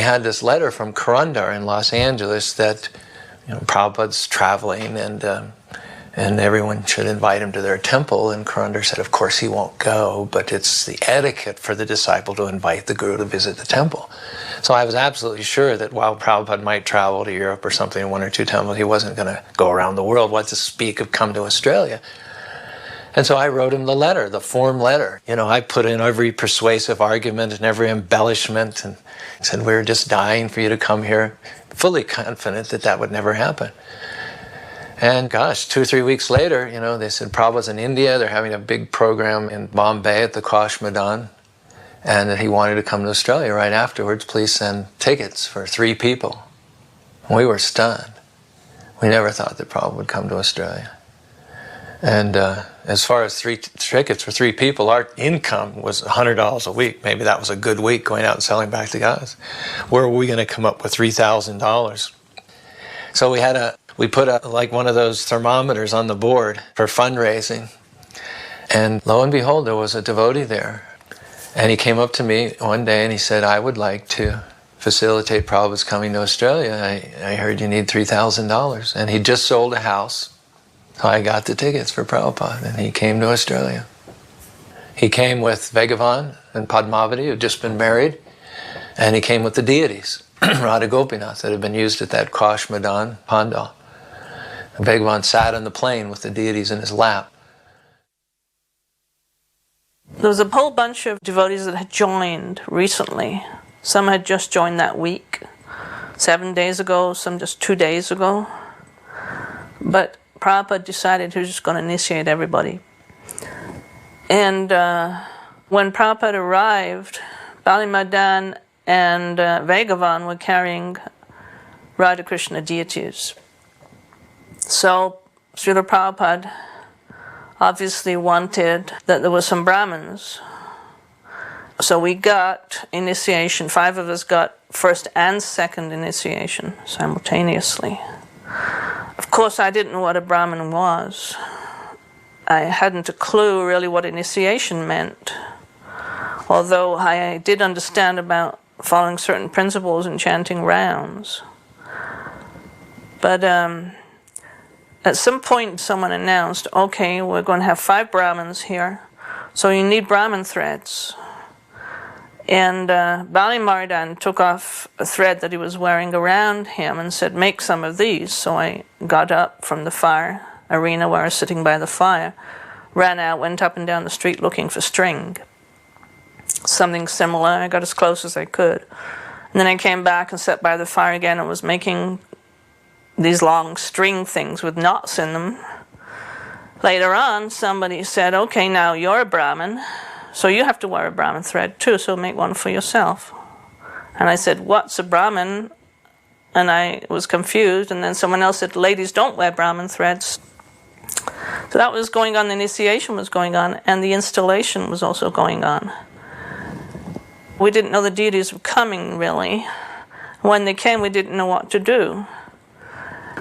had this letter from Kurandar in Los Angeles that, Prabhupada's traveling and everyone should invite him to their temple. And Kurandar said, of course he won't go, but it's the etiquette for the disciple to invite the guru to visit the temple. So I was absolutely sure that while Prabhupada might travel to Europe or something in 1 or 2 temples, he wasn't going to go around the world. What to speak of come to Australia? And so I wrote him the letter, the form letter. I put in every persuasive argument and every embellishment and said, we're just dying for you to come here, fully confident that that would never happen. And gosh, 2 or 3 weeks later, they said Prabhupada's in India, they're having a big program in Bombay at the Kosh Maidan, and that he wanted to come to Australia right afterwards. Please send tickets for 3 people. We were stunned. We never thought that Prabhupada would come to Australia. And as far as 3 tickets for 3 people, our income was $100 a week. Maybe that was a good week going out and selling back to guys. Where were we going to come up with $3,000? So we put like one of those thermometers on the board for fundraising. And lo and behold, there was a devotee there. And he came up to me one day and he said, I would like to facilitate Prabhupada's coming to Australia. I heard you need $3,000. And he just sold a house. So I got the tickets for Prabhupada, and he came to Australia. He came with Bhagavan and Padmavati, who had just been married, and he came with the deities, Radha Gopinath, that had been used at that Kosh Maidan Pandal. And Bhagavan sat on the plane with the deities in his lap. There was a whole bunch of devotees that had joined recently. Some had just joined that week, 7 days ago, some just 2 days ago. But Prabhupada decided he was just going to initiate everybody. And when Prabhupada arrived, Bali Madan and Bhagavan were carrying Radha Krishna deities. So Srila Prabhupada obviously wanted that there were some Brahmins. So we got initiation. 5 of us got first and second initiation simultaneously. Of course, I didn't know what a Brahmin was. I hadn't a clue really what initiation meant, although I did understand about following certain principles and chanting rounds. But at some point, someone announced, okay, we're going to have 5 Brahmins here, so you need Brahmin threads. And Bali Maridan took off a thread that he was wearing around him and said, make some of these. So I got up from the fire arena where I was sitting by the fire, ran out, went up and down the street looking for string. Something similar. I got as close as I could. And then I came back and sat by the fire again and was making these long string things with knots in them. Later on, somebody said, okay, now you're a Brahmin, so you have to wear a Brahmin thread too, so make one for yourself. And I said, what's a Brahmin? And I was confused, and then someone else said, ladies don't wear Brahmin threads. So that was going on, the initiation was going on, and the installation was also going on. We didn't know the deities were coming, really. When they came, we didn't know what to do.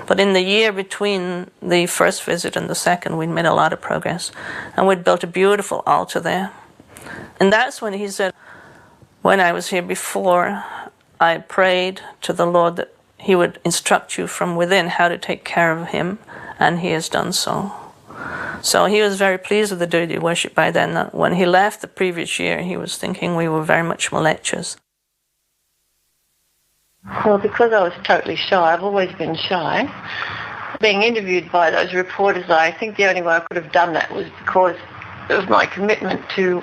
But in the year between the first visit and the second, we'd made a lot of progress. And we'd built a beautiful altar there. And that's when he said, when I was here before, I prayed to the Lord that he would instruct you from within how to take care of him, and he has done so. So he was very pleased with the deity worship by then. When he left the previous year, he was thinking we were very much malechas. Well, because I was totally shy, I've always been shy. Being interviewed by those reporters, I think the only way I could have done that was because of my commitment to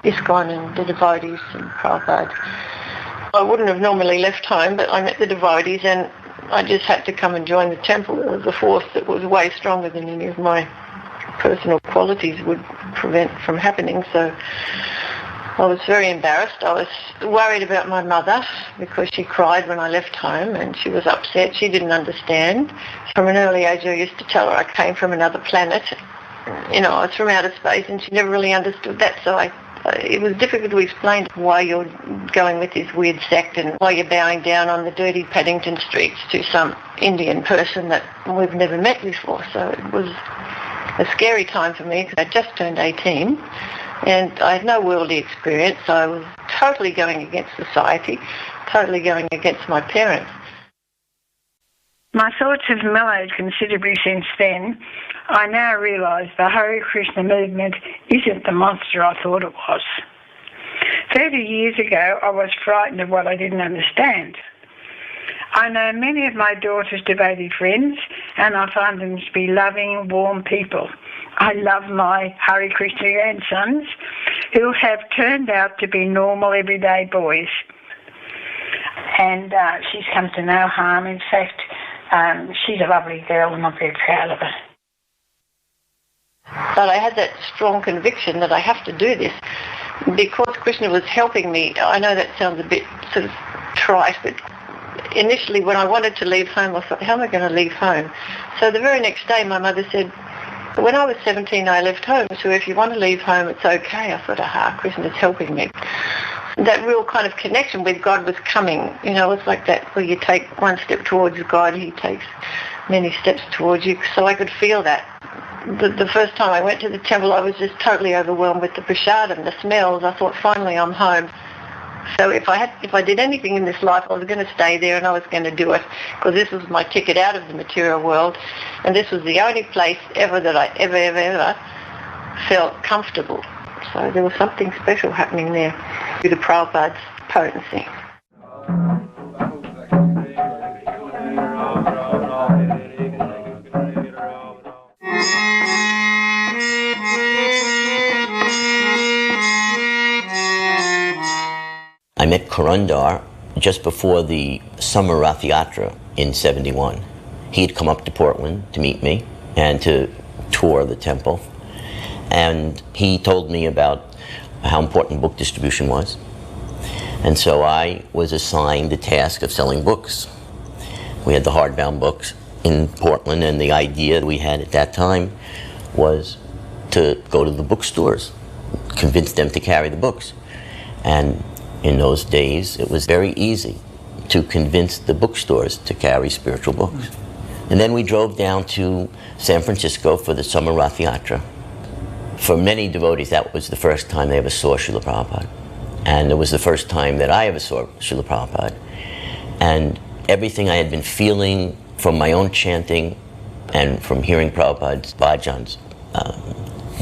ISKCON and the devotees and Prabhupada. I wouldn't have normally left home, but I met the devotees and I just had to come and join the temple. It was a force that was way stronger than any of my personal qualities would prevent from happening. So I was very embarrassed. I was worried about my mother because she cried when I left home and she was upset. She didn't understand. From an early age I used to tell her I came from another planet. I was from outer space and she never really understood that. So it was difficult to explain why you're going with this weird sect and why you're bowing down on the dirty Paddington streets to some Indian person that we've never met before. So it was a scary time for me because I just turned 18 and I had no worldly experience. So I was totally going against society. totally going against my parents. My thoughts have mellowed considerably since then. I now realise the Hare Krishna movement isn't the monster I thought it was. 30 years ago, I was frightened of what I didn't understand. I know many of my daughter's devotee friends, and I find them to be loving, warm people. I love my Hare Krishna grandsons, who have turned out to be normal, everyday boys. And she's come to no harm. In fact, she's a lovely girl, and I'm very proud of her. But I had that strong conviction that I have to do this because Krishna was helping me. I know that sounds a bit sort of trite, but initially when I wanted to leave home, I thought, how am I going to leave home? So the very next day my mother said, when I was 17 I left home, so if you want to leave home it's okay. I thought, aha, Krishna's helping me. That real kind of connection with God was coming. You know, it's like that where you take one step towards God, he takes many steps towards you. So I could feel that. The first time I went to the temple, I was just totally overwhelmed with the prasadam, the smells. I thought, finally I'm home. So if I did anything in this life, I was going to stay there and I was going to do it because this was my ticket out of the material world, and this was the only place ever that I ever felt comfortable. So there was something special happening there due to Prabhupada's potency. I met Kurundar just before the summer Rath Yatra in '71. He had come up to Portland to meet me and to tour the temple. And he told me about how important book distribution was. And so I was assigned the task of selling books. We had the hardbound books in Portland, and the idea we had at that time was to go to the bookstores, convince them to carry the books. And in those days, it was very easy to convince the bookstores to carry spiritual books. And then we drove down to San Francisco for the summer Rath Yatra. For many devotees, that was the first time they ever saw Srila Prabhupada. And it was the first time that I ever saw Srila Prabhupada. And everything I had been feeling from my own chanting and from hearing Prabhupada's bhajans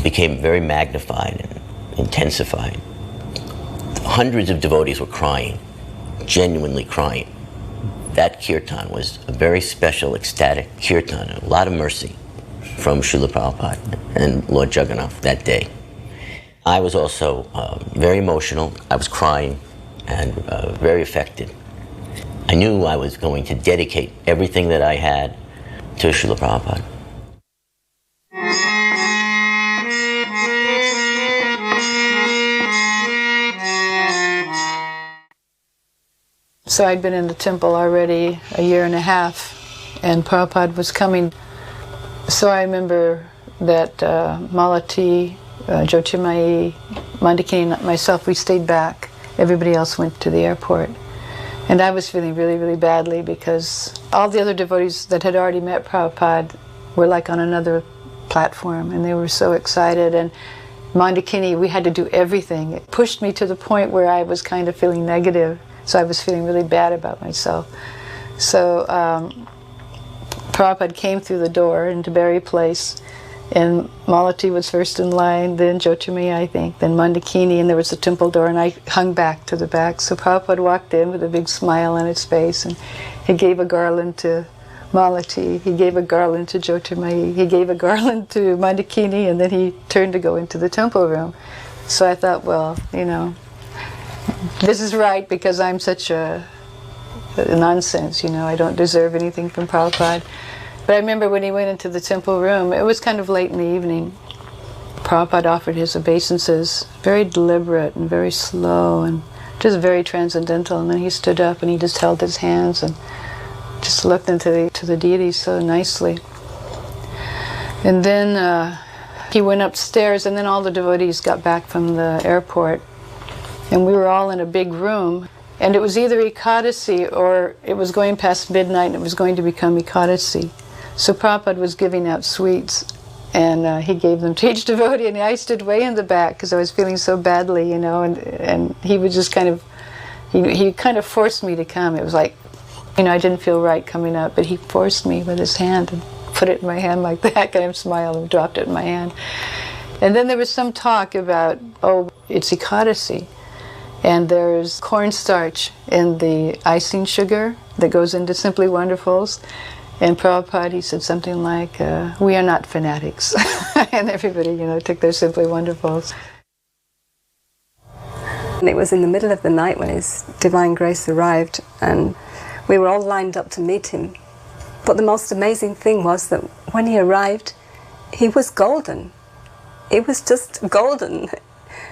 became very magnified and intensified. Hundreds of devotees were crying, genuinely crying. That kirtan was a very special, ecstatic kirtan, a lot of mercy from Srila Prabhupada and Lord Jagannath that day. I was also very emotional. I was crying and very affected. I knew I was going to dedicate everything that I had to Srila Prabhupada. So I'd been in the temple already a year and a half, and Prabhupada was coming. So I remember that Malati, Jyotirmayi, Mandakini, and myself, we stayed back. Everybody else went to the airport. And I was feeling really, really badly because all the other devotees that had already met Prabhupada were like on another platform, and they were so excited. And Mandakini, we had to do everything. It pushed me to the point where I was kind of feeling negative. So I was feeling really bad about myself. So Prabhupada came through the door into Berry Place, and Malati was first in line, then Jyotirmayi, I think, then Mandakini, and there was a temple door, and I hung back to the back. So Prabhupada walked in with a big smile on his face, and he gave a garland to Malati, he gave a garland to Jyotirmayi, he gave a garland to Mandakini, and then he turned to go into the temple room. So I thought, well, you know, this is right because I'm such a nonsense, you know, I don't deserve anything from Prabhupada. But I remember when he went into the temple room, it was kind of late in the evening. Prabhupada offered his obeisances, very deliberate and very slow and just very transcendental. And then he stood up and he just held his hands and just looked into the deity so nicely. And then he went upstairs, and then all the devotees got back from the airport. And we were all in a big room, and it was either Ekadasi or it was going past midnight and it was going to become Ekadasi. So Prabhupada was giving out sweets, and he gave them to each devotee, and I stood way in the back because I was feeling so badly, you know, and he was just kind of, He kind of forced me to come. It was like, I didn't feel right coming up, but he forced me with his hand and put it in my hand like that, kind of smiled and dropped it in my hand. And then there was some talk about, it's Ekadasi, and there's cornstarch in the icing sugar that goes into Simply Wonderfuls. And Prabhupada, he said something like, we are not fanatics. And everybody, took their Simply Wonderfuls. And it was in the middle of the night when His Divine Grace arrived, and we were all lined up to meet him. But the most amazing thing was that when he arrived, he was golden. He was just golden.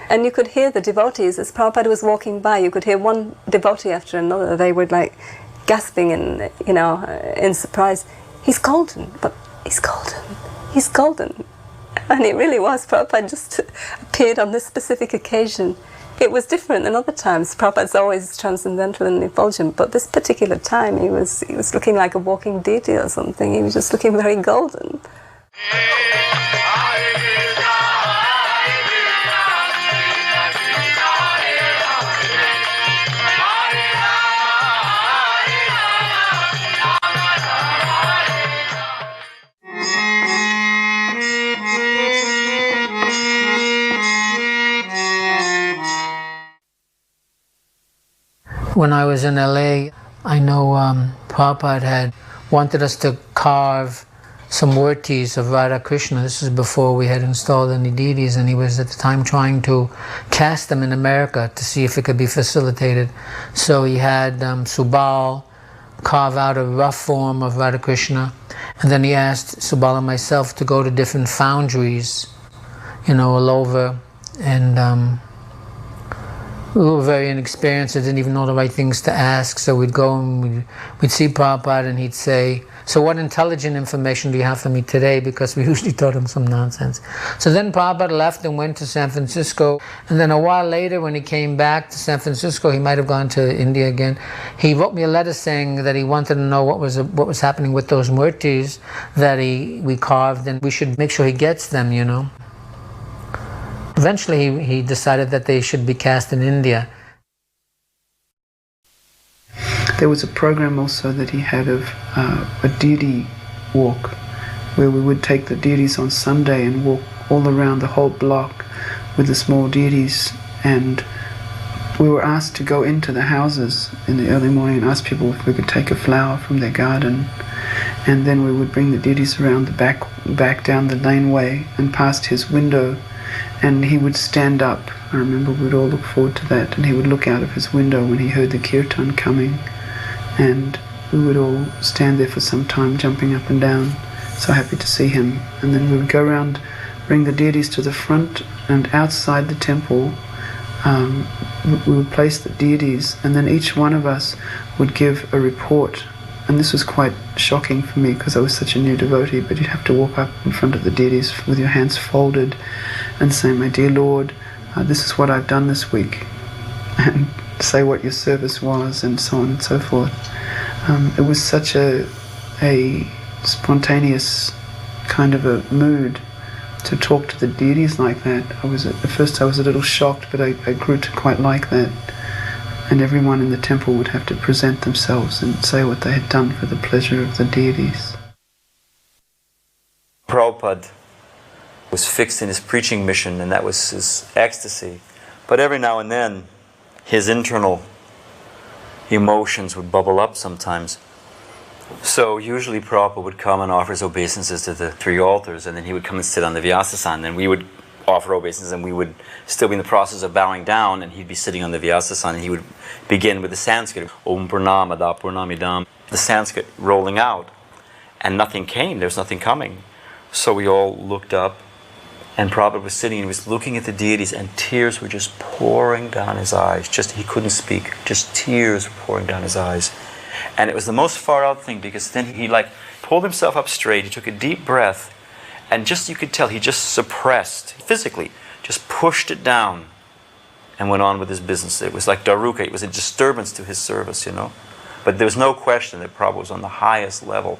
And you could hear the devotees, as Prabhupada was walking by, you could hear one devotee after another. They were like gasping and, in surprise. He's golden, but he's golden. He's golden. And it really was. Prabhupada just appeared on this specific occasion. It was different than other times. Prabhupada's always transcendental and effulgent, but this particular time he was looking like a walking deity or something. He was just looking very golden. When I was in LA, I know Prabhupada had wanted us to carve some murtis of Radha Krishna. This is before we had installed any deities, and he was at the time trying to cast them in America to see if it could be facilitated. So he had Subal carve out a rough form of Radha Krishna, and then he asked Subal and myself to go to different foundries, all over, and we were very inexperienced. I didn't even know the right things to ask, so we'd go and we'd see Prabhupada, and he'd say, so what intelligent information do you have for me today? Because we usually taught him some nonsense. So then Prabhupada left and went to San Francisco, and then a while later when he came back to San Francisco, he might have gone to India again, he wrote me a letter saying that he wanted to know what was happening with those murtis that we carved, and we should make sure he gets them, Eventually he decided that they should be cast in India. There was a program also that he had of a deity walk, where we would take the deities on Sunday and walk all around the whole block with the small deities, and we were asked to go into the houses in the early morning and ask people if we could take a flower from their garden, and then we would bring the deities around the back down the laneway and past his window. And he would stand up. I remember we'd all look forward to that, and he would look out of his window when he heard the kirtan coming, and we would all stand there for some time, jumping up and down, so happy to see him. And then we would go around, bring the deities to the front, and outside the temple we would place the deities, and then each one of us would give a report. And this was quite shocking for me because I was such a new devotee, but you'd have to walk up in front of the deities with your hands folded and say, my dear Lord, this is what I've done this week, and say what your service was, and so on and so forth. It was such a spontaneous kind of a mood to talk to the deities like that. At first I was a little shocked, but I grew to quite like that. And everyone in the temple would have to present themselves and say what they had done for the pleasure of the deities. Prabhupada was fixed in his preaching mission, and that was his ecstasy. But every now and then, his internal emotions would bubble up sometimes. So usually Prabhupada would come and offer his obeisances to the three altars, and then he would come and sit on the Vyasasana, and we would offer obeisances, and we would still be in the process of bowing down, and he'd be sitting on the Vyasasana, and he would begin with the Sanskrit, Om Purnamada Purnamidam, the Sanskrit rolling out, and nothing came, there was nothing coming. So we all looked up, and Prabhupada was sitting and he was looking at the deities, and tears were just pouring down his eyes. He couldn't speak, just tears were pouring down his eyes. And it was the most far out thing, because then he pulled himself up straight, he took a deep breath, and you could tell he just suppressed, physically, just pushed it down and went on with his business. It was like Daruka, it was a disturbance to his service, But there was no question that Prabhupada was on the highest level.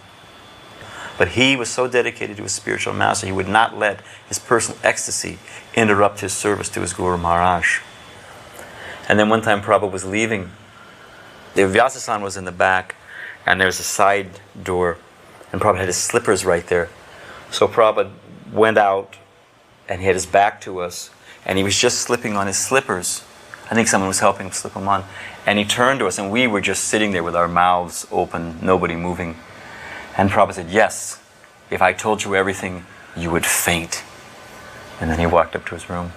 But he was so dedicated to his spiritual master, he would not let his personal ecstasy interrupt his service to his Guru Maharaj. And then one time Prabhupada was leaving The Vyasa-san was in the back, and there's a side door, and Prabhupada had his slippers right there. So Prabhupada went out, and he had his back to us, and he was just slipping on his slippers. I think someone was helping him slip them on. And he turned to us, and we were just sitting there with our mouths open, nobody moving. And Prabhupada said, "Yes, if I told you everything, you would faint." And then he walked up to his room.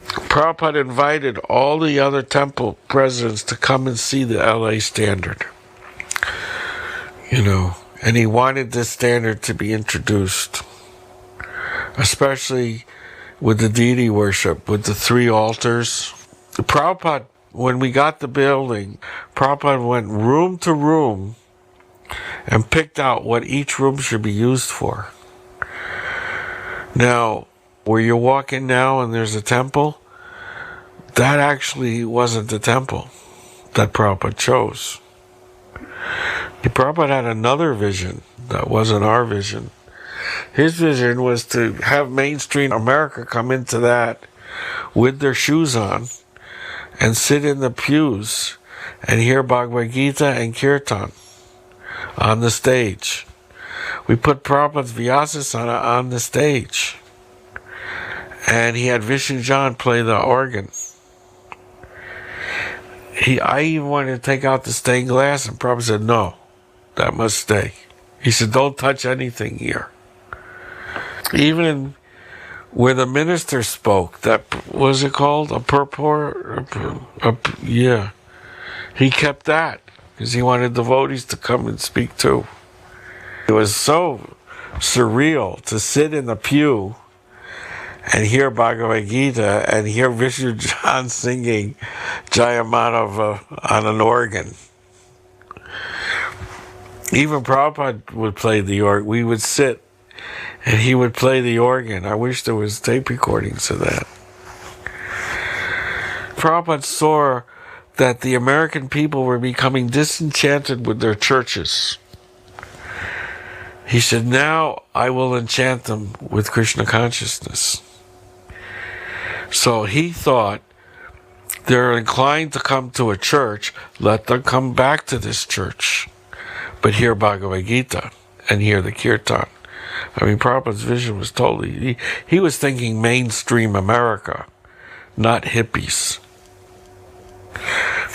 Prabhupada invited all the other temple presidents to come and see the LA standard. And he wanted this standard to be introduced, especially with the deity worship, with the 3 altars. Prabhupada, when we got the building, Prabhupada went room to room and picked out what each room should be used for. Now, where you walk in now and there's a temple, that actually wasn't the temple that Prabhupada chose. Prabhupada had another vision that wasn't our vision. His vision was to have mainstream America come into that with their shoes on and sit in the pews and hear Bhagavad Gita and Kirtan on the stage. We put Prabhupada's Vyasasana on the stage, and he had Vishnu John play the organ. I even wanted to take out the stained glass, and Prabhupada said, "No, that must stay." He said, "Don't touch anything here." Even where the minister spoke, that was it called a purport? Yeah, he kept that because he wanted devotees to come and speak too. It was so surreal to sit in the pew and hear Bhagavad Gita and hear Vishnu John singing Jayamadava on an organ. Even Prabhupada would play the organ. We would sit and he would play the organ. I wish there was tape recordings of that. Prabhupada saw that the American people were becoming disenchanted with their churches. He said, "Now I will enchant them with Krishna consciousness." So he thought, they're inclined to come to a church, let them come back to this church, but hear Bhagavad Gita and hear the Kirtan. I mean, Prabhupada's vision was totally, he was thinking mainstream America, not hippies.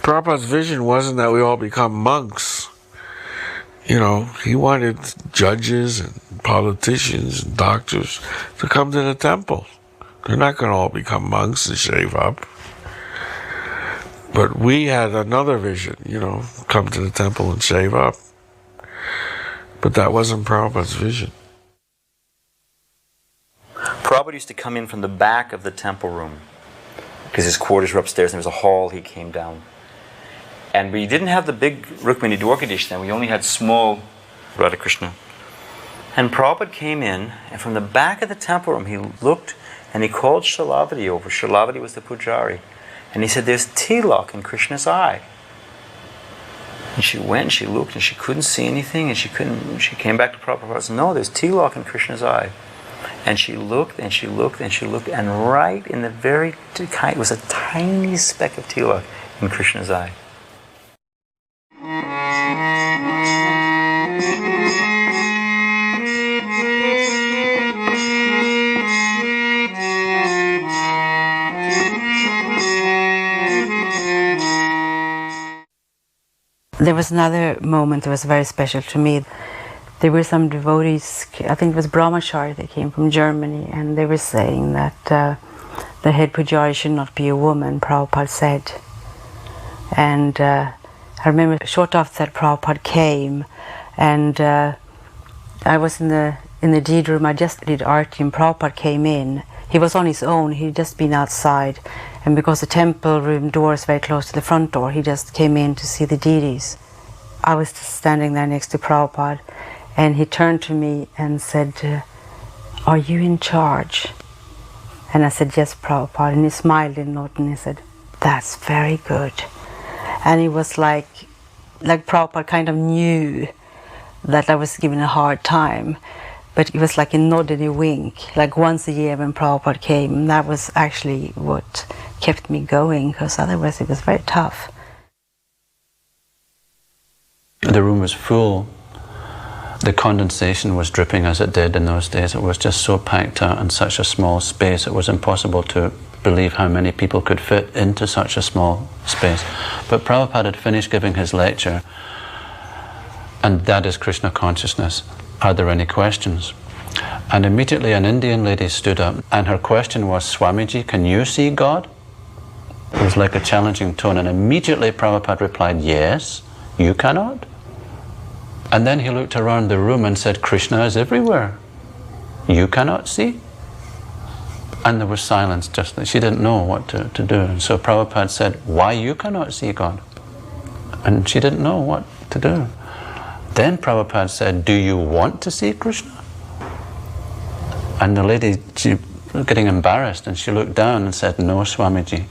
Prabhupada's vision wasn't that we all become monks. He wanted judges and politicians and doctors to come to the temple. They're not going to all become monks and shave up. But we had another vision, come to the temple and shave up. But that wasn't Prabhupada's vision. Prabhupada used to come in from the back of the temple room because his quarters were upstairs and there was a hall he came down. And we didn't have the big Rukmini Dwarkadish then, we only had small Radha Krishna. And Prabhupada came in, and from the back of the temple room he looked and he called Srilavati over. Srilavati was the pujari. And he said, "There's tilak in Krishna's eye." And she went and she looked and she couldn't see anything, and she came back to Prabhupada and said, "No, there's tilak in Krishna's eye." And she looked and she looked and she looked, and right in the very it was a tiny speck of tilak in Krishna's eye. There was another moment that was very special to me. There were some devotees, I think it was Brahmachari, that came from Germany, and they were saying that the head pujari should not be a woman, Prabhupada said. And I remember short after that Prabhupada came, and I was in the deed room. I just did arti, and Prabhupada came in. He was on his own, he'd just been outside, and because the temple room door is very close to the front door, he just came in to see the deities. I was just standing there next to Prabhupada, and he turned to me and said, "Are you in charge?" And I said, "Yes, Prabhupada." And he smiled and nodded, and he said, "That's very good." And it was like Prabhupada kind of knew that I was given a hard time, but it was like a nod and a wink, like once a year when Prabhupada came. And that was actually what kept me going, because otherwise it was very tough. The room was full. The condensation was dripping as it did in those days. It was just so packed out in such a small space. It was impossible to believe how many people could fit into such a small space. But Prabhupada had finished giving his lecture, and that is Krishna consciousness. Are there any questions? And immediately an Indian lady stood up, and her question was, Swamiji, can you see God? It was like a challenging tone, and immediately Prabhupada replied, yes, you cannot. And then he looked around the room and said, Krishna is everywhere. You cannot see? And there was silence, just that she didn't know what to do. And so Prabhupada said, why you cannot see God? And she didn't know what to do. Then Prabhupada said, do you want to see Krishna? And the lady, she was getting embarrassed, and she looked down and said, no, Swamiji.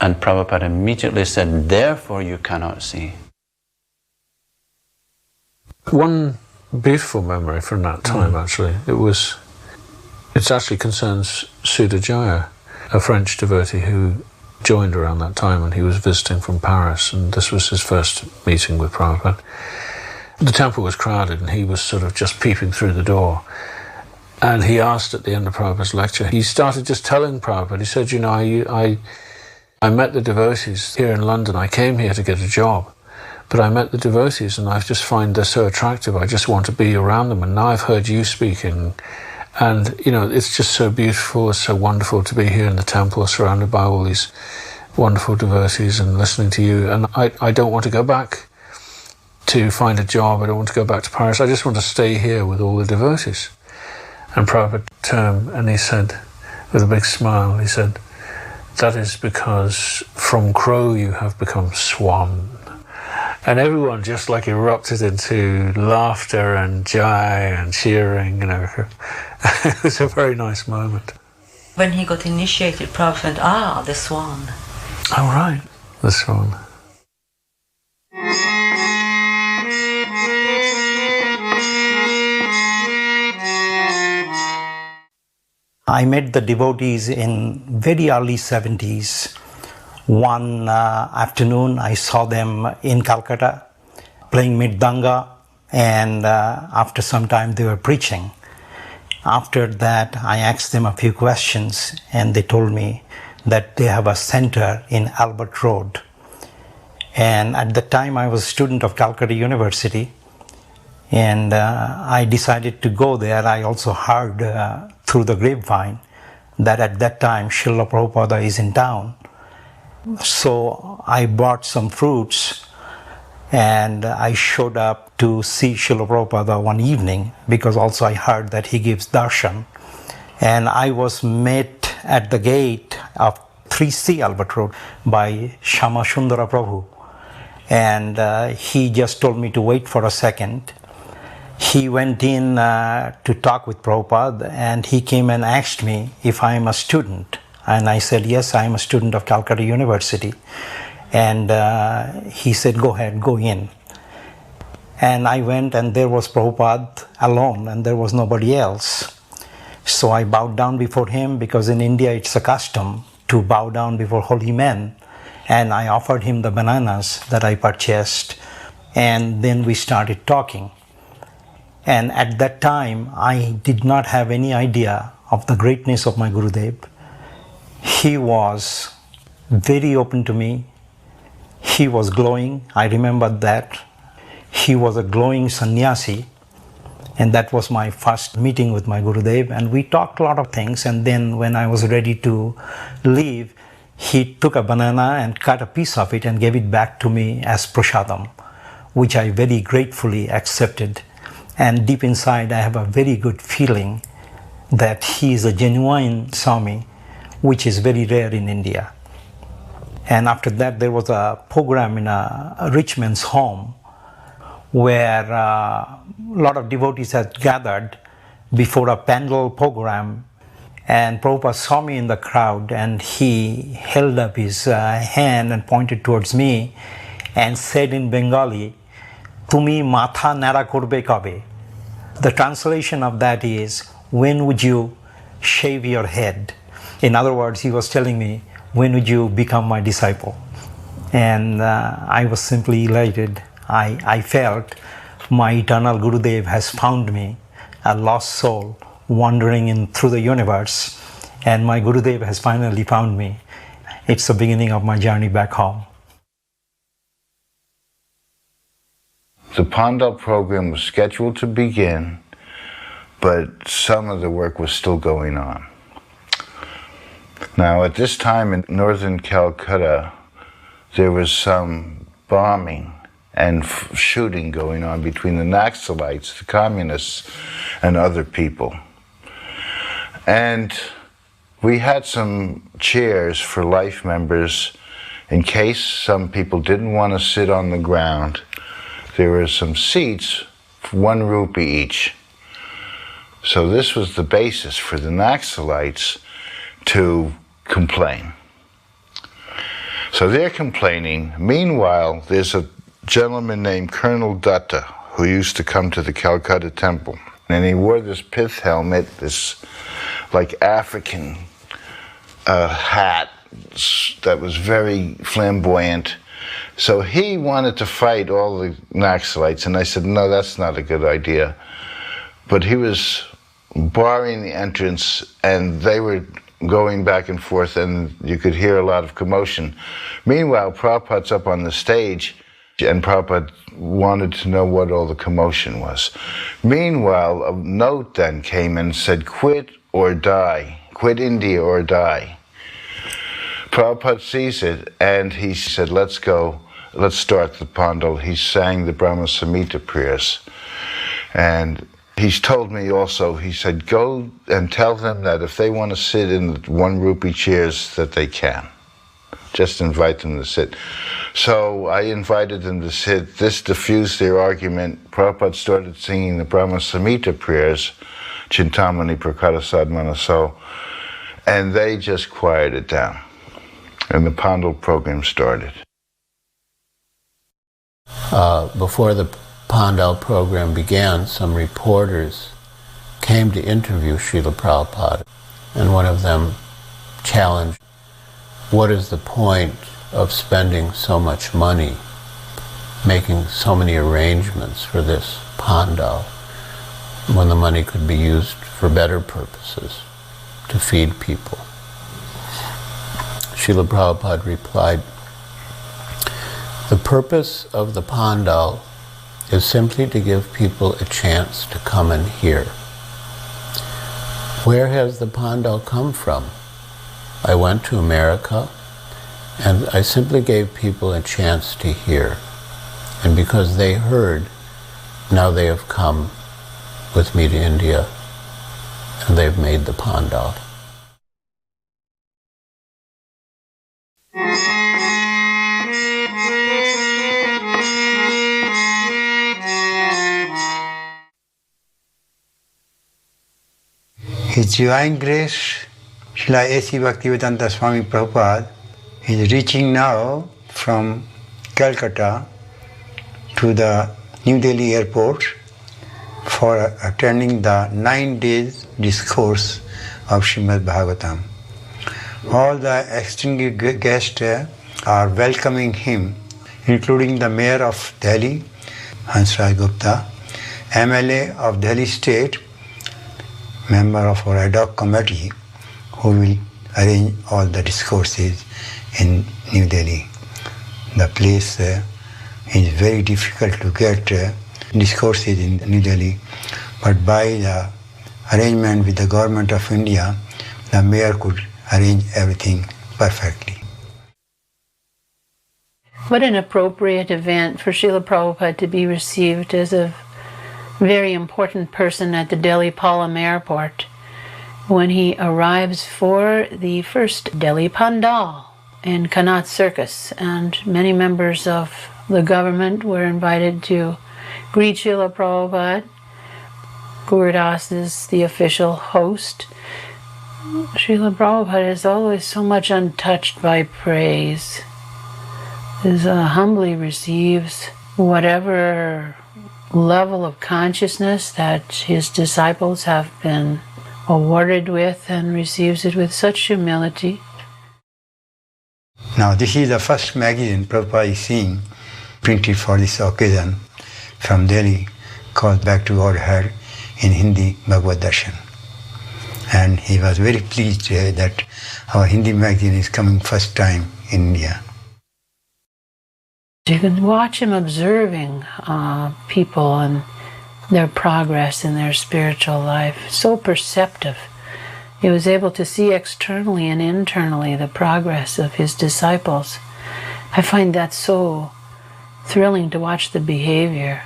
And Prabhupada immediately said, therefore you cannot see. One beautiful memory from that time, actually, it actually concerns Sudajaya, a French devotee who joined around that time when he was visiting from Paris, and this was his first meeting with Prabhupada. The temple was crowded, and he was sort of just peeping through the door. And he asked at the end of Prabhupada's lecture, he started just telling Prabhupada, he said, you know, I met the devotees here in London. I came here to get a job. But I met the devotees, and I just find they're so attractive. I just want to be around them. And now I've heard you speaking, and you know, it's just so beautiful. It's so wonderful to be here in the temple, surrounded by all these wonderful devotees, and listening to you. And I don't want to go back to find a job. I don't want to go back to Paris. I just want to stay here with all the devotees. And Prabhupada turned and he said, with a big smile, he said, that is because from crow you have become swan. And everyone just like erupted into laughter and joy and cheering, you know. It was a very nice moment. When he got initiated, Prabhupada, the swan. Oh, right, the swan. I met the devotees in very early 70s. One afternoon I saw them in Calcutta playing Mridanga, and after some time they were preaching. After that I asked them a few questions, and they told me that they have a center in Albert Road. And at the time I was a student of Calcutta University, and I decided to go there. I also heard through the grapevine that at that time Srila Prabhupada is in town. So I bought some fruits, and I showed up to see Srila Prabhupada one evening, because also I heard that he gives darshan. And I was met at the gate of 3C Albert Road by Shama Sundara Prabhu. And he just told me to wait for a second. He went in to talk with Prabhupada, and he came and asked me if I am a student. And I said, yes, I am a student of Calcutta University. And he said, go ahead, go in. And I went, and there was Prabhupada alone, and there was nobody else. So I bowed down before him, because in India it's a custom to bow down before holy men. And I offered him the bananas that I purchased, and then we started talking. And at that time, I did not have any idea of the greatness of my Gurudev. He was very open to me. He was glowing. I remember that. He was a glowing sannyasi. And that was my first meeting with my Gurudev. And we talked a lot of things. And then when I was ready to leave, he took a banana and cut a piece of it and gave it back to me as prasadam, which I very gratefully accepted. And deep inside, I have a very good feeling that he is a genuine Swami, which is very rare in India. And after that, there was a program in a rich man's home where a lot of devotees had gathered before a Pandal program. And Prabhupada saw me in the crowd, and he held up his hand and pointed towards me and said in Bengali, "Tumi matha nara korbe kabe." The translation of that is, when would you shave your head? In other words, he was telling me, when would you become my disciple? And I was simply elated. I felt my eternal Gurudev has found me, a lost soul wandering through the universe, and my Gurudev has finally found me. It's the beginning of my journey back home. The Pandal program was scheduled to begin, but some of the work was still going on. Now, at this time in northern Calcutta, there was some bombing and shooting going on between the Naxalites, the communists, and other people. And we had some chairs for life members in case some people didn't want to sit on the ground. There were some seats, 1 rupee each. So this was the basis for the Naxalites to complain. So they're complaining. Meanwhile, there's a gentleman named Colonel Dutta who used to come to the Calcutta temple. And he wore this pith helmet, this like African hat that was very flamboyant. So he wanted to fight all the Naxalites, and I said, no, that's not a good idea. But he was barring the entrance, and they were going back and forth, and you could hear a lot of commotion. Meanwhile, Prabhupada's up on the stage, and Prabhupada wanted to know what all the commotion was. Meanwhile, a note then came and said, quit or die, quit India or die. Prabhupada sees it, and he said, let's go, let's start the Pandal. He sang the Brahma Samhita prayers. And he's told me also, he said, go and tell them that if they want to sit in the 1 rupee chairs, that they can. Just invite them to sit. So I invited them to sit. This diffused their argument. Prabhupada started singing the Brahma Samhita prayers, Chintamani Prakara Sadmanaso, and they just quieted down. And the Pandal program started. Before the Pandal program began, some reporters came to interview Srila Prabhupada, and one of them challenged, what is the point of spending so much money, making so many arrangements for this Pandal, when the money could be used for better purposes, to feed people? Srila Prabhupada replied, the purpose of the Pandal is simply to give people a chance to come and hear. Where has the Pandal come from? I went to America, and I simply gave people a chance to hear. And because they heard, now they have come with me to India, and they've made the Pandal. His Divine Grace, Srila A.C. Bhaktivedanta Swami Prabhupada, is reaching now from Calcutta to the New Delhi airport for attending the 9 days discourse of Srimad Bhagavatam. All the distinguished guests are welcoming him, including the Mayor of Delhi, Hansraj Gupta, MLA of Delhi State, member of our ad hoc committee, who will arrange all the discourses in New Delhi. The place is very difficult to get discourses in New Delhi, but by the arrangement with the government of India, the mayor could arrange everything perfectly. What an appropriate event for Srila Prabhupada to be received as a very important person at the Delhi Palam Airport when he arrives for the first Delhi Pandal in Connaught Circus, and many members of the government were invited to greet Srila Prabhupada. Gurudas is the official host. Srila Prabhupada is always so much untouched by praise. He humbly receives whatever level of consciousness that his disciples have been awarded with, and receives it with such humility. Now this is the first magazine Prabhupada is seeing printed for this occasion from Delhi, called Back to Godhead in Hindi, Bhagavad Darshan. And he was very pleased that our Hindi magazine is coming first time in India. You can watch him observing people and their progress in their spiritual life. So perceptive. He was able to see externally and internally the progress of his disciples. I find that so thrilling to watch the behavior.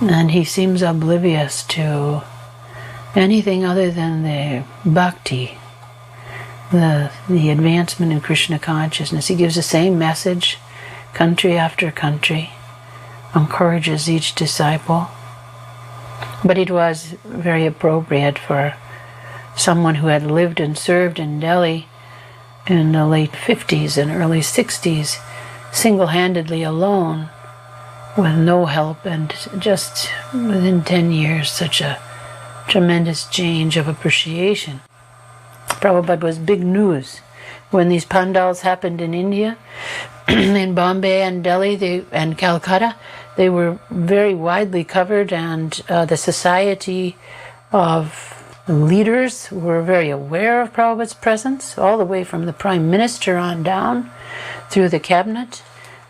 And he seems oblivious to anything other than the bhakti, the advancement in Krishna consciousness. He gives the same message country after country, encourages each disciple. But it was very appropriate for someone who had lived and served in Delhi in the late 50s and early 60s, single-handedly alone, with no help, and just within 10 years, such a tremendous change of appreciation. Prabhupada was big news. When these pandals happened in India, in Bombay and Delhi and Calcutta, they were very widely covered, and the society of leaders were very aware of Prabhupada's presence, all the way from the Prime Minister on down through the cabinet.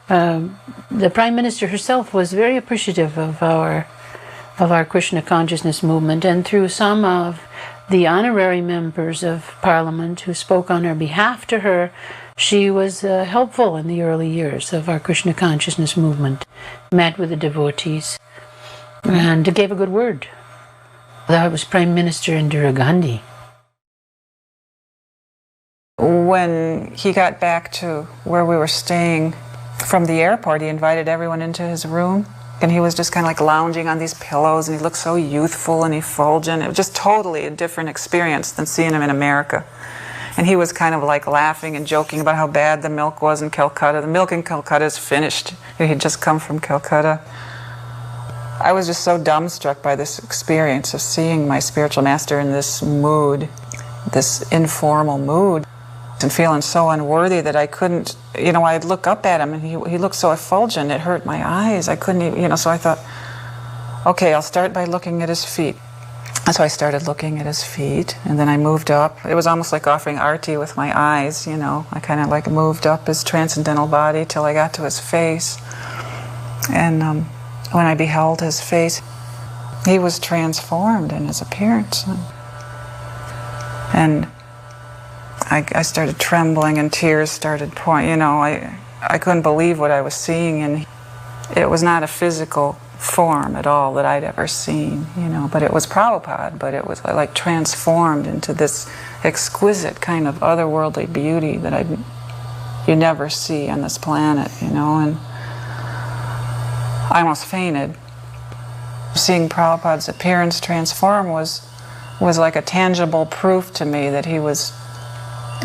The Prime Minister herself was very appreciative of our Krishna consciousness movement, and through some of the honorary members of Parliament who spoke on her behalf to her, she was helpful in the early years of our Krishna consciousness movement, met with the devotees, and gave a good word. That was Prime Minister Indira Gandhi. When he got back to where we were staying from the airport, he invited everyone into his room, and he was just kind of like lounging on these pillows, and he looked so youthful and effulgent. It was just totally a different experience than seeing him in America. And he was kind of like laughing and joking about how bad the milk was in Calcutta. The milk in Calcutta is finished. He'd just come from Calcutta. I was just so dumbstruck by this experience of seeing my spiritual master in this mood, this informal mood, and feeling so unworthy that I couldn't, I'd look up at him and he looked so effulgent, it hurt my eyes. I couldn't even, so I thought, okay, I'll start by looking at his feet. And so I started looking at his feet, and then I moved up. It was almost like offering arti with my eyes, I kind of like moved up his transcendental body till I got to his face. And when I beheld his face, he was transformed in his appearance. And I started trembling and tears started pouring. I couldn't believe what I was seeing, and it was not a physical form at all that I'd ever seen, but it was Prabhupada, but it was like transformed into this exquisite kind of otherworldly beauty that you never see on this planet, and I almost fainted. Seeing Prabhupada's appearance transform was like a tangible proof to me that he was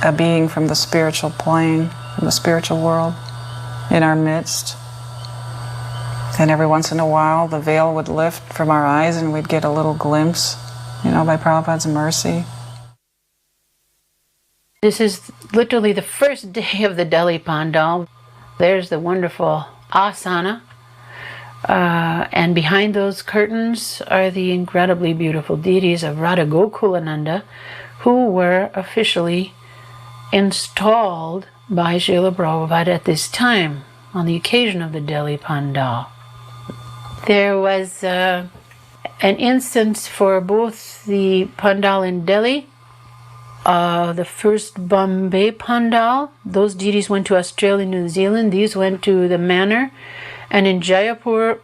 a being from the spiritual plane, from the spiritual world, in our midst. And every once in a while, the veil would lift from our eyes and we'd get a little glimpse, by Prabhupada's mercy. This is literally the first day of the Delhi Pandal. There's the wonderful asana. And behind those curtains are the incredibly beautiful deities of Radha Gokulananda, who were officially installed by Srila Prabhupada at this time, on the occasion of the Delhi Pandal. There was an instance for both the Pandal in Delhi, the first Bombay Pandal. Those deities went to Australia and New Zealand. These went to the manor. And in Jaipur,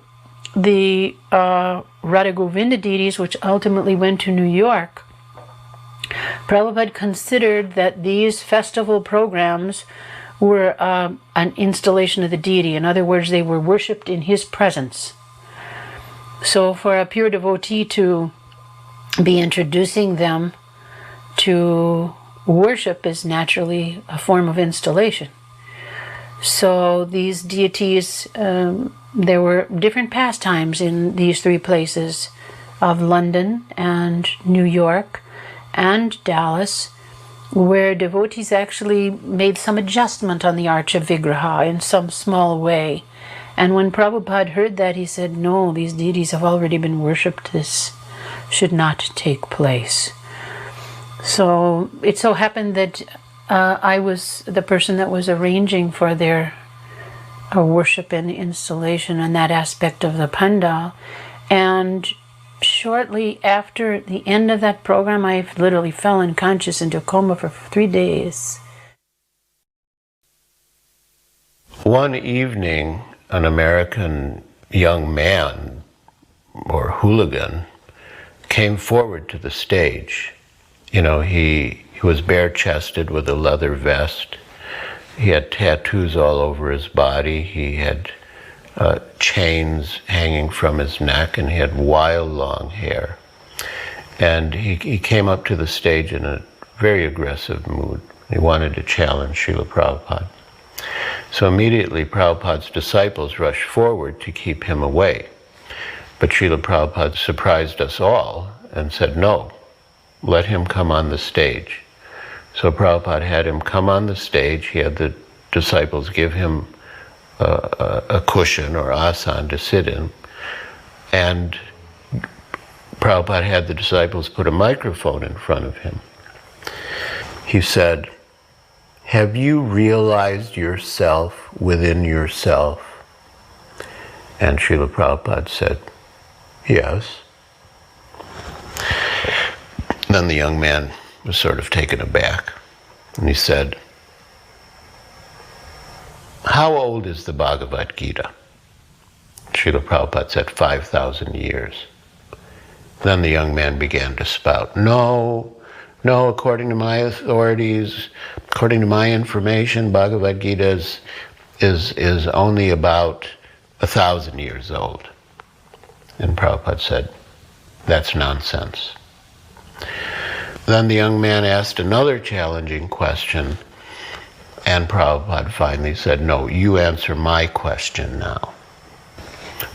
the Radha Govinda deities, which ultimately went to New York. Prabhupada considered that these festival programs were an installation of the deity. In other words, they were worshipped in his presence. So for a pure devotee to be introducing them to worship is naturally a form of installation. So these deities, there were different pastimes in these three places of London and New York and Dallas, where devotees actually made some adjustment on the Archa Vigraha in some small way And when Prabhupada heard that, he said, no, these deities have already been worshipped. This should not take place. So it so happened that I was the person that was arranging for their worship and installation on that aspect of the pandal. And shortly after the end of that program, I literally fell unconscious into a coma for 3 days. One evening, an American young man, or hooligan, came forward to the stage. You know, he was bare-chested with a leather vest. He had tattoos all over his body. He had chains hanging from his neck, and he had wild long hair. And he came up to the stage in a very aggressive mood. He wanted to challenge Srila Prabhupada. So immediately Prabhupada's disciples rushed forward to keep him away. But Srila Prabhupada surprised us all and said, no, let him come on the stage. So Prabhupada had him come on the stage. He had the disciples give him a cushion or asan to sit in. And Prabhupada had the disciples put a microphone in front of him. He said, have you realized yourself within yourself? And Srila Prabhupada said, yes. Then the young man was sort of taken aback. And he said, how old is the Bhagavad Gita? Srila Prabhupada said, 5,000 years. Then the young man began to spout, no, according to my authorities, according to my information, Bhagavad Gita is only about 1,000 years old. And Prabhupada said, that's nonsense. Then the young man asked another challenging question, and Prabhupada finally said, no, you answer my question now.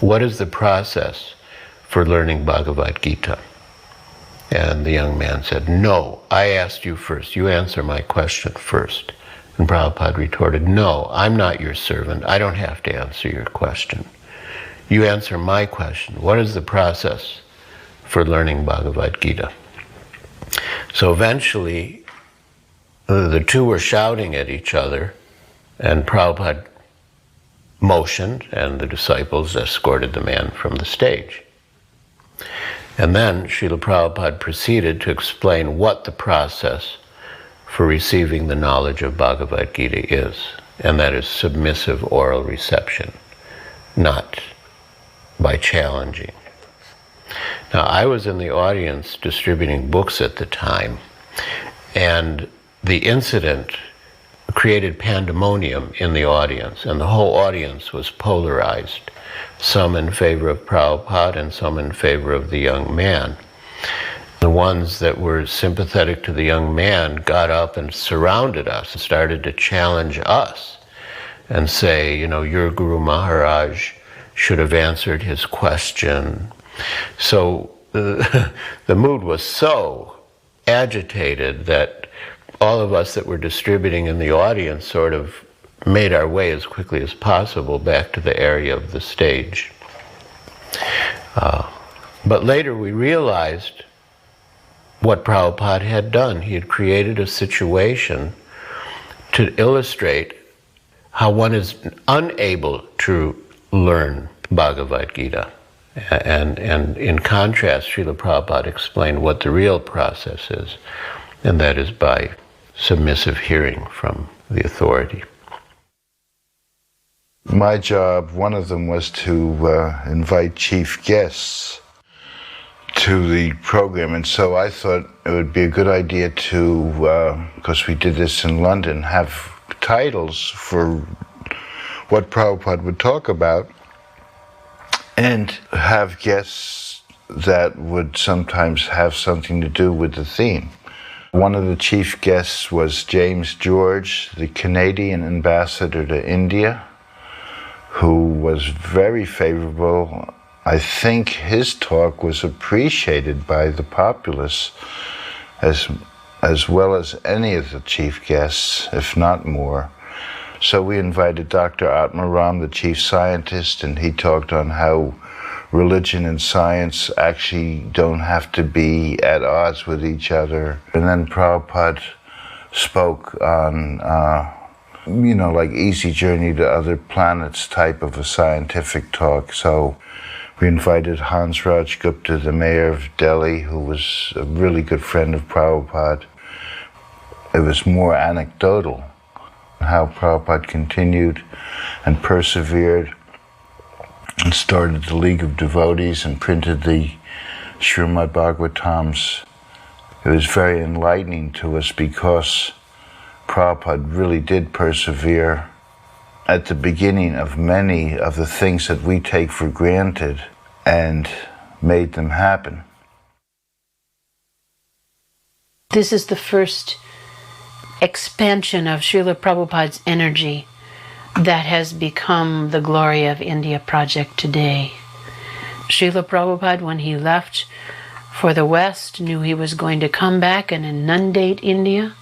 What is the process for learning Bhagavad Gita? And the young man said, no, I asked you first. You answer my question first. And Prabhupada retorted, no, I'm not your servant. I don't have to answer your question. You answer my question. What is the process for learning Bhagavad Gita? So eventually, the two were shouting at each other, and Prabhupada motioned, and the disciples escorted the man from the stage. And then Srila Prabhupada proceeded to explain what the process for receiving the knowledge of Bhagavad Gita is, and that is submissive oral reception, not by challenging. Now, I was in the audience distributing books at the time, and the incident created pandemonium in the audience, and the whole audience was polarized, some in favor of Prabhupada and some in favor of the young man. The ones that were sympathetic to the young man got up and surrounded us and started to challenge us and say, you know, your Guru Maharaj should have answered his question. So the mood was so agitated that all of us that were distributing in the audience sort of made our way as quickly as possible back to the area of the stage. But later we realized what Prabhupada had done. He had created a situation to illustrate how one is unable to learn Bhagavad Gita. And in contrast, Srila Prabhupada explained what the real process is, and that is by submissive hearing from the authority. My job, one of them was to invite chief guests to the program, and so I thought it would be a good idea to, because we did this in London, have titles for what Prabhupada would talk about, and have guests that would sometimes have something to do with the theme. One of the chief guests was James George, the Canadian ambassador to India, who was very favorable. I think his talk was appreciated by the populace as well as any of the chief guests, if not more. So we invited Dr. Atmaram, the chief scientist, and he talked on how religion and science actually don't have to be at odds with each other. And then Prabhupada spoke on, like Easy Journey to Other Planets type of a scientific talk. So we invited Hans Raj Gupta, the mayor of Delhi, who was a really good friend of Prabhupada. It was more anecdotal, how Prabhupada continued and persevered and started the League of Devotees and printed the Srimad Bhagavatams. It was very enlightening to us because Prabhupada really did persevere at the beginning of many of the things that we take for granted and made them happen. This is the first expansion of Srila Prabhupada's energy that has become the Glory of India project today. Srila Prabhupada, when he left for the West, knew he was going to come back and inundate India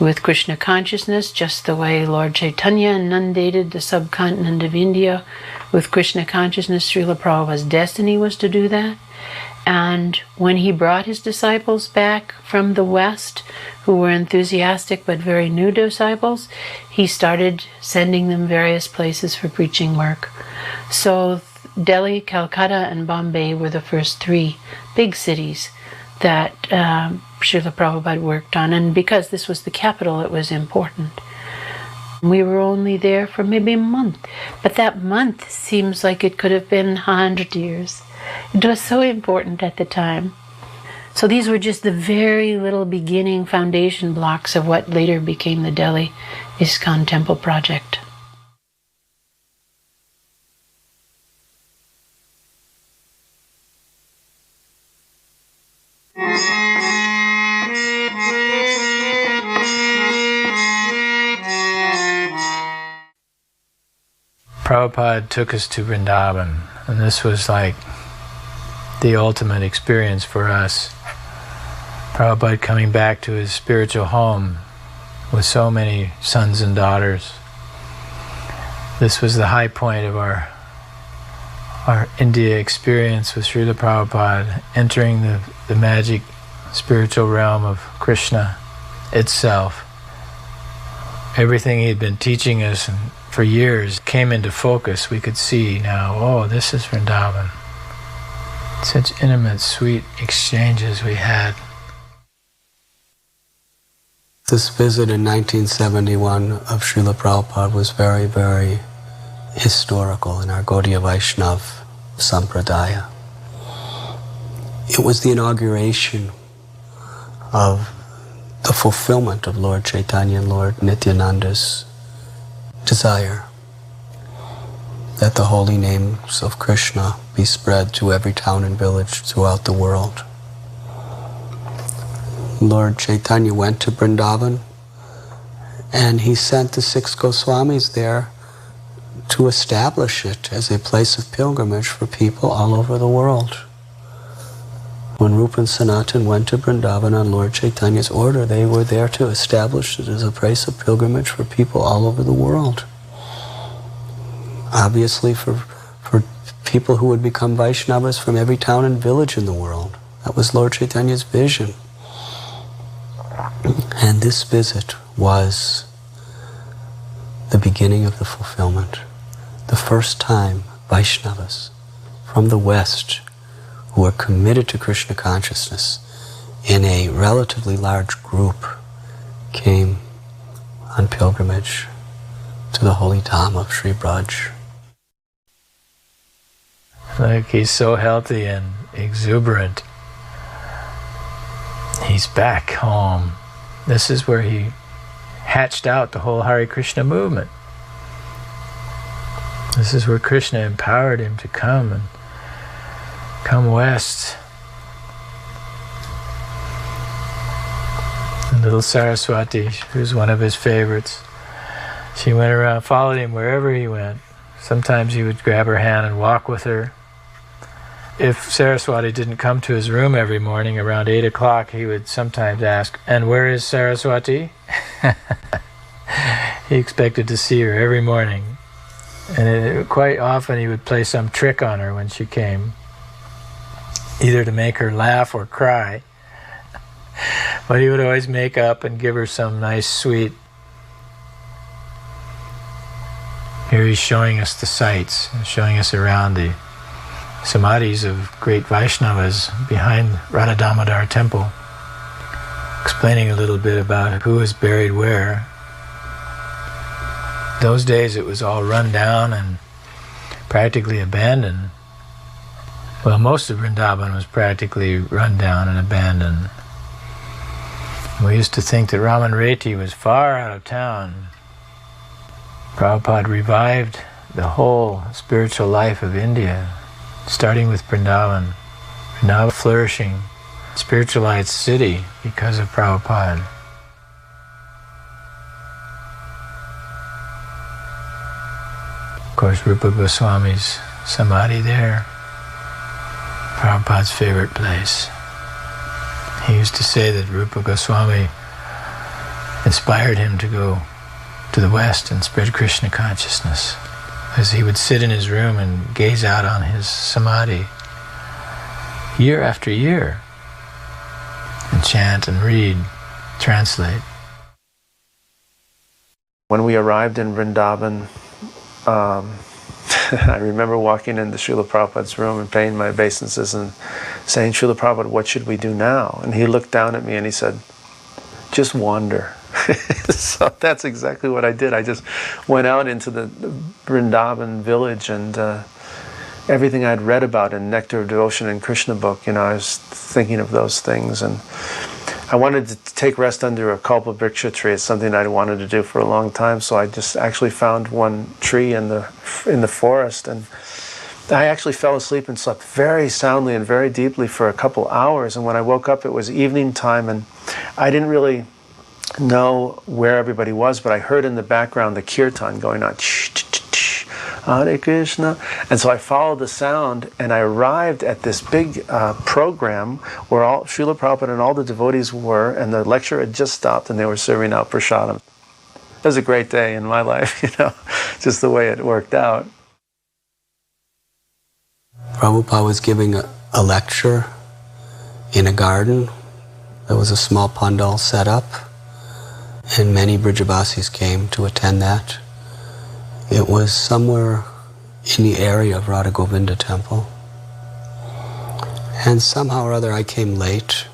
with Krishna consciousness, just the way Lord Chaitanya inundated the subcontinent of India with Krishna consciousness. Srila Prabhupada's destiny was to do that. And when he brought his disciples back from the West, who were enthusiastic but very new disciples, he started sending them various places for preaching work. So Delhi, Calcutta, and Bombay were the first three big cities that Srila Prabhupada worked on. And because this was the capital, it was important. We were only there for maybe a month, but that month seems like it could have been 100 years. It was so important at the time. So these were just the very little beginning foundation blocks of what later became the Delhi ISKCON Temple project. Prabhupada took us to Vrindavan, and this was like the ultimate experience for us. Prabhupada coming back to his spiritual home with so many sons and daughters. This was the high point of our India experience with Srila Prabhupada, entering the magic spiritual realm of Krishna itself. Everything he'd been teaching us for years came into focus. We could see now, oh, this is Vrindavan. Such intimate, sweet exchanges we had. This visit in 1971 of Srila Prabhupada was very, very historical in our Gaudiya Vaishnav Sampradaya. It was the inauguration of the fulfillment of Lord Chaitanya and Lord Nityananda's desire that the holy names of Krishna be spread to every town and village throughout the world. Lord Chaitanya went to Vrindavan and he sent the 6 Goswamis there to establish it as a place of pilgrimage for people all over the world. When Rupa and Sanatan went to Vrindavan on Lord Chaitanya's order, they were there to establish it as a place of pilgrimage for people all over the world. Obviously for people who would become Vaishnavas from every town and village in the world. That was Lord Chaitanya's vision. And this visit was the beginning of the fulfillment. The first time Vaishnavas from the West who are committed to Krishna consciousness in a relatively large group came on pilgrimage to the holy Dham of Sri Braj. Look, he's so healthy and exuberant. He's back home. This is where he hatched out the whole Hare Krishna movement. This is where Krishna empowered him to come west. And little Saraswati, who's one of his favorites, she went around, followed him wherever he went. Sometimes he would grab her hand and walk with her. If Saraswati didn't come to his room every morning around 8 o'clock, he would sometimes ask, "And where is Saraswati?" He expected to see her every morning. And quite often he would play some trick on her when she came, either to make her laugh or cry. But he would always make up and give her some nice sweet. Here he's showing us the sights, showing us around the samadhis of great Vaishnavas behind Radha Damodar temple, explaining a little bit about who is buried where. Those days it was all run down and practically abandoned. Well, most of Vrindavan was practically run down and abandoned. We used to think that Raman Reti was far out of town. Prabhupada revived the whole spiritual life of India, starting with Vrindavan. Vrindavan flourishing, spiritualized city because of Prabhupada. Of course, Rupa Goswami's samadhi there, Prabhupada's favorite place. He used to say that Rupa Goswami inspired him to go to the West and spread Krishna consciousness, as he would sit in his room and gaze out on his samadhi year after year and chant and read, translate. When we arrived in Vrindavan, I remember walking into Srila Prabhupada's room and paying my obeisances and saying, Srila Prabhupada, what should we do now? And he looked down at me and he said, just wander. So that's exactly what I did. I just went out into the Vrindavan village, and everything I'd read about in Nectar of Devotion and Krishna book, I was thinking of those things. And I wanted to take rest under a Kalpa Vriksha tree. It's something I'd wanted to do for a long time, so I just actually found one tree in the forest, and I actually fell asleep and slept very soundly and very deeply for a couple hours. And when I woke up, it was evening time, and I didn't really know where everybody was, but I heard in the background the kirtan going on, Hare Krishna. And so I followed the sound, and I arrived at this big program where all Srila Prabhupada and all the devotees were, and the lecture had just stopped and they were serving out prasadam. It was a great day in my life, just the way it worked out. Prabhupada was giving a lecture in a garden. There was a small pandal set up, and many Brijavasis came to attend that. It was somewhere in the area of Radha Govinda temple. And somehow or other I came late.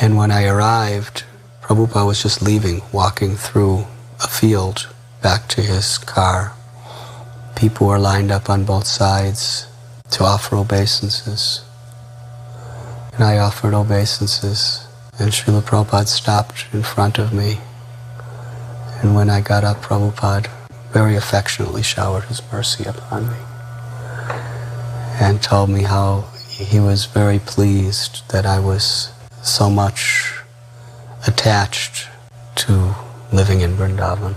And when I arrived, Prabhupada was just leaving, walking through a field back to his car. People were lined up on both sides to offer obeisances. And I offered obeisances, and Srila Prabhupada stopped in front of me. And when I got up, Prabhupada very affectionately showered his mercy upon me and told me how he was very pleased that I was so much attached to living in Vrindavan.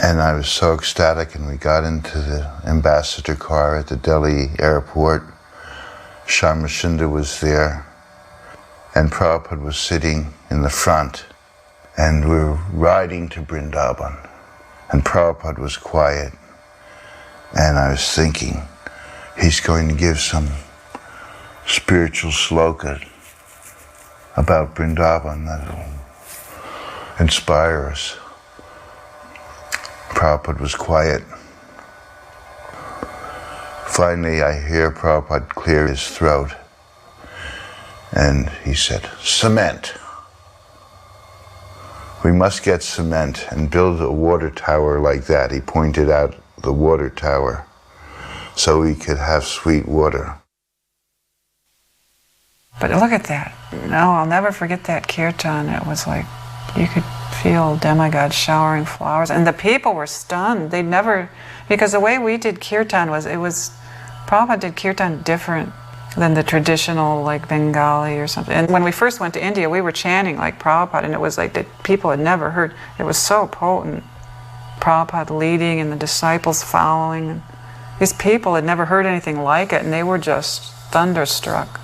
And I was so ecstatic, and we got into the ambassador car at the Delhi airport. Sharma Sundar was there, and Prabhupada was sitting in the front. And we were riding to Vrindavan, and Prabhupada was quiet. And I was thinking, he's going to give some spiritual sloka about Vrindavan that will inspire us. Prabhupada was quiet. Finally, I hear Prabhupada clear his throat, and he said, cement. We must get cement and build a water tower like that. He pointed out the water tower so we could have sweet water. But look at that. No, I'll never forget that kirtan. It was like you could feel demigods showering flowers. And the people were stunned. They'd never, because the way we did kirtan was, Prabhupada did kirtan different than the traditional like Bengali or something. And when we first went to India, we were chanting like Prabhupada, and it was like that people had never heard. It was so potent. Prabhupada leading and the disciples following. And these people had never heard anything like it, and they were just thunderstruck.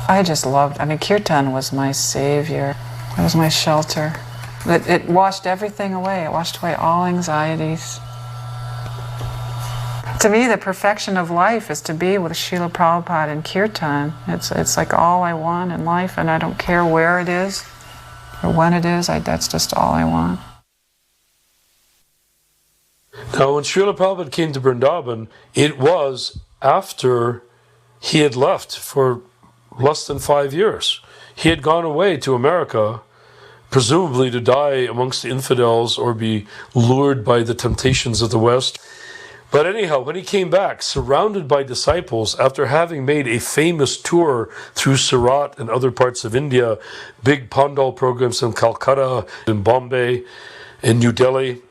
I just loved, kirtan was my savior. It was my shelter. It washed everything away. It washed away all anxieties. To me, the perfection of life is to be with Srila Prabhupada in Kirtan. It's like all I want in life, and I don't care where it is or when it is. That's just all I want. Now, when Srila Prabhupada came to Vrindavan, it was after he had left for less than 5 years. He had gone away to America, presumably to die amongst the infidels or be lured by the temptations of the West. But anyhow, when he came back, surrounded by disciples, after having made a famous tour through Surat and other parts of India, big Pandal programs in Calcutta, in Bombay, in New Delhi,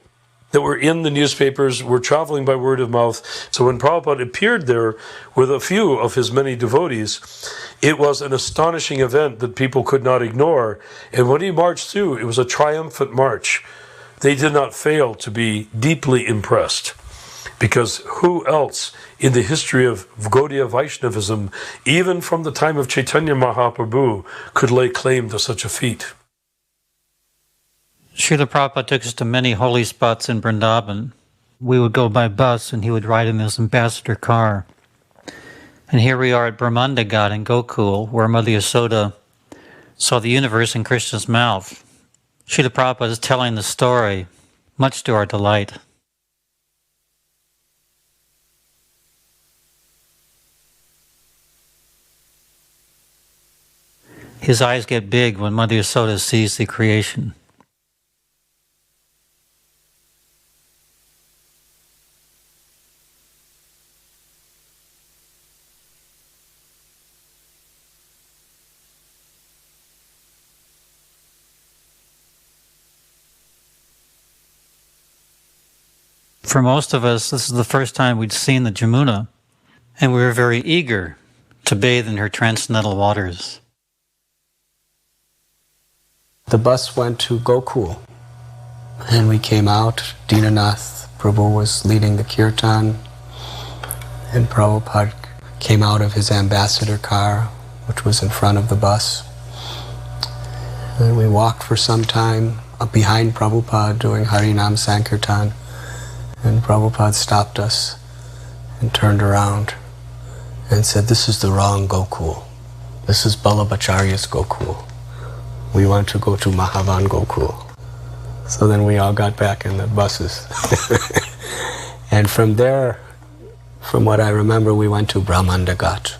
that were in the newspapers, were traveling by word of mouth. So when Prabhupada appeared there with a few of his many devotees, it was an astonishing event that people could not ignore. And when he marched through, it was a triumphant march. They did not fail to be deeply impressed. Because who else in the history of Gaudiya Vaishnavism, even from the time of Chaitanya Mahaprabhu, could lay claim to such a feat? Srila Prabhupada took us to many holy spots in Vrindavan. We would go by bus and he would ride in this ambassador car. And here we are at Brahmanda Ghat in Gokul, where Mother Yasoda saw the universe in Krishna's mouth. Srila Prabhupada is telling the story, much to our delight. His eyes get big when Mother Yasoda sees the creation. For most of us, this is the first time we'd seen the Jamuna, and we were very eager to bathe in her transcendental waters. The bus went to Gokul, and we came out. Dinanath Prabhu was leading the kirtan, and Prabhupada came out of his ambassador car, which was in front of the bus. And we walked for some time up behind Prabhupada doing Harinam Sankirtan, and Prabhupada stopped us and turned around and said, "This is the wrong Gokul. This is Ballabhacharya's Gokul. We want to go to Mahavan Gokul." So then we all got back in the buses. And from there, from what I remember, we went to Brahmanda Ghat,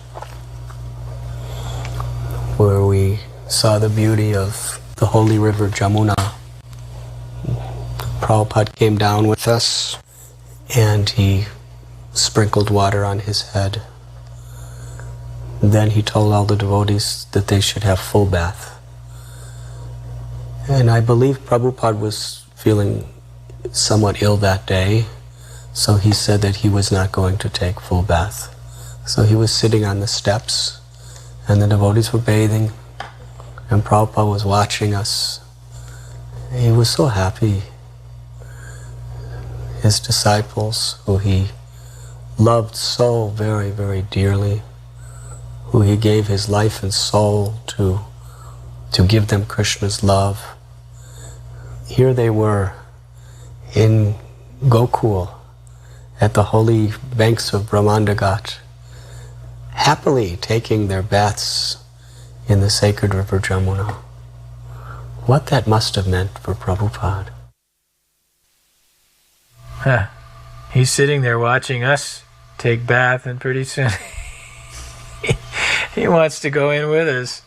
where we saw the beauty of the holy river Jamuna. Prabhupada came down with us, and he sprinkled water on his head. Then he told all the devotees that they should have full bath. And I believe Prabhupada was feeling somewhat ill that day, so he said that he was not going to take full bath. So he was sitting on the steps, and the devotees were bathing, and Prabhupada was watching us. He was so happy. His disciples, who he loved so very, very dearly, who he gave his life and soul to give them Krishna's love. Here they were in Gokul at the holy banks of Brahmanda Ghat, happily taking their baths in the sacred river Jamuna. What that must have meant for Prabhupada. He's sitting there watching us take bath, and pretty soon he wants to go in with us.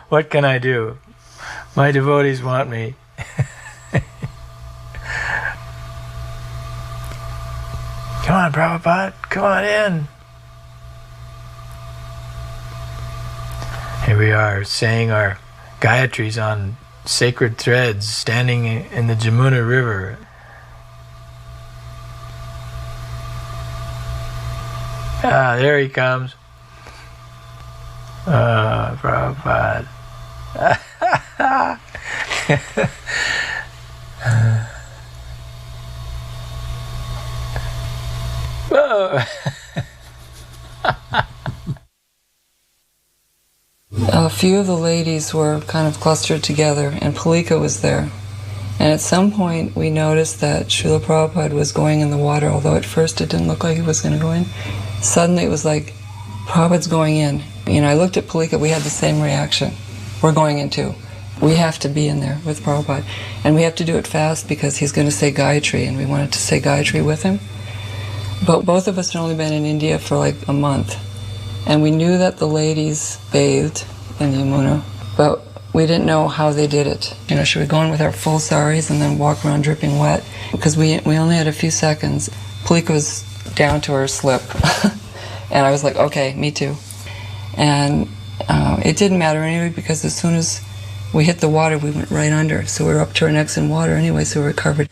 What can I do? My devotees want me. Come on, Prabhupada, come on in. Here we are saying our Gayatris on sacred threads, standing in the Jamuna River. Ah, there he comes. Prabhupada. few of the ladies were kind of clustered together, and Palika was there. And at some point, we noticed that Srila Prabhupada was going in the water, although at first it didn't look like he was going to go in. Suddenly it was like, Prabhupada's going in. You know, I looked at Palika, we had the same reaction. We're going in too. We have to be in there with Prabhupada. And we have to do it fast because he's going to say Gayatri, and we wanted to say Gayatri with him. But both of us had only been in India for like a month. And we knew that the ladies bathed in the Yamuna, but we didn't know how they did it. You know, should we go in with our full saris and then walk around dripping wet? Because we only had a few seconds. Palika was down to her slip. And I was like, okay, me too. And it didn't matter anyway, because as soon as we hit the water, we went right under. So we were up to our necks in water anyway, so we were covered.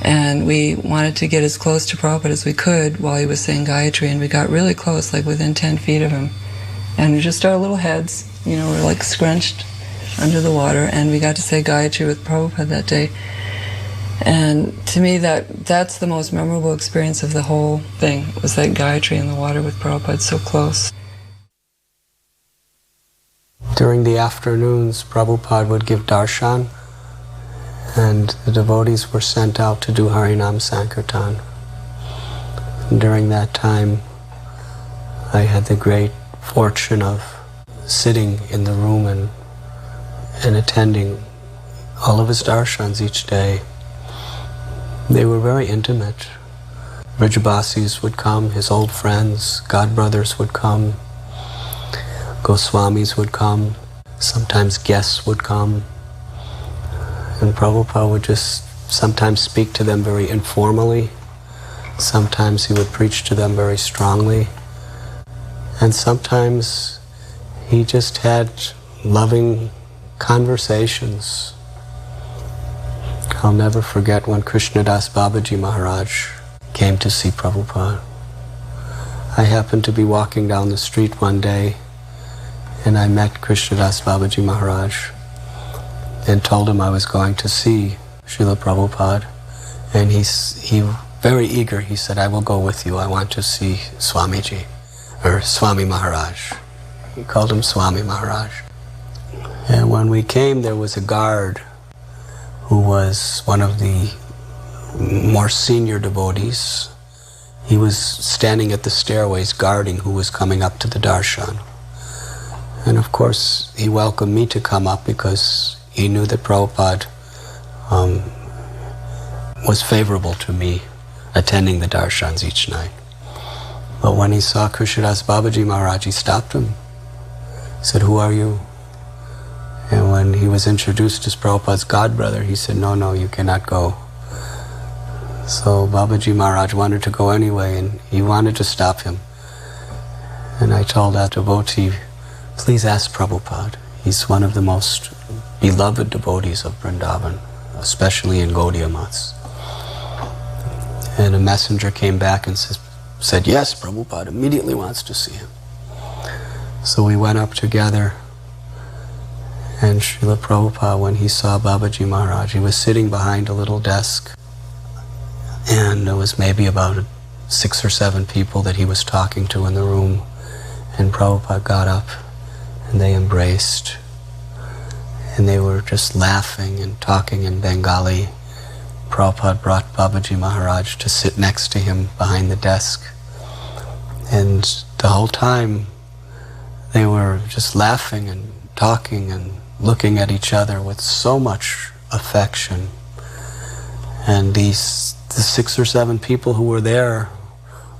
And we wanted to get as close to Prabhupada as we could while he was saying Gayatri, and we got really close, like within 10 feet of him. And just our little heads, you know, were like scrunched under the water, and we got to say Gayatri with Prabhupada that day. And to me, that's the most memorable experience of the whole thing, was that Gayatri in the water with Prabhupada so close. During the afternoons, Prabhupada would give darshan, and the devotees were sent out to do Harinam Sankirtan. And during that time, I had the great fortune of sitting in the room and attending all of his darshans each day. They were very intimate. Vrajabasis would come, his old friends, godbrothers would come, Goswamis would come, sometimes guests would come. And Prabhupada would just sometimes speak to them very informally. Sometimes he would preach to them very strongly. And sometimes he just had loving conversations. I'll never forget when Krishnadas Babaji Maharaj came to see Prabhupada. I happened to be walking down the street one day, and I met Krishnadas Babaji Maharaj and told him I was going to see Srila Prabhupada. And he very eager, he said, I will go with you. I want to see Swamiji, or Swami Maharaj. He called him Swami Maharaj. And when we came, there was a guard who was one of the more senior devotees. He was standing at the stairways guarding who was coming up to the darshan. And of course, he welcomed me to come up because he knew that Prabhupada was favorable to me attending the darshans each night. But when he saw Krishnadas Babaji Maharaj, he stopped him. He said, who are you? And when he was introduced as Prabhupada's godbrother, he said, no, you cannot go. So Babaji Maharaj wanted to go anyway, and he wanted to stop him. And I told that devotee, please ask Prabhupada. He's one of the most beloved devotees of Vrindavan, especially in Gaudiya Mats. And a messenger came back and said, yes, Prabhupada immediately wants to see him. So we went up together, and Srila Prabhupada, when he saw Babaji Maharaj, he was sitting behind a little desk, and there was maybe about 6 or 7 people that he was talking to in the room. And Prabhupada got up, and they embraced, and they were just laughing and talking in Bengali. Prabhupada brought Babaji Maharaj to sit next to him behind the desk. And the whole time, they were just laughing and talking and looking at each other with so much affection. And the 6 or 7 people who were there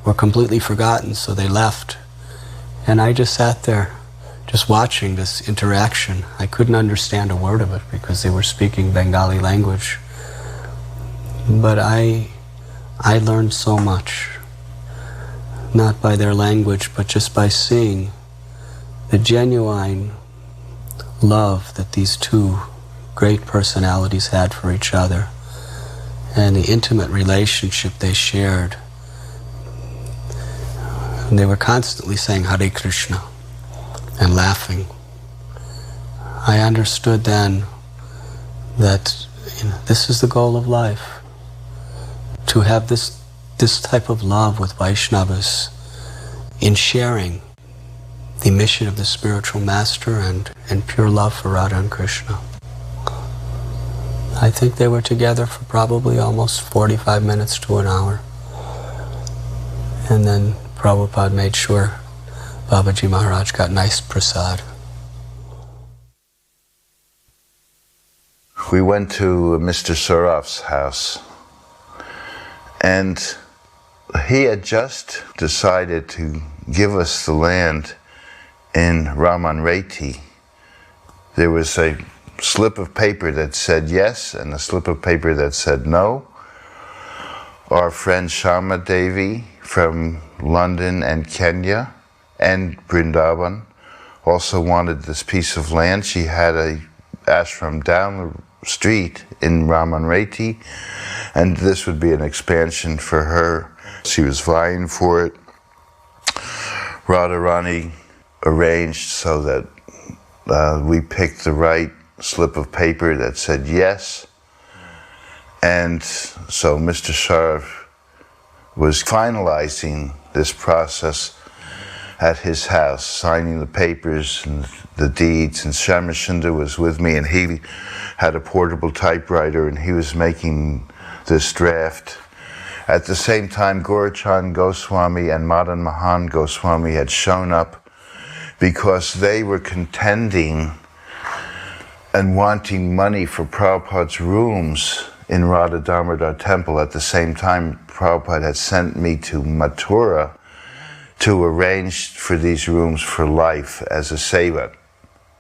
were completely forgotten, so they left. And I just sat there, just watching this interaction. I couldn't understand a word of it because they were speaking Bengali language. But I learned so much, not by their language, but just by seeing the genuine love that these two great personalities had for each other and the intimate relationship they shared. And they were constantly saying Hare Krishna and laughing. I understood then that this is the goal of life, to have this type of love with Vaishnavas in sharing the mission of the spiritual master and and pure love for Radha and Krishna. I think they were together for probably almost 45 minutes to an hour. And then Prabhupada made sure Babaji Maharaj got nice prasad. We went to Mr. Saraf's house, and he had just decided to give us the land in Raman Reti. There was a slip of paper that said yes and a slip of paper that said no. Our friend Shama Devi from London and Kenya and Vrindavan also wanted this piece of land. She had a ashram down the street in Raman Reti, and this would be an expansion for her. She was vying for it. Radharani arranged so that we picked the right slip of paper that said yes, and so Mr. Sharaf was finalizing this process at his house, signing the papers and the deeds, and Shamashunda was with me, and he had a portable typewriter and he was making this draft. At the same time, Gaurachand Goswami and Madan Mohan Goswami had shown up because they were contending and wanting money for Prabhupada's rooms in Radha Damodar temple. At the same time, Prabhupada had sent me to Mathura to arrange for these rooms for life as a seva.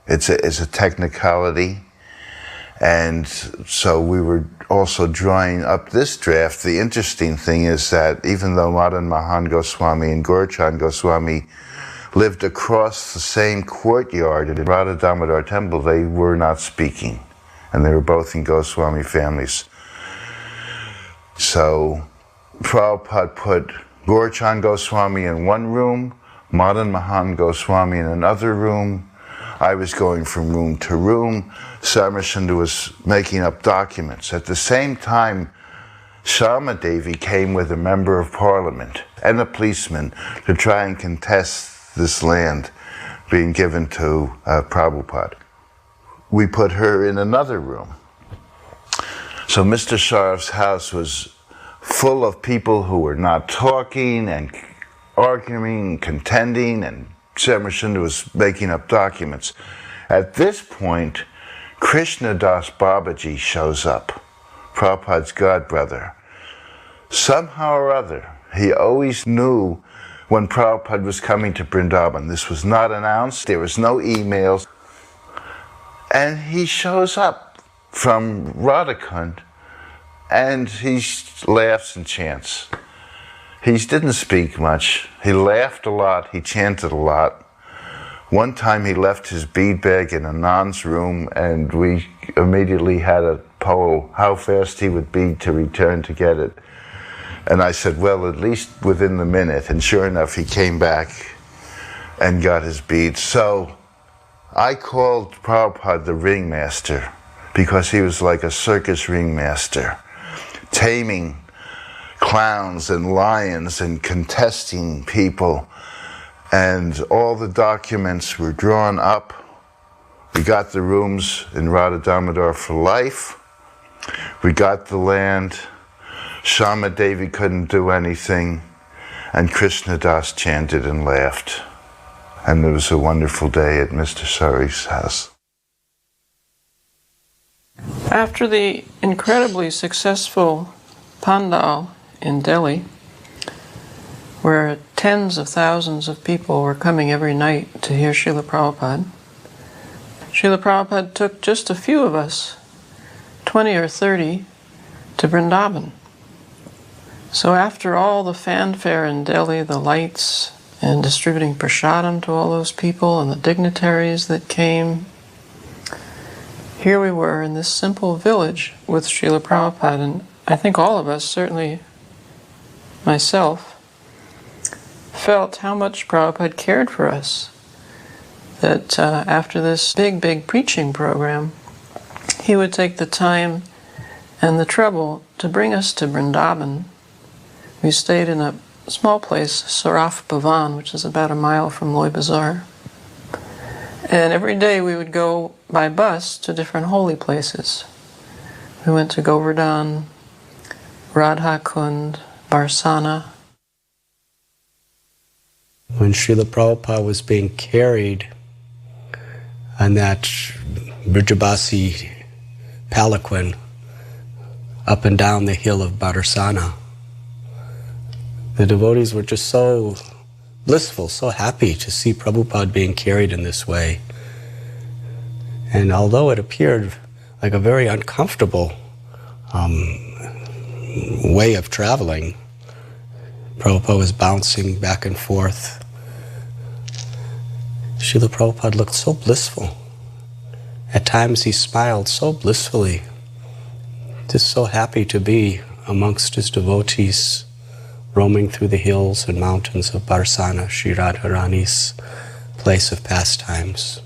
It's a technicality, and so we were also drawing up this draft. The interesting thing is that even though Madan Mohan Goswami and Gaurachand Goswami lived across the same courtyard in Radha Damodar temple, they were not speaking, and they were both in Goswami families. So Prabhupada put Gaurachand Goswami in one room, Madan Mohan Goswami in another room. I was going from room to room. Samarshanda was making up documents. At the same time, Shama Devi came with a member of parliament and a policeman to try and contest this land being given to Prabhupada. We put her in another room. So Mr. Sharaf's house was full of people who were not talking and arguing, contending, and Samarshanda was making up documents. At this point, Krishna Das Babaji shows up, Prabhupada's godbrother. Somehow or other, he always knew when Prabhupada was coming to Vrindavan. This was not announced, there was no emails. And he shows up from Radhakund, and he laughs and chants. He didn't speak much. He laughed a lot, he chanted a lot. One time he left his bead bag in a nun's room, and we immediately had a poll how fast he would be to return to get it. And I said, well, at least within the minute. And sure enough, he came back and got his beads. So I called Prabhupada the ringmaster, because he was like a circus ringmaster, taming clowns and lions and contesting people. And all the documents were drawn up. We got the rooms in Radha Damodar for life. We got the land. Shama Devi couldn't do anything, and Krishna Das chanted and laughed. And it was a wonderful day at Mr. Sari's house. After the incredibly successful Pandal in Delhi, where tens of thousands of people were coming every night to hear Srila Prabhupada, Srila Prabhupada took just a few of us, 20 or 30, to Vrindavan. So after all the fanfare in Delhi, the lights, and distributing prasadam to all those people and the dignitaries that came, here we were in this simple village with Srila Prabhupada, and I think all of us, certainly myself, felt how much Prabhupada cared for us. That after this big preaching program, he would take the time and the trouble to bring us to Vrindavan. We stayed in a small place, Saraf Bhavan, which is about a mile from Loy Bazaar. And every day we would go by bus to different holy places. We went to Govardhan, Radha Kund, Barsana. When Srila Prabhupada was being carried on that Brijabasi palanquin up and down the hill of Barsana, the devotees were just so blissful, so happy to see Prabhupada being carried in this way. And although it appeared like a very uncomfortable way of traveling, Prabhupada was bouncing back and forth. Srila Prabhupada looked so blissful. At times he smiled so blissfully, just so happy to be amongst his devotees, roaming through the hills and mountains of Barsana, Sri Radharani's place of pastimes.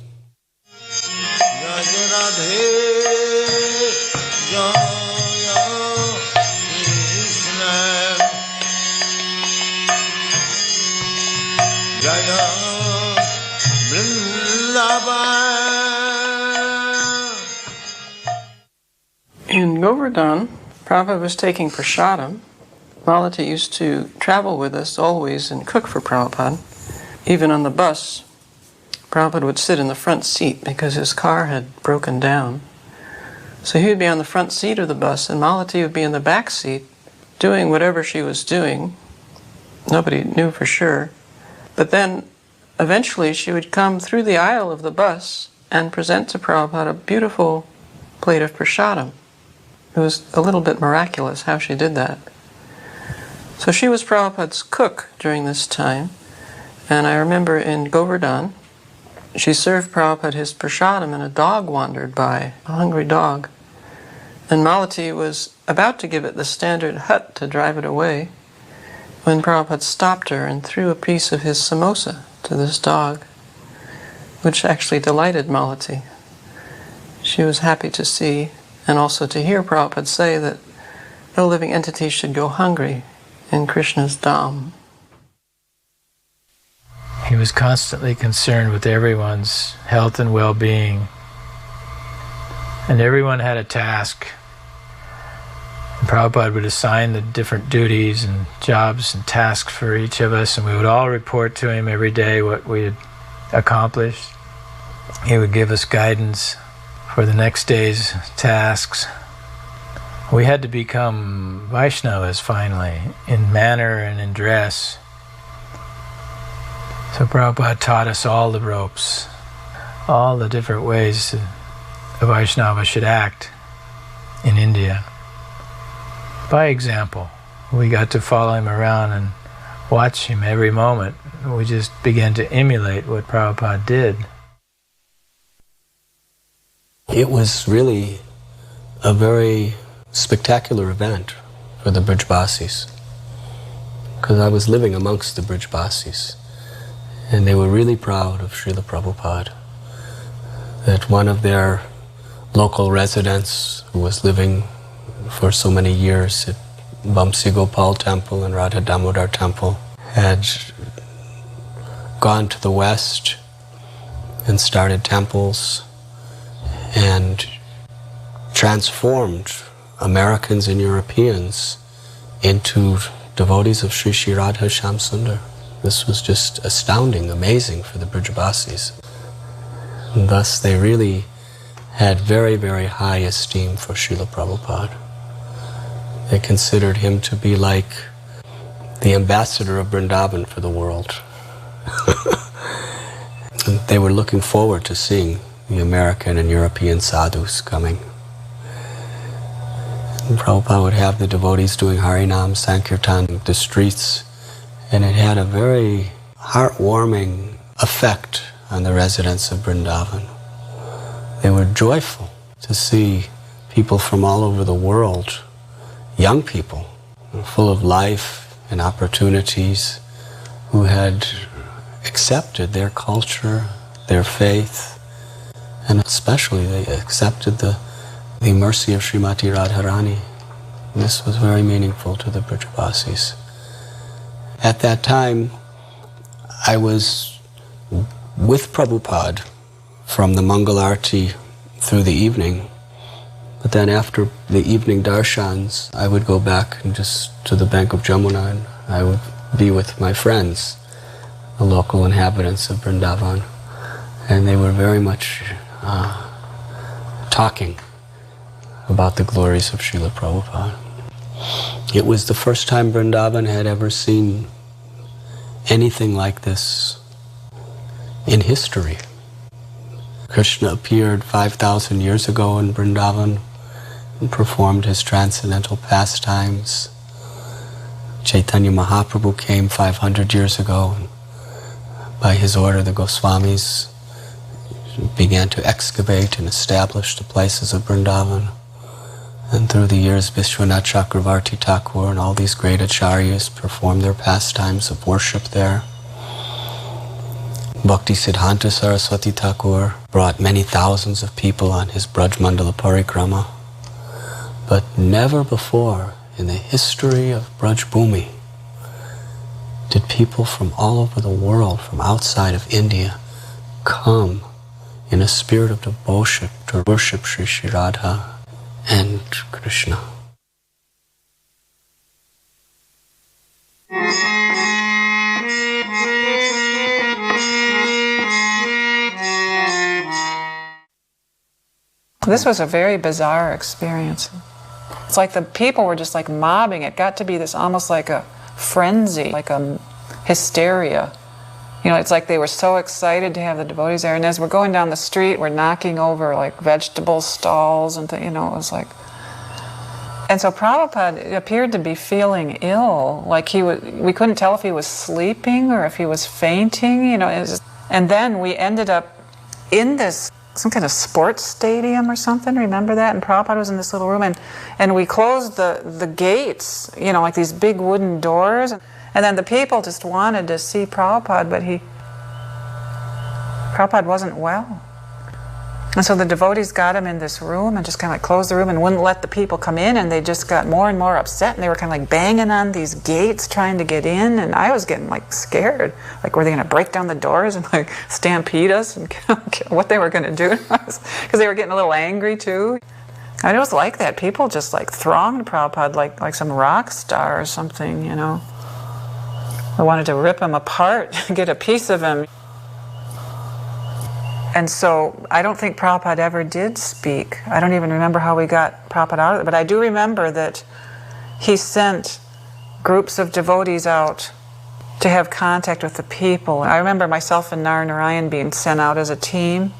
In Govardhan, Prabhupada was taking prasadam. Malati used to travel with us always and cook for Prabhupada. Even on the bus, Prabhupada would sit in the front seat because his car had broken down. So he would be on the front seat of the bus and Malati would be in the back seat doing whatever she was doing. Nobody knew for sure. But then eventually she would come through the aisle of the bus and present to Prabhupada a beautiful plate of prasadam. It was a little bit miraculous how she did that. So she was Prabhupada's cook during this time. And I remember in Govardhan, she served Prabhupada his prasadam and a dog wandered by, a hungry dog. And Malati was about to give it the standard hut to drive it away when Prabhupada stopped her and threw a piece of his samosa to this dog, which actually delighted Malati. She was happy to see and also to hear Prabhupada say that no living entity should go hungry in Krishna's Dham. He was constantly concerned with everyone's health and well-being. And everyone had a task. And Prabhupada would assign the different duties and jobs and tasks for each of us, and we would all report to him every day what we had accomplished. He would give us guidance for the next day's tasks. We had to become Vaishnavas finally, in manner and in dress. So Prabhupada taught us all the ropes, all the different ways a Vaishnava should act in India. By example, we got to follow him around and watch him every moment. We just began to emulate what Prabhupada did. It was really a very spectacular event for the Brijbasis, because I was living amongst the Brijbasis, and they were really proud of Srila Prabhupada, that one of their local residents who was living for so many years at Vamsi Gopal Temple and Radha Damodar Temple had gone to the West and started temples and transformed Americans and Europeans into devotees of Sri Sri Radha Shamsundar. This was just astounding, amazing for the Brijbasis. And thus they really had very, very high esteem for Srila Prabhupada. They considered him to be like the ambassador of Vrindavan for the world. And they were looking forward to seeing the American and European sadhus coming. And Prabhupada would have the devotees doing Harinam, Sankirtan in the streets, and it had a very heartwarming effect on the residents of Vrindavan. They were joyful to see people from all over the world, young people, full of life and opportunities, who had accepted their culture, their faith, and especially they accepted the mercy of Srimati Radharani. And this was very meaningful to the Brijbasis. At that time, I was with Prabhupada from the Mangal Arati through the evening. But then after the evening darshans, I would go back and just to the bank of Jamuna, and I would be with my friends, the local inhabitants of Vrindavan, and they were very much talking about the glories of Srila Prabhupada. It was the first time Vrindavan had ever seen anything like this in history. Krishna appeared 5,000 years ago in Vrindavan and performed his transcendental pastimes. Chaitanya Mahaprabhu came 500 years ago, and by his order the Goswamis began to excavate and establish the places of Vrindavan. And through the years, Vishwanath Chakravarti Thakur and all these great acharyas performed their pastimes of worship there. Bhakti Siddhanta Saraswati Thakur brought many thousands of people on his Braj Mandala Parikrama. But never before in the history of Braj Bhumi did people from all over the world, from outside of India, come in a spirit of devotion to worship Sri Sri Radha and Krishna. This was a very bizarre experience. It's like the people were just like mobbing. It got to be this almost like a frenzy, like a hysteria. You know, it's like they were so excited to have the devotees there. And as we're going down the street, we're knocking over like vegetable stalls and it was like... And so Prabhupada appeared to be feeling ill, like we couldn't tell if he was sleeping or if he was fainting, And then we ended up in this, some kind of sports stadium or something, remember that? And Prabhupada was in this little room, and we closed the gates, like these big wooden doors. And then the people just wanted to see Prabhupada, but Prabhupada wasn't well. And so the devotees got him in this room and just kind of like closed the room and wouldn't let the people come in, and they just got more and more upset, and they were kind of like banging on these gates trying to get in, and I was getting like scared. Like, were they going to break down the doors and like stampede us and what they were going to do to us? Because they were getting a little angry too. I mean, it was like that. People just like thronged Prabhupada like some rock star or something, They wanted to rip him apart, get a piece of him. And so I don't think Prabhupada ever did speak. I don't even remember how we got Prabhupada out of it, but I do remember that he sent groups of devotees out to have contact with the people. I remember myself and Narayan being sent out as a team,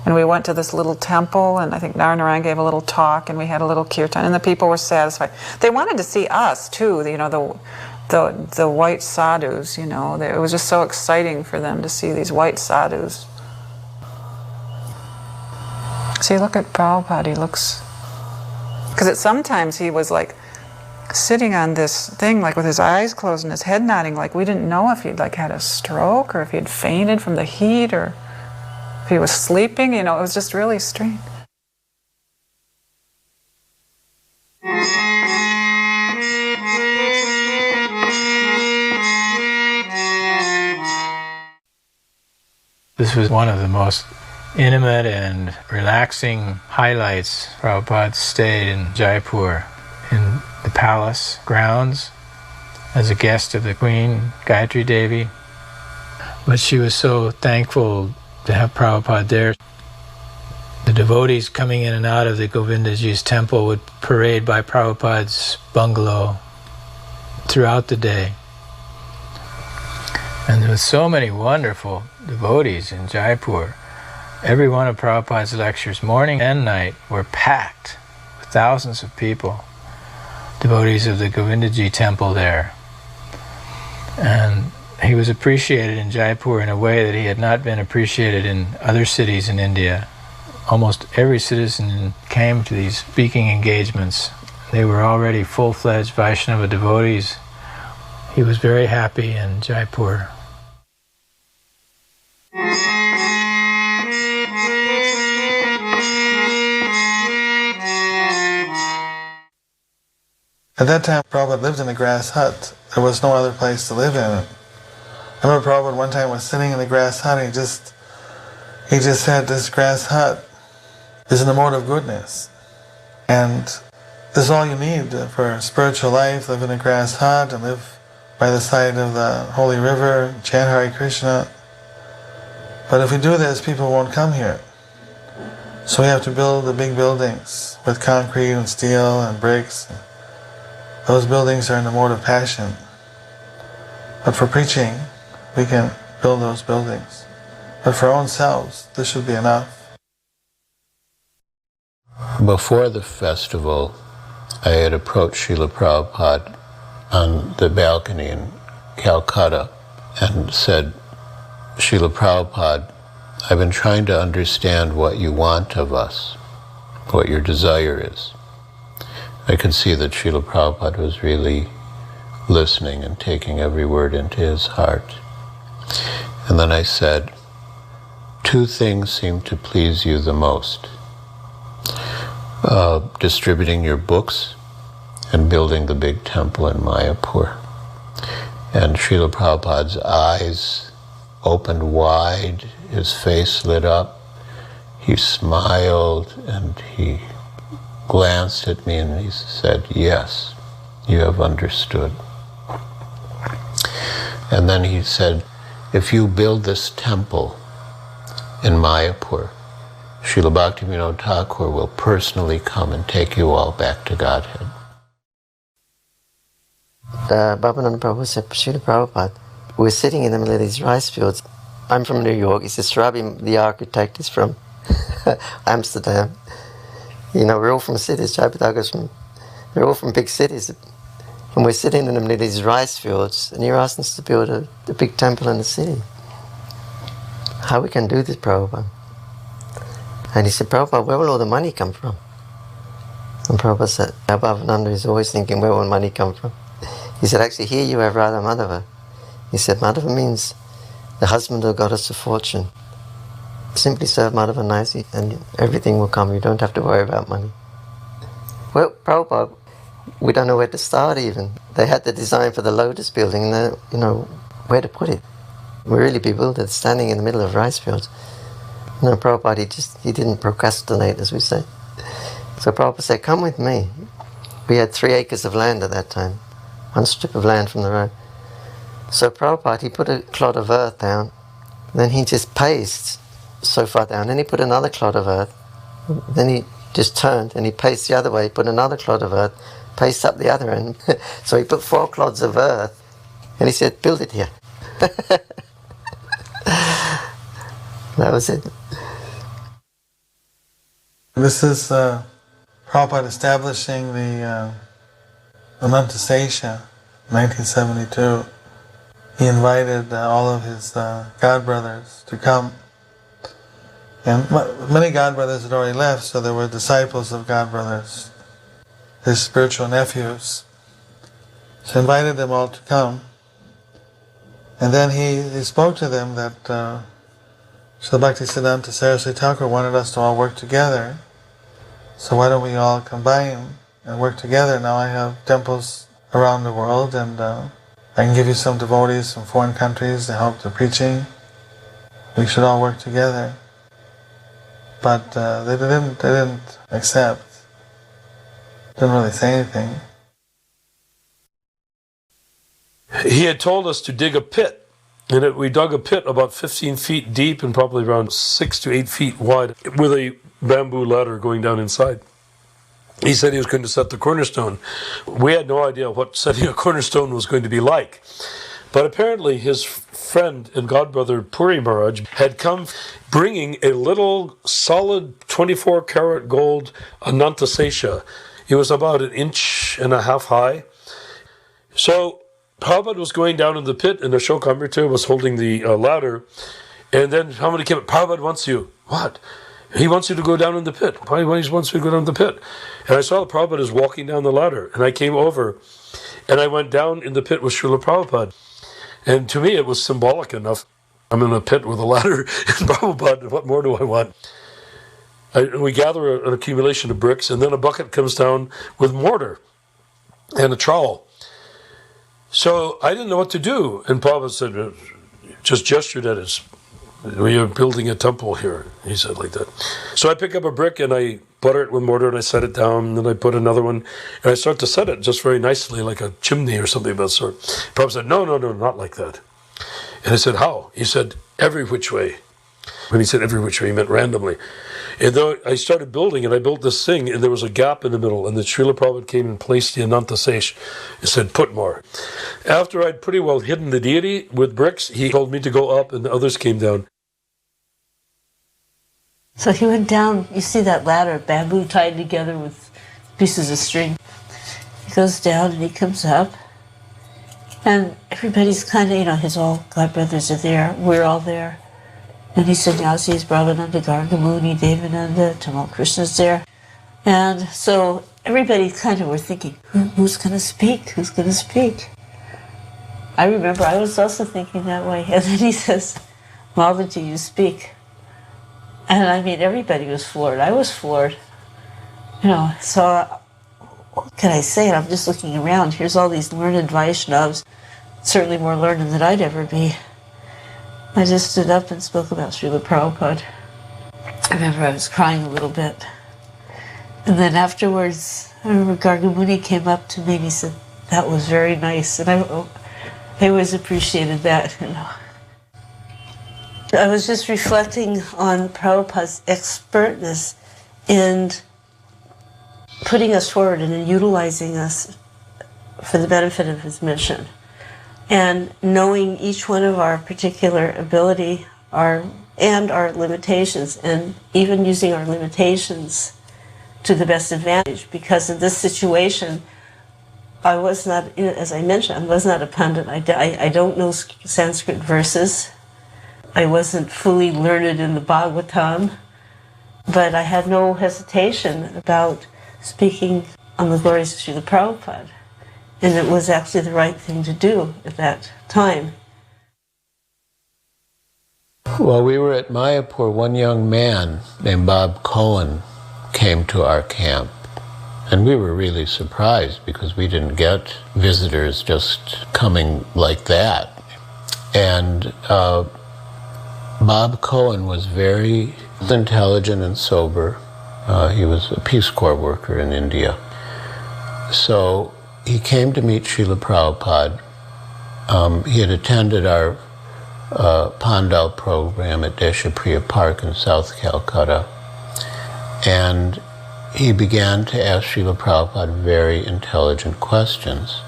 and we went to this little temple, and I think Narayan gave a little talk, and we had a little kirtan, and the people were satisfied. They wanted to see us too, the white sadhus, it was just so exciting for them to see these white sadhus. See, look at Prabhupada, he looks... Because sometimes he was like sitting on this thing, like with his eyes closed and his head nodding, like we didn't know if he'd like had a stroke or if he had fainted from the heat or if he was sleeping, it was just really strange. This was one of the most intimate and relaxing highlights. Prabhupada stayed in Jaipur in the palace grounds as a guest of the Queen, Gayatri Devi. But she was so thankful to have Prabhupada there. The devotees coming in and out of the Govindaji's temple would parade by Prabhupada's bungalow throughout the day. And there were so many wonderful devotees in Jaipur. Every one of Prabhupada's lectures, morning and night, were packed with thousands of people, devotees of the Govindaji temple there. And he was appreciated in Jaipur in a way that he had not been appreciated in other cities in India. Almost every citizen came to these speaking engagements. They were already full-fledged Vaishnava devotees. He was very happy in Jaipur. At that time, Prabhupada lived in a grass hut. There was no other place to live in. I remember Prabhupada one time was sitting in the grass hut and he just, He just said this grass hut is an mode of goodness. And this is all you need for spiritual life. Live in a grass hut and live by the side of the holy river, chant Hare Krishna. But if we do this, people won't come here. So we have to build the big buildings with concrete and steel and bricks. Those buildings are in the mode of passion. But for preaching, we can build those buildings. But for our own selves, this should be enough. Before the festival, I had approached Srila Prabhupada on the balcony in Calcutta and said, Srila Prabhupada, I've been trying to understand what you want of us, what your desire is. I could see that Srila Prabhupada was really listening and taking every word into his heart. And then I said, 2 things seem to please you the most. Distributing your books and building the big temple in Mayapur. And Srila Prabhupada's eyes opened wide, his face lit up, he smiled and he glanced at me and he said, yes, you have understood. And then he said, if you build this temple in Mayapur, Srila Bhaktivinoda Thakur will personally come and take you all back to Godhead. Bhavananda Prabhu said, Srila Prabhupada, we're sitting in the middle of these rice fields. I'm from New York. He says, Srabi, the architect, is from Amsterdam. You know, we're all from cities. We're all from big cities. And we're sitting in the middle of these rice fields, and you're asking us to build a big temple in the city. How we can do this, Prabhupada? And he said, Prabhupada, where will all the money come from? And Prabhupada said, Bhavananda is always thinking, where will money come from? He said, actually, here you have Radha Madhava. He said, Madhava means the husband of goddess of fortune. Simply serve Madhava nicely and everything will come. You don't have to worry about money. Well, Prabhupada, we don't know where to start even. They had the design for the Lotus building and you know, where to put it. We're really bewildered, standing in the middle of rice fields. No, Prabhupada, he didn't procrastinate, as we say. So Prabhupada said, come with me. We had 3 acres of land at that time, 1 strip of land from the road. So Prabhupada, he put a clod of earth down, then he just paced so far down, then he put another clod of earth, then he just turned and he paced the other way, put another clod of earth, paced up the other end. So he put 4 clods of earth and he said, build it here. That was it. This is Prabhupada establishing the Anantasesha in 1972. He invited all of his god brothers to come. And many god brothers had already left, so there were disciples of god brothers, his spiritual nephews. So he invited them all to come. And then he spoke to them that Srila Bhaktisiddhanta Saraswati Thakur wanted us to all work together. So why don't we all combine and work together? Now I have temples around the world and I can give you some devotees from foreign countries to help the preaching. We should all work together. But they didn't accept. Didn't really say anything. He had told us to dig a pit, and we dug a pit about 15 feet deep and probably around 6 to 8 feet wide with a bamboo ladder going down inside. He said he was going to set the cornerstone. We had no idea what setting a cornerstone was going to be like. But apparently his friend and godbrother Puri Maharaj had come bringing a little solid 24-karat gold Anantasesha. It was about 1.5 inches high. So Prabhupada was going down in the pit and Ashoka Amrita was holding the ladder. And then somebody came up, Prabhupada wants you. What? He wants you to go down in the pit. Why he wants you to go down in the pit? And I saw the Prabhupada is walking down the ladder. And I came over and I went down in the pit with Srila Prabhupada. And to me it was symbolic enough. I'm in a pit with a ladder and Prabhupada, what more do I want? We gather an accumulation of bricks and then a bucket comes down with mortar and a trowel. So I didn't know what to do. And Prabhupada said, just gestured at his We are building a temple here, he said like that. So I pick up a brick and I butter it with mortar and I set it down, and then I put another one and I start to set it just very nicely like a chimney or something of that sort. Prabhupada said, no, not like that. And I said, how? He said, every which way. When he said every which way, he meant randomly. And then I started building, and I built this thing, and there was a gap in the middle, and the Srila Prabhupada came and placed the Ananta Sesh and said, put more. After I'd pretty well hidden the deity with bricks, he told me to go up, and the others came down. So he went down, you see that ladder, bamboo tied together with pieces of string. He goes down and he comes up, and everybody's kind of, his all godbrothers are there, we're all there. And he said, now sees Brahmananda, Gargamuni, Devananda, Tamal Krishna's there. And so everybody kind of were thinking, who's going to speak? Who's going to speak? I remember I was also thinking that way. And then he says, Malvati, you speak. And I mean, everybody was floored. I was floored. So what can I say? And I'm just looking around. Here's all these learned Vaishnavas, certainly more learned than I'd ever be. I just stood up and spoke about Srila Prabhupada. I remember I was crying a little bit. And then afterwards, I remember Gargamuni came up to me and he said, that was very nice. And I always appreciated that, I was just reflecting on Prabhupada's expertness in putting us forward and in utilizing us for the benefit of his mission. And knowing each one of our particular ability and our limitations, and even using our limitations to the best advantage. Because in this situation, I was not, as I mentioned, I was not a pundit. I don't know Sanskrit verses. I wasn't fully learned in the Bhagavatam, but I had no hesitation about speaking on the glories of Srila Prabhupada. And it was actually the right thing to do at that time. While we were at Mayapur, one young man named Bob Cohen came to our camp. And we were really surprised because we didn't get visitors just coming like that. And Bob Cohen was very intelligent and sober. He was a Peace Corps worker in India. So he came to meet Srila Prabhupada. He had attended our Pandal program at Deshapriya Park in South Calcutta. And he began to ask Srila Prabhupada very intelligent questions.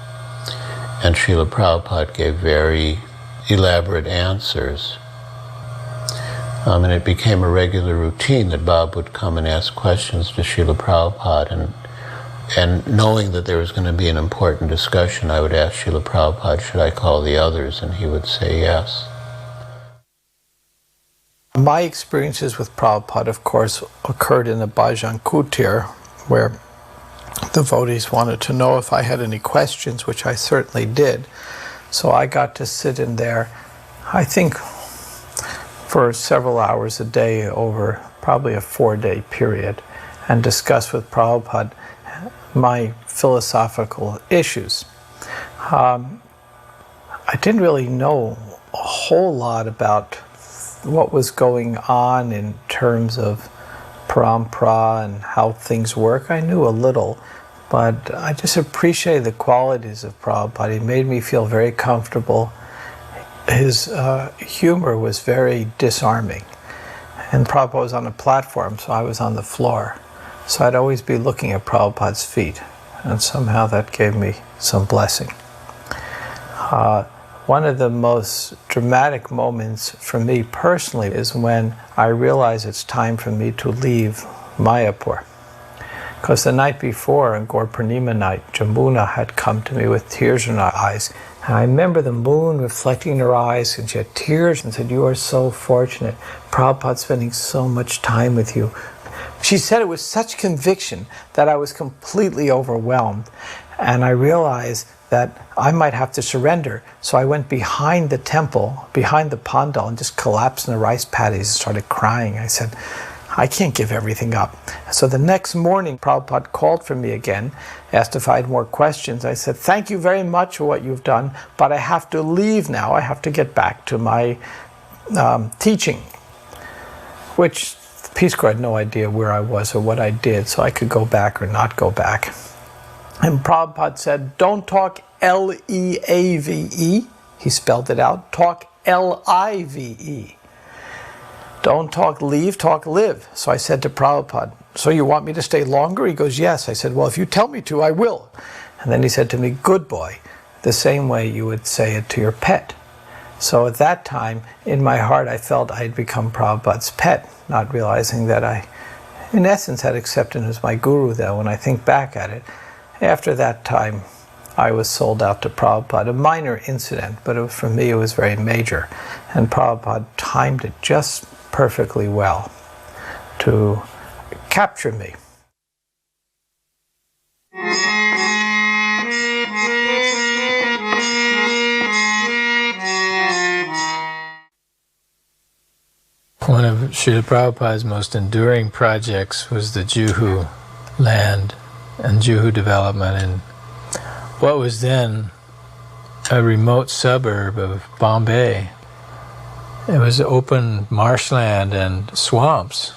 And Srila Prabhupada gave very elaborate answers. And it became a regular routine that Bob would come and ask questions to Srila Prabhupada. And knowing that there was going to be an important discussion, I would ask Srila Prabhupada, should I call the others? And he would say yes. My experiences with Prabhupada, of course, occurred in the Bhajan Kutir, where devotees wanted to know if I had any questions, which I certainly did. So I got to sit in there, I think, for several hours a day over probably a 4-day period, and discuss with Prabhupada my philosophical issues. I didn't really know a whole lot about what was going on in terms of parampara and how things work. I knew a little, but I just appreciated the qualities of Prabhupada. He made me feel very comfortable. His humor was very disarming. And Prabhupada was on a platform, so I was on the floor. So I'd always be looking at Prabhupada's feet, and somehow that gave me some blessing. One of the most dramatic moments for me personally is when I realized it's time for me to leave Mayapur. Because the night before, on Gaur Purnima night, Jamuna had come to me with tears in her eyes. And I remember the moon reflecting in her eyes, and she had tears and said, "You are so fortunate. Prabhupada's spending so much time with you." She said it with such conviction that I was completely overwhelmed. And I realized that I might have to surrender. So I went behind the temple, behind the pandal, and just collapsed in the rice paddies and started crying. I said, I can't give everything up. So the next morning, Prabhupada called for me again, asked if I had more questions. I said, thank you very much for what you've done, but I have to leave now. I have to get back to my teaching, which the Peace Corps had no idea where I was or what I did, so I could go back or not go back. And Prabhupada said, don't talk L-E-A-V-E. He spelled it out. Talk L-I-V-E. Don't talk leave, talk live. So I said to Prabhupada, so you want me to stay longer? He goes, yes. I said, well, if you tell me to, I will. And then he said to me, good boy, the same way you would say it to your pet. So at that time, in my heart, I felt I had become Prabhupada's pet, not realizing that I, in essence, had accepted him as my guru, though, when I think back at it. After that time, I was sold out to Prabhupada, a minor incident, but for me it was very major. And Prabhupada timed it just perfectly well to capture me. One of Srila Prabhupada's most enduring projects was the Juhu land and Juhu development in what was then a remote suburb of Bombay. It was open marshland and swamps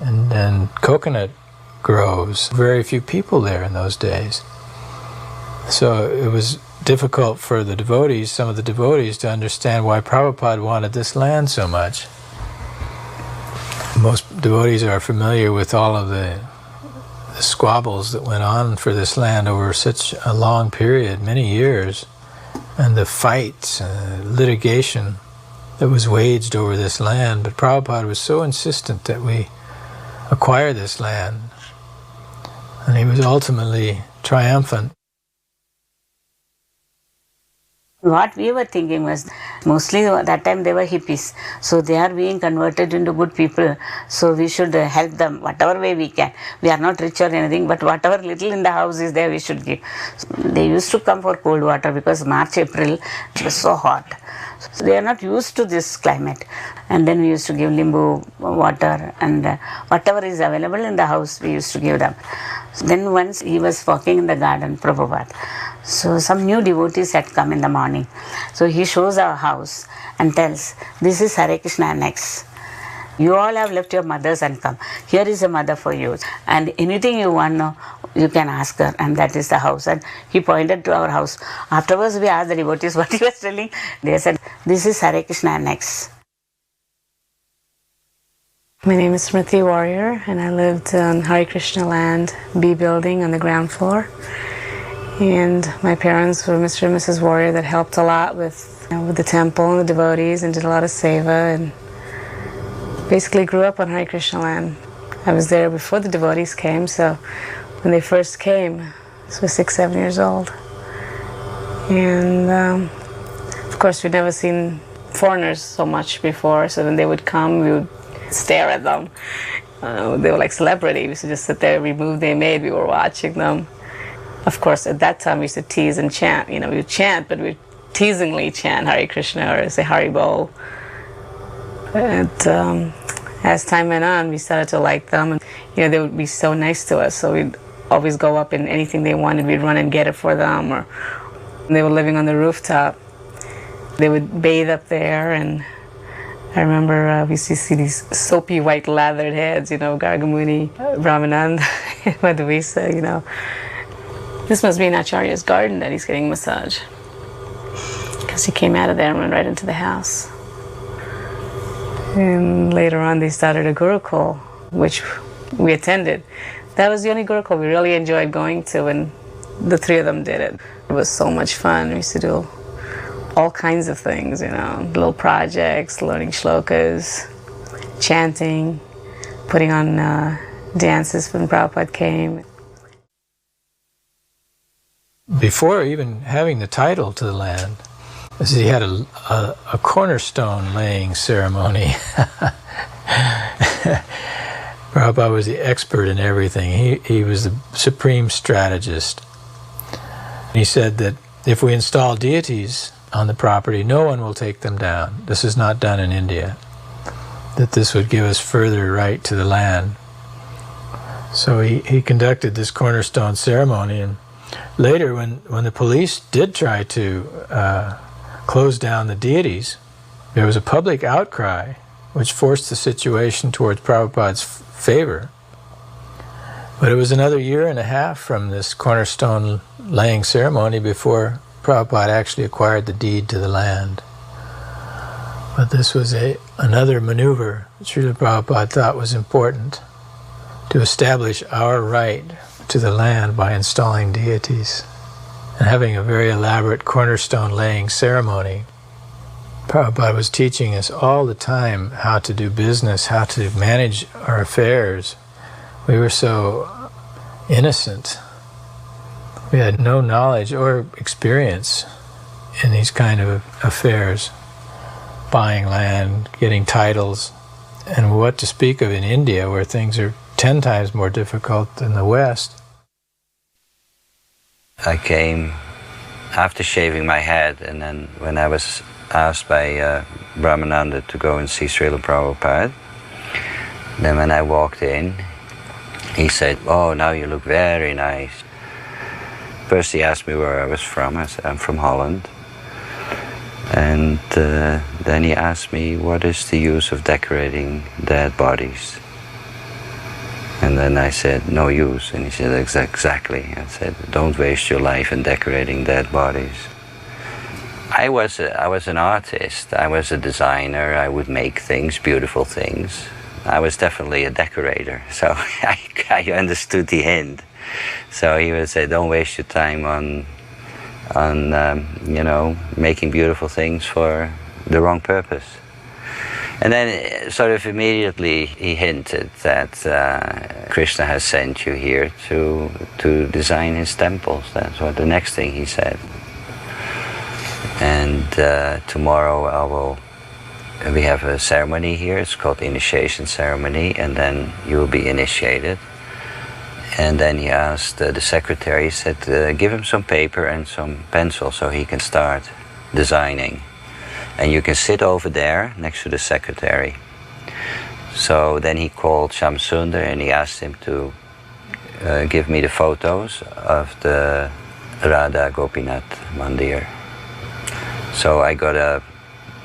and coconut groves. Very few people there in those days. So it was difficult for the devotees, some of the devotees, to understand why Prabhupada wanted this land so much. Most devotees are familiar with all of the squabbles that went on for this land over such a long period, many years, and the fights, litigation that was waged over this land. But Prabhupada was so insistent that we acquire this land, and he was ultimately triumphant. What we were thinking was, mostly at that time they were hippies, so they are being converted into good people, so we should help them whatever way we can. We are not rich or anything, but whatever little in the house is there, we should give. So they used to come for cold water because March, April, it was so hot. So they are not used to this climate. And then we used to give limbu water, and whatever is available in the house, we used to give them. So then once he was walking in the garden, Prabhupada. So some new devotees had come in the morning. So he shows our house and tells, this is Hare Krishna Annex. You all have left your mothers and come. Here is a mother for you. And anything you want now, you can ask her, and that is the house. And he pointed to our house. Afterwards we asked the devotees what he was telling. They said, this is Hare Krishna Annex. My name is Smriti Warrior, and I lived on Hare Krishna land, B building on the ground floor. And my parents were Mr. and Mrs. Warrior that helped a lot with the temple and the devotees and did a lot of seva, and basically grew up on Hare Krishna land. I was there before the devotees came, so when they first came, I was 6, 7 years old. And of course we'd never seen foreigners so much before, so when they would come, we would stare at them. They were like celebrities. We used to just sit there, every move they made, we were watching them. Of course, at that time we used to tease and chant. We would chant, but we'd teasingly chant Hare Krishna or say Hari Bol. And as time went on, we started to like them, and they would be so nice to us. So we'd always go up, and anything they wanted, we'd run and get it for them. Or they were living on the rooftop, they would bathe up there, and I remember we used to see these soapy white lathered heads, Gargamuni, Brahmanand, Madhuvisa, This must be in Acharya's garden that he's getting a massage, because he came out of there and went right into the house. And later on they started a Gurukul, which we attended. That was the only Gurukul we really enjoyed going to, and the three of them did it. It was so much fun. We used to do all kinds of things, little projects, learning shlokas, chanting, putting on dances when Prabhupada came. Before even having the title to the land, he had a cornerstone laying ceremony. Prabhupada was the expert in everything. He was the supreme strategist. He said that if we install deities on the property, no one will take them down. This is not done in India. That this would give us further right to the land. So he conducted this cornerstone ceremony, and later when the police did try to close down the deities, There was a public outcry which forced the situation towards Prabhupada's favor. But it was another year and a half from this cornerstone laying ceremony before Prabhupada actually acquired the deed to the land. But this was another maneuver Srila Prabhupada thought was important, to establish our right to the land by installing deities and having a very elaborate cornerstone laying ceremony. Prabhupada was teaching us all the time how to do business, how to manage our affairs. We were so innocent. We had no knowledge or experience in these kind of affairs, buying land, getting titles, and what to speak of in India, where things are 10 times more difficult than the West. I came after shaving my head, and then when I was asked by Brahmananda to go and see Srila Prabhupada, then when I walked in, he said, "Oh, now you look very nice." First he asked me where I was from. I said, "I'm from Holland." And then he asked me, "What is the use of decorating dead bodies?" And then I said, "No use." And he said, "Exactly." I said, "Don't waste your life in decorating dead bodies." I was an artist. I was a designer. I would make things, beautiful things. I was definitely a decorator, so I understood the hint. So he would say, "Don't waste your time on making beautiful things for the wrong purpose." And then sort of immediately he hinted that Krishna has sent you here to design his temples. That's what the next thing he said. And tomorrow we have a ceremony here. It's called initiation ceremony, and then you will be initiated. And then he asked the secretary, he said, "Give him some paper and some pencil so he can start designing. And you can sit over there next to the secretary." So then he called Shamsundar and he asked him to give me the photos of the Radha Gopinath Mandir. So I got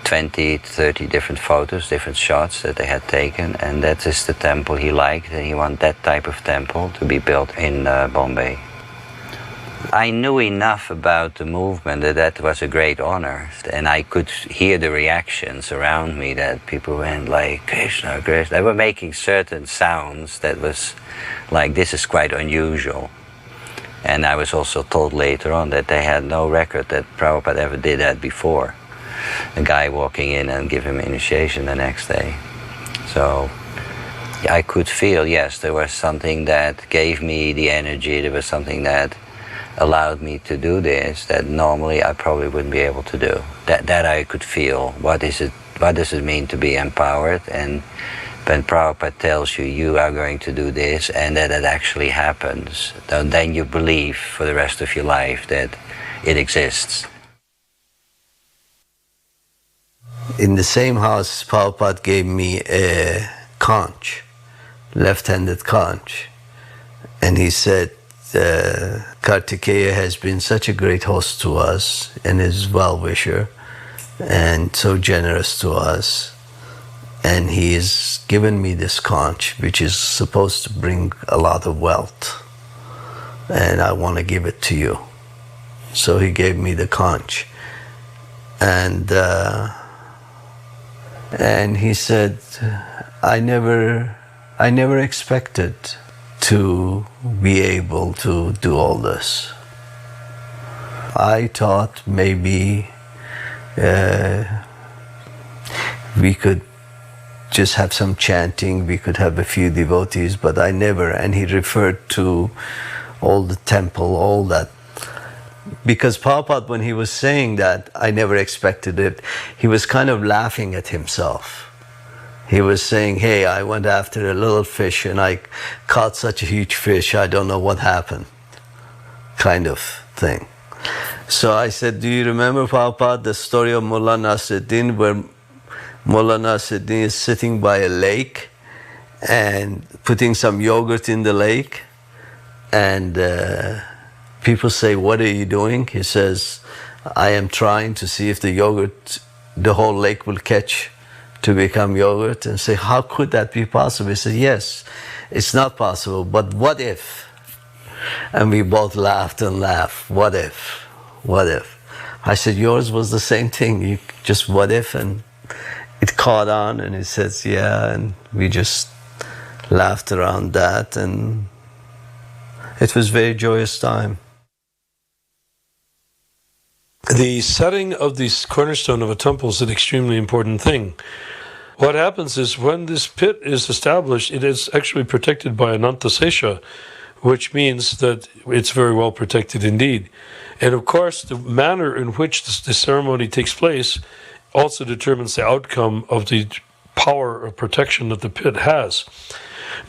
20, 30 different photos, different shots that they had taken, and that is the temple he liked, and he wanted that type of temple to be built in Bombay. I knew enough about the movement that was a great honor, and I could hear the reactions around me that people went like, "Krishna, Krishna." They were making certain sounds that was like, this is quite unusual. And I was also told later on that they had no record that Prabhupada ever did that before. A guy walking in and give him initiation the next day. So I could feel, yes, there was something that gave me the energy, there was something that allowed me to do this that normally I probably wouldn't be able to do. That I could feel. What does it mean to be empowered? And when Prabhupada tells you, you are going to do this, and that it actually happens, then you believe for the rest of your life that it exists. In the same house, Prabhupada gave me a conch, left-handed conch. And he said, Kartikeya has been such a great host to us and is well-wisher and so generous to us. And he has given me this conch, which is supposed to bring a lot of wealth. And I want to give it to you. So he gave me the conch. And he said, I never expected to be able to do all this. I thought maybe we could just have some chanting, we could have a few devotees, but I never. And he referred to all the temple, all that. Because Prabhupada, when he was saying that, I never expected it, he was kind of laughing at himself. He was saying, hey, I went after a little fish and I caught such a huge fish, I don't know what happened, kind of thing. So I said, do you remember, Prabhupada, the story of Mullah Nasruddin, where Mullah Nasruddin is sitting by a lake and putting some yogurt in the lake, and people say, what are you doing? He says, I am trying to see if the yogurt the whole lake will catch to become yogurt, and say, how could that be possible? He said, yes, it's not possible, but what if? And we both laughed and laughed. What if? What if? I said, yours was the same thing. You just what if, and it caught on, and he says, yeah, and we just laughed around that, and it was a very joyous time. The setting of the cornerstone of a temple is an extremely important thing. What happens is when this pit is established, it is actually protected by Anantasesha, which means that it's very well protected indeed. And of course, the manner in which the ceremony takes place also determines the outcome of the power of protection that the pit has.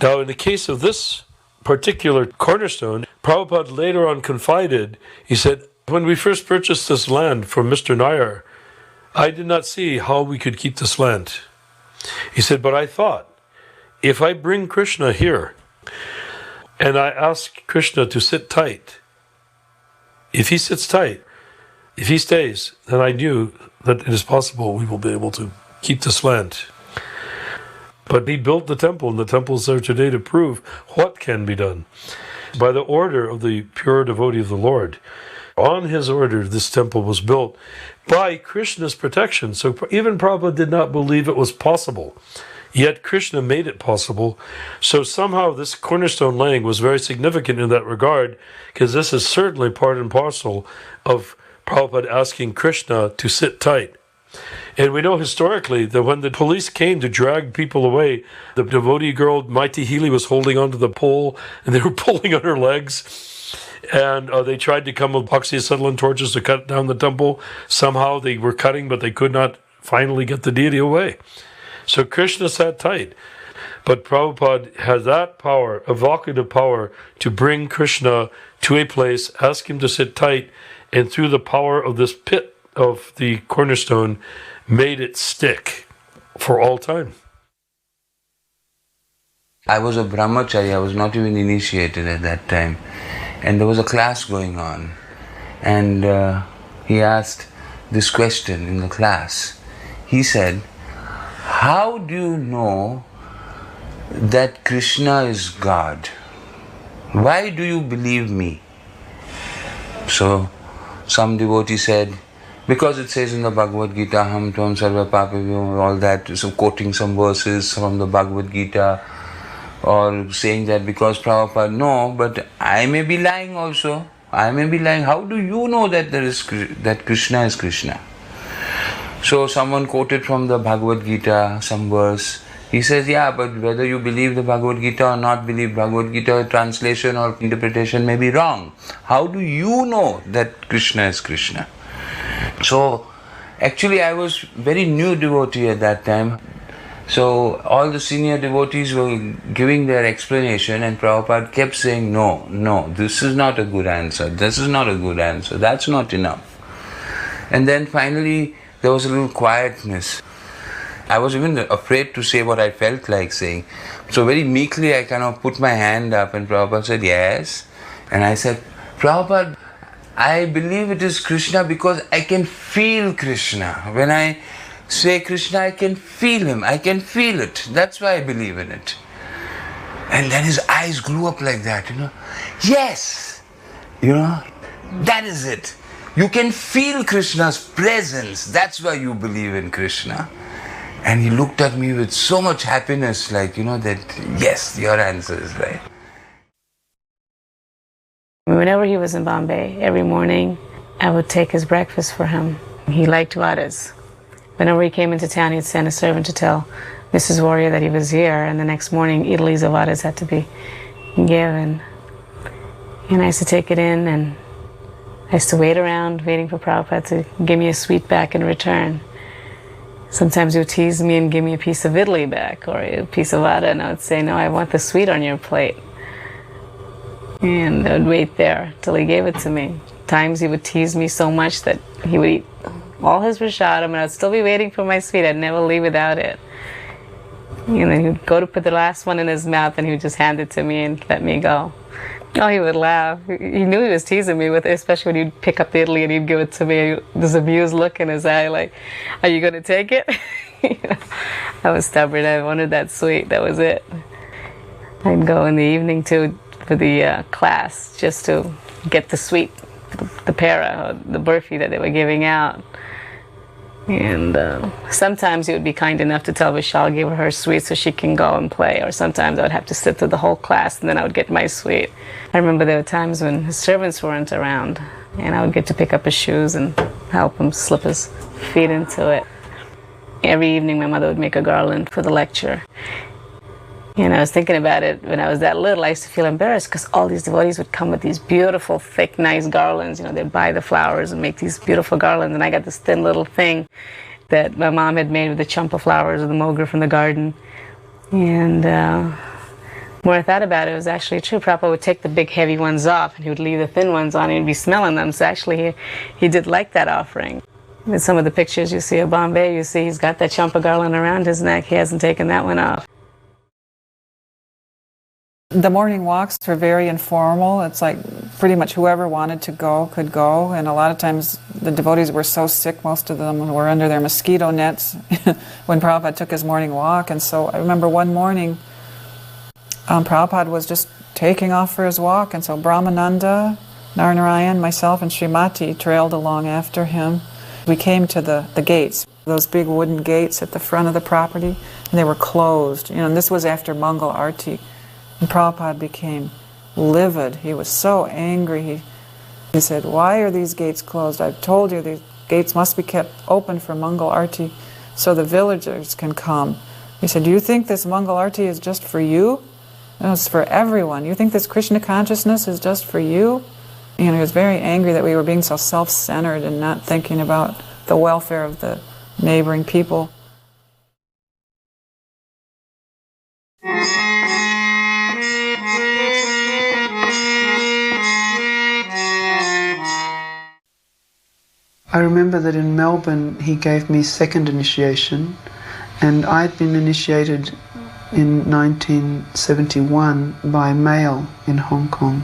Now, in the case of this particular cornerstone, Prabhupada later on confided, he said, when we first purchased this land from Mr. Nair, I did not see how we could keep this land. He said, but I thought, if I bring Krishna here and I ask Krishna to sit tight, if he sits tight, if he stays, then I knew that it is possible we will be able to keep this land. But he built the temple, and the temple is there today to prove what can be done. By the order of the pure devotee of the Lord, on his order, this temple was built by Krishna's protection. So even Prabhupada did not believe it was possible. Yet Krishna made it possible. So somehow this cornerstone laying was very significant in that regard, because this is certainly part and parcel of Prabhupada asking Krishna to sit tight. And we know historically that when the police came to drag people away, the devotee girl, Maiti Healy, was holding onto the pole, and they were pulling on her legs. And they tried to come with oxyacetylene torches to cut down the temple. Somehow they were cutting, but they could not finally get the deity away. So Krishna sat tight. But Prabhupada has that power, evocative power, to bring Krishna to a place, ask him to sit tight, and through the power of this pit of the cornerstone, made it stick for all time. I was a brahmachari, I was not even initiated at that time. And there was a class going on. And he asked this question in the class. He said, how do you know that Krishna is God? Why do you believe me? So some devotee said, because it says in the Bhagavad Gita, Ham Tvam Sarva Papavyo, all that, so quoting some verses from the Bhagavad Gita, or saying that because Prabhupada, no, but I may be lying also. I may be lying. How do you know that that Krishna is Krishna? So someone quoted from the Bhagavad Gita some verse. He says, yeah, but whether you believe the Bhagavad Gita or not believe Bhagavad Gita, translation or interpretation may be wrong. How do you know that Krishna is Krishna? So actually I was very new devotee at that time. So all the senior devotees were giving their explanation, and Prabhupada kept saying, no, this is not a good answer, this is not a good answer, that's not enough. And then finally there was a little quietness. I was even afraid to say what I felt like saying. So very meekly I kind of put my hand up, and Prabhupada said, yes. And I said, Prabhupada, I believe it is Krishna because I can feel Krishna. When I say Krishna, I can feel him, I can feel it. That's why I believe in it. And then his eyes grew up like that, Yes! That is it. You can feel Krishna's presence. That's why you believe in Krishna. And he looked at me with so much happiness, like, that, yes, your answer is right. Whenever he was in Bombay, every morning, I would take his breakfast for him. He liked vadas. Whenever he came into town, he'd send a servant to tell Mrs. Warrior that he was here, and the next morning, idlis of vadas had to be given. And I used to take it in, and I used to wait around, waiting for Prabhupada to give me a sweet back in return. Sometimes he would tease me and give me a piece of idli back, or a piece of vada, and I would say, no, I want the sweet on your plate. And I would wait there till he gave it to me. Times he would tease me so much that he would eat all his prasadam, and I'd still be waiting for my sweet. I'd never leave without it. And then he would go to put the last one in his mouth, and he would just hand it to me and let me go. Oh, he would laugh. He knew he was teasing me with it, especially when he'd pick up the Italy and he'd give it to me. This amused look in his eye, like, "Are you going to take it?" I was stubborn. I wanted that sweet. That was it. I'd go in the evening too for the class just to get the sweet, the para, or the burfi that they were giving out. And sometimes he would be kind enough to tell Vishal, give her sweet so she can go and play. Or sometimes I would have to sit through the whole class and then I would get my sweet. I remember there were times when his servants weren't around and I would get to pick up his shoes and help him slip his feet into it. Every evening my mother would make a garland for the lecture. And I was thinking about it when I was that little. I used to feel embarrassed because all these devotees would come with these beautiful, thick, nice garlands. You know, they'd buy the flowers and make these beautiful garlands. And I got this thin little thing that my mom had made with the champa flowers or the mogra from the garden. And when I thought about it, it was actually true. Prabhupada would take the big, heavy ones off and he would leave the thin ones on and he'd be smelling them. So actually, he did like that offering. In some of the pictures you see of Bombay, you see he's got that champa garland around his neck. He hasn't taken that one off. The morning walks were very informal. It's like pretty much whoever wanted to go could go. And a lot of times the devotees were so sick, most of them were under their mosquito nets when Prabhupada took his morning walk. And so I remember one morning Prabhupada was just taking off for his walk. And so Brahmananda, Narnarayan, myself, and Srimati trailed along after him. We came to the gates, those big wooden gates at the front of the property, and they were closed. You know, and this was after Mangal Arti. And Prabhupada became livid. He was so angry. He said, "Why are these gates closed? I've told you these gates must be kept open for Mangal Arti so the villagers can come." He said, "Do you think this Mangal Arti is just for you? No, it's for everyone. You think this Krishna consciousness is just for you?" You know, he was very angry that we were being so self-centered and not thinking about the welfare of the neighboring people. I remember that in Melbourne he gave me second initiation, and I'd been initiated in 1971 by mail in Hong Kong.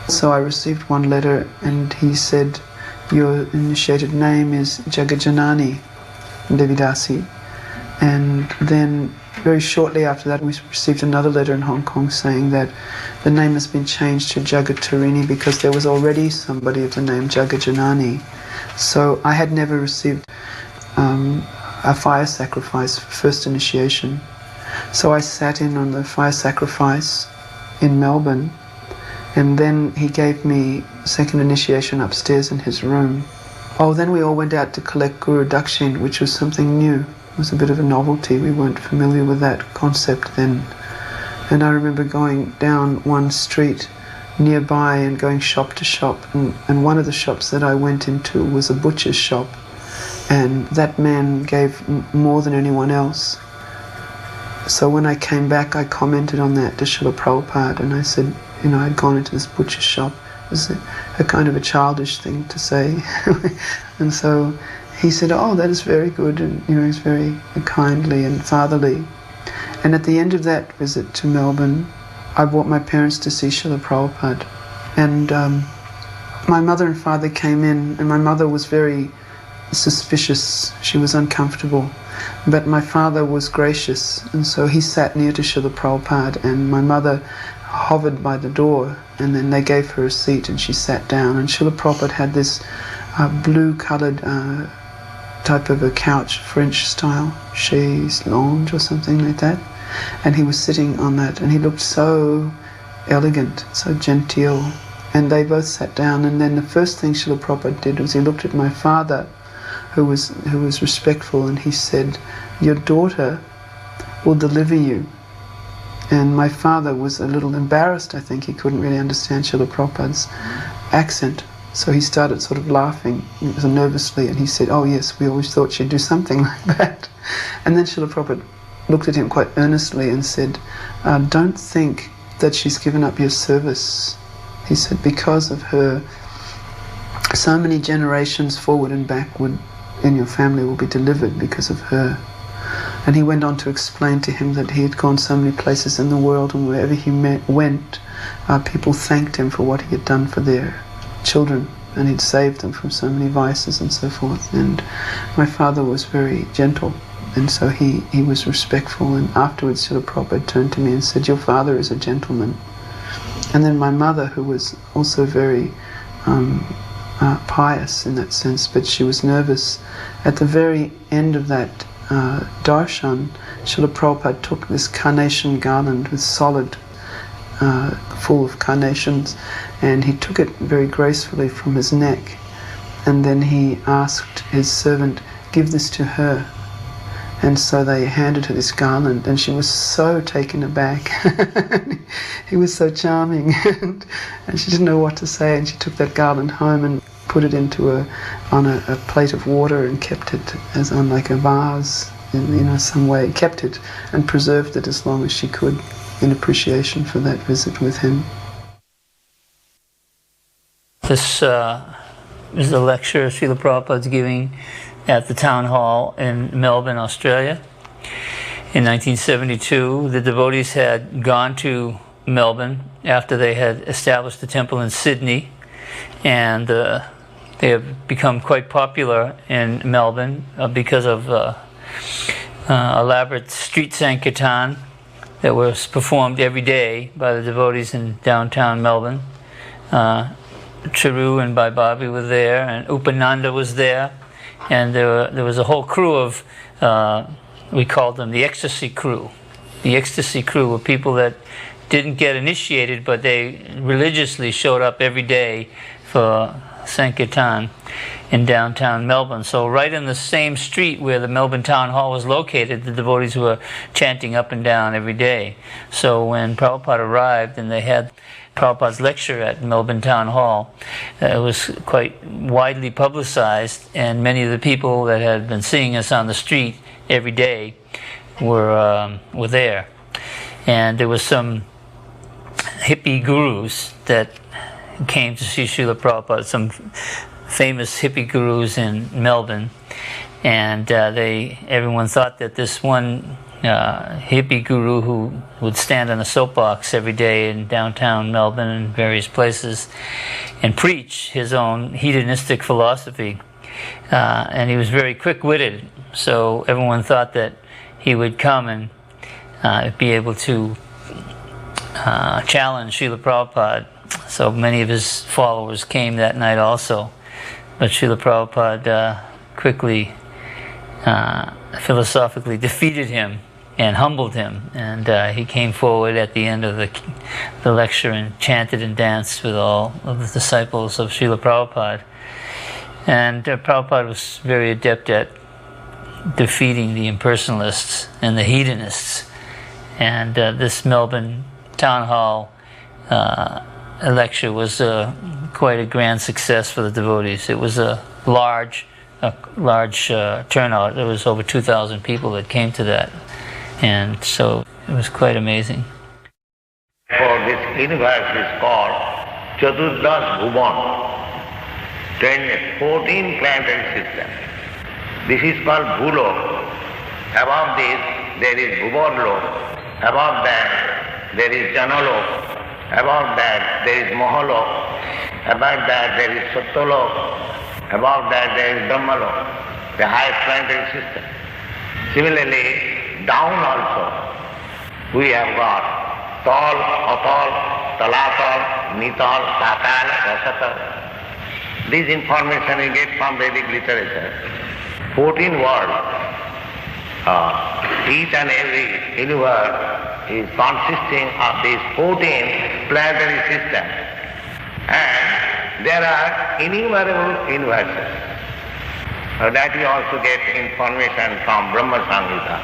So I received one letter and he said, "Your initiated name is Jagajanani Devidasi." And then very shortly after that we received another letter in Hong Kong saying that the name has been changed to Jagatarini because there was already somebody of the name Jagajanani. So I had never received a fire sacrifice for first initiation. So I sat in on the fire sacrifice in Melbourne, and then he gave me second initiation upstairs in his room. Oh, then we all went out to collect Guru Dakshin, which was something new. It was a bit of a novelty. We weren't familiar with that concept then. And I remember going down one street nearby and going shop to shop, and one of the shops that I went into was a butcher's shop, and that man gave more than anyone else. So when I came back I commented on that to Srila Prabhupada, and I said, you know, I'd gone into this butcher's shop. It was a kind of a childish thing to say. And so he said, "Oh, that is very good," and you know, he's very kindly and fatherly. And at the end of that visit to Melbourne, I brought my parents to see Srila Prabhupada. And my mother and father came in, and my mother was very suspicious. She was uncomfortable. But my father was gracious, and so he sat near to Srila Prabhupada, and my mother hovered by the door, and then they gave her a seat and she sat down. And Srila Prabhupada had this blue-coloured type of a couch, French style, chaise lounge or something like that. And he was sitting on that, and he looked so elegant, so genteel. And they both sat down, and then the first thing Srila Prabhupada did was he looked at my father, who was respectful, and he said, "Your daughter will deliver you." And my father was a little embarrassed, I think. He couldn't really understand Srila Prabhupada's accent. So he started sort of laughing nervously, and he said, "Oh yes, we always thought she'd do something like that." And then Srila Prabhupada looked at him quite earnestly and said, "Don't think that she's given up your service." He said, "Because of her, so many generations forward and backward in your family will be delivered because of her." And he went on to explain to him that he had gone so many places in the world, and wherever he went, people thanked him for what he had done for their children, and he'd saved them from so many vices and so forth. And my father was very gentle, and so he was respectful. And afterwards, Srila Prabhupada turned to me and said, "Your father is a gentleman." And then my mother, who was also very pious in that sense, but she was nervous, at the very end of that darshan, Srila Prabhupada took this carnation garland with solid, full of carnations, and he took it very gracefully from his neck, and then he asked his servant, "Give this to her." And so they handed her this garland, and she was so taken aback. He was so charming, and she didn't know what to say, and she took that garland home and put it on a plate of water and kept it as on like a vase, in some way, kept it and preserved it as long as she could in appreciation for that visit with him. This is a lecture Srila Prabhupada's giving at the town hall in Melbourne, Australia. In 1972, the devotees had gone to Melbourne after they had established the temple in Sydney, and they have become quite popular in Melbourne because of elaborate street sankirtan that was performed every day by the devotees in downtown Melbourne. Charu and Bhai Bobby were there, and Upananda was there, and there was a whole crew of, we called them the ecstasy crew. The ecstasy crew were people that didn't get initiated, but they religiously showed up every day for Sankirtan in downtown Melbourne. So right in the same street where the Melbourne Town Hall was located, the devotees were chanting up and down every day. So when Prabhupada arrived and they had Prabhupada's lecture at Melbourne Town Hall, it was quite widely publicized, and many of the people that had been seeing us on the street every day were there. And there was some hippie gurus that came to see Srila Prabhupada, some famous hippie gurus in Melbourne, and everyone thought that this one hippie guru who would stand on a soapbox every day in downtown Melbourne and various places and preach his own hedonistic philosophy, and he was very quick-witted, so everyone thought that he would come and be able to challenge Srila Prabhupada. So many of his followers came that night also, but Srila Prabhupada quickly philosophically defeated him and humbled him, and he came forward at the end of the lecture and chanted and danced with all of the disciples of Srila Prabhupada. And Prabhupada was very adept at defeating the impersonalists and the hedonists, and this Melbourne Town Hall lecture was quite a grand success for the devotees. It was a large turnout. There was over 2,000 people that came to that, and so it was quite amazing. For this universe is called Chaturdas Bhuvan, 14 planetary systems. This is called Bhulok. Above this there is Bhuvarlok. Above that there is Janalok. Above that there is Mahalok. Above that there is Satyalok. Above that there is Brahmalok, the highest planetary system. Similarly, down also we have got Tal, Atal, Talatal, Nital, Patal, Rasatal. This information we get from Vedic literature. 14 worlds. Each and every universe is consisting of these 14 planetary systems. And there are innumerable universes. That we also get information from Brahma Samhita.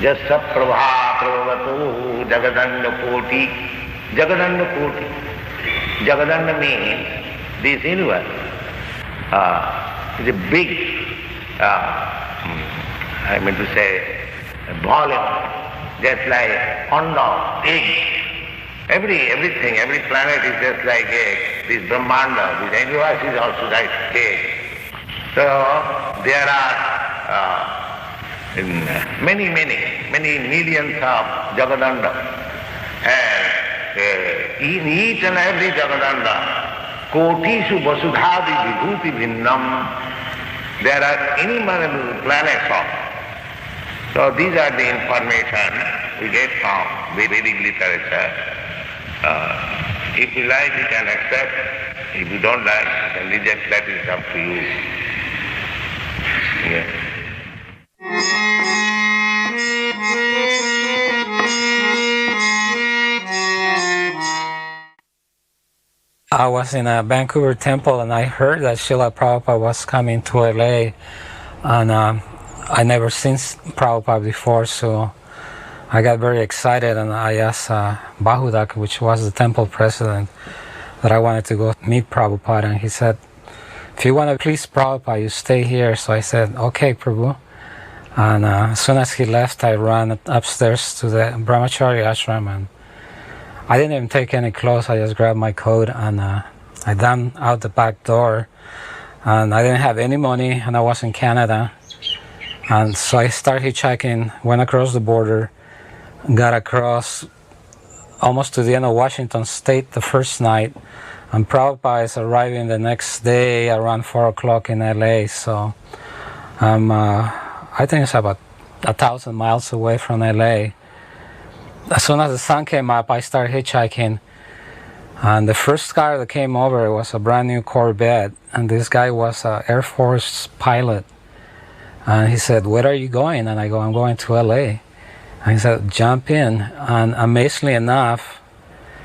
Jasa prabha prabhavatu jagadanda koti. Jagadanda koti. Jagadanda means this universe is a big, I mean to say, a volume, just like pond of egg. Everything, every planet is just like egg. This Brahmanda, this universe is also like egg. So there are in many millions of Jagadanda. And in each and every Jagadanda, Kotishu Vasudhadi Vibhuti Bhinnam, there are innumerable planets of. So these are the information we get from Vedic literature. If you like, you can accept. If you don't like, you can reject. That is up to you. Yeah. I was in a Vancouver temple and I heard that Srila Prabhupada was coming to LA, and I never seen Prabhupada before, so I got very excited and I asked Bahudak, which was the temple president, that I wanted to go meet Prabhupada, and he said, if you want to please Prabhupada, you stay here. So I said, okay, Prabhu. And as soon as he left, I ran upstairs to the Brahmachari ashram, and I didn't even take any clothes. I just grabbed my coat and I ran out the back door, and I didn't have any money, and I was in Canada. And so I started hitchhiking, went across the border, got across almost to the end of Washington State the first night, and Prabhupada is arriving the next day around 4 o'clock in LA. So I think it's about 1,000 miles away from LA. As soon as the sun came up, I started hitchhiking, and the first car that came over was a brand new Corvette, and this guy was an Air Force pilot, and he said, where are you going? And I go, I'm going to LA. And he said, jump in. And amazingly enough,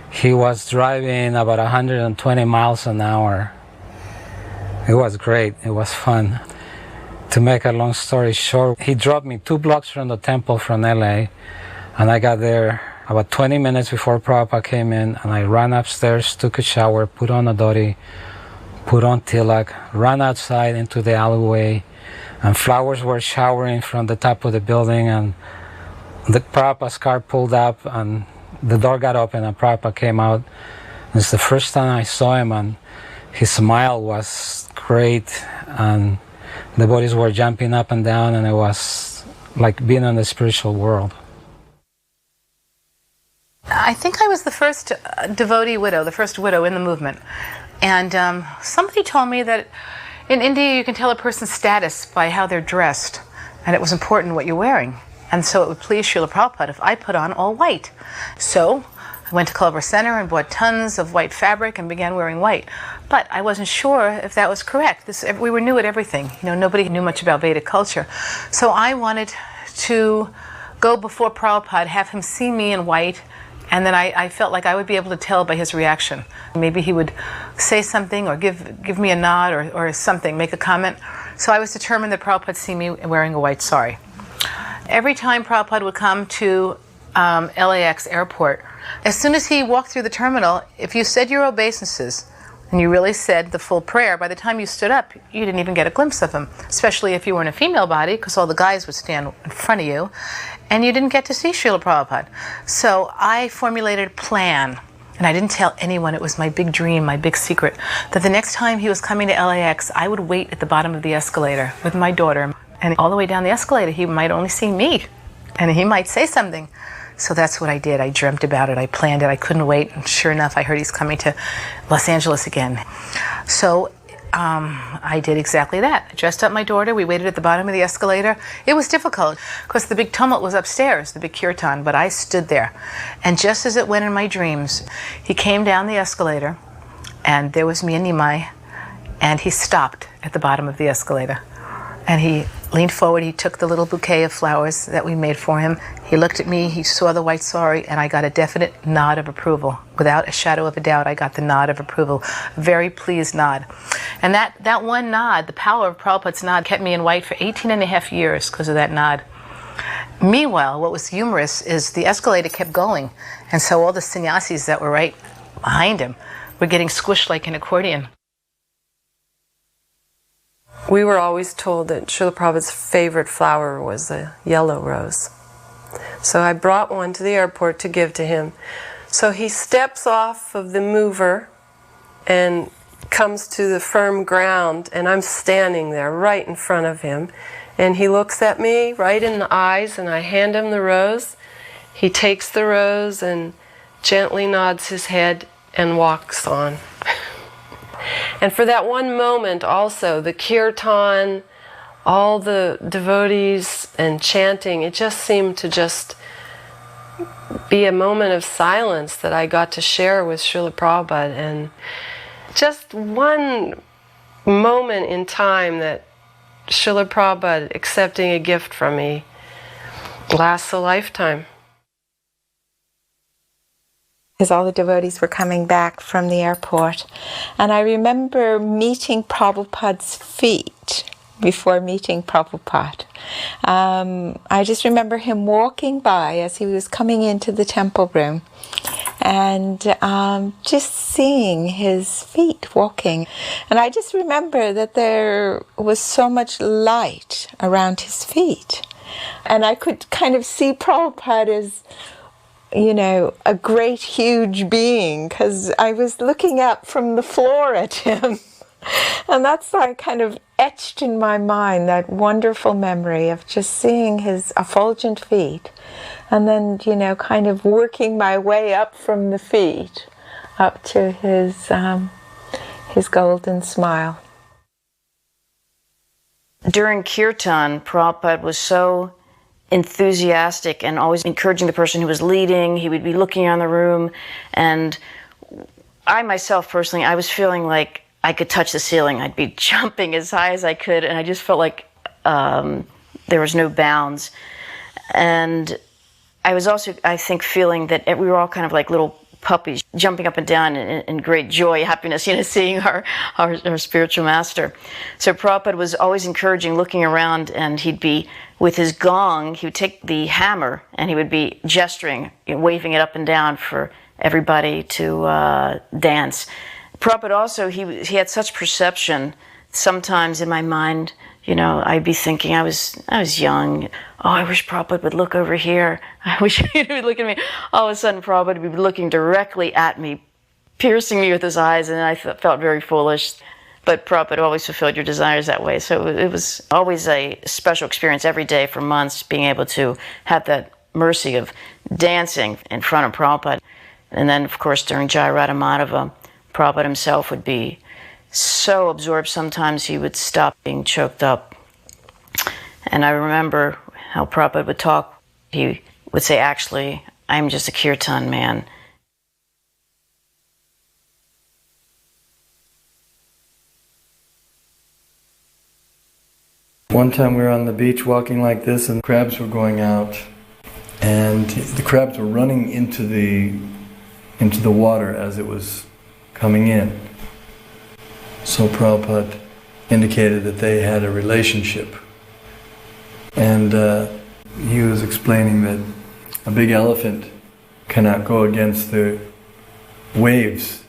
he was driving about 120 miles an hour. It was great. It was fun. To make a long story short, he dropped me 2 blocks from the temple from LA, and I got there about 20 minutes before Prabhupada came in, and I ran upstairs, took a shower, put on a dhoti, put on tilak, ran outside into the alleyway, and flowers were showering from the top of the building, and the Prabhupada's car pulled up, and the door got open, and Prabhupada came out. It's the first time I saw him, and his smile was great, and the bodies were jumping up and down, and it was like being in the spiritual world. I think I was the first devotee widow, the first widow in the movement. And somebody told me that in India you can tell a person's status by how they're dressed, and it was important what you're wearing. And so it would please Srila Prabhupada if I put on all white. So I went to Culver Center and bought tons of white fabric and began wearing white. But I wasn't sure if that was correct. We were new at everything. Nobody knew much about Vedic culture. So I wanted to go before Prabhupada, have him see me in white, and then I felt like I would be able to tell by his reaction. Maybe he would say something or give me a nod or something, make a comment. So I was determined that Prabhupada would see me wearing a white sari. Every time Prabhupada would come to LAX airport, as soon as he walked through the terminal, if you said your obeisances and you really said the full prayer, by the time you stood up, you didn't even get a glimpse of him, especially if you were in a female body, because all the guys would stand in front of you, and you didn't get to see Srila Prabhupada. So I formulated a plan, and I didn't tell anyone. It was my big dream, my big secret, that the next time he was coming to LAX, I would wait at the bottom of the escalator with my daughter, and all the way down the escalator, he might only see me, and he might say something. So that's what I did. I dreamt about it. I planned it. I couldn't wait. And sure enough, I heard he's coming to Los Angeles again. So I did exactly that. I dressed up my daughter. We waited at the bottom of the escalator. It was difficult because the big tumult was upstairs, the big kirtan, but I stood there. And just as it went in my dreams, he came down the escalator, and there was me and Nimai, and he stopped at the bottom of the escalator. And he leaned forward, he took the little bouquet of flowers that we made for him. He looked at me, he saw the white sari, and I got a definite nod of approval. Without a shadow of a doubt, I got the nod of approval. Very pleased nod. And that one nod, the power of Prabhupada's nod, kept me in white for 18 and a half years because of that nod. Meanwhile, what was humorous is the escalator kept going, and so all the sannyasis that were right behind him were getting squished like an accordion. We were always told that Srila Prabhupada's favorite flower was a yellow rose. So I brought one to the airport to give to him. So he steps off of the mover and comes to the firm ground, and I'm standing there right in front of him. And he looks at me right in the eyes, and I hand him the rose. He takes the rose and gently nods his head and walks on. And for that one moment also, the kirtan, all the devotees and chanting, it just seemed to just be a moment of silence that I got to share with Srila Prabhupada. And just one moment in time that Srila Prabhupada accepting a gift from me lasts a lifetime. Because all the devotees were coming back from the airport. And I remember meeting Prabhupada's feet before meeting Prabhupada. I just remember him walking by as he was coming into the temple room and just seeing his feet walking. And I just remember that there was so much light around his feet. And I could kind of see Prabhupada as, you know, a great, huge being, because I was looking up from the floor at him. And that's like kind of etched in my mind, that wonderful memory of just seeing his effulgent feet. And then, you know, kind of working my way up from the feet up to his golden smile. During Kirtan, Prabhupada was so enthusiastic and always encouraging the person who was leading. He would be looking around the room, and I myself personally, I was feeling like I could touch the ceiling. I'd be jumping as high as I could, and I just felt like there was no bounds. And I was also, I think, feeling that we were all kind of like little puppies jumping up and down in great joy, happiness, you know, seeing our spiritual master. So Prabhupada was always encouraging, looking around, and he'd be with his gong, he would take the hammer and he would be gesturing, you know, waving it up and down for everybody to dance. Prabhupada also, he had such perception. Sometimes in my mind, you know, I'd be thinking, I was young. Oh, I wish Prabhupada would look over here. I wish he would look at me. All of a sudden, Prabhupada would be looking directly at me, piercing me with his eyes, and I felt very foolish. But Prabhupada always fulfilled your desires that way. So it was always a special experience every day for months, being able to have that mercy of dancing in front of Prabhupada. And then, of course, during Jai Radha Madhava, Prabhupada himself would be so absorbed, sometimes he would stop being choked up. And I remember how Prabhupada would talk. He would say, actually, I'm just a kirtan man. One time we were on the beach walking like this, and crabs were going out, and the crabs were running into the water as it was coming in. So Prabhupada indicated that they had a relationship. And he was explaining that a big elephant cannot go against the waves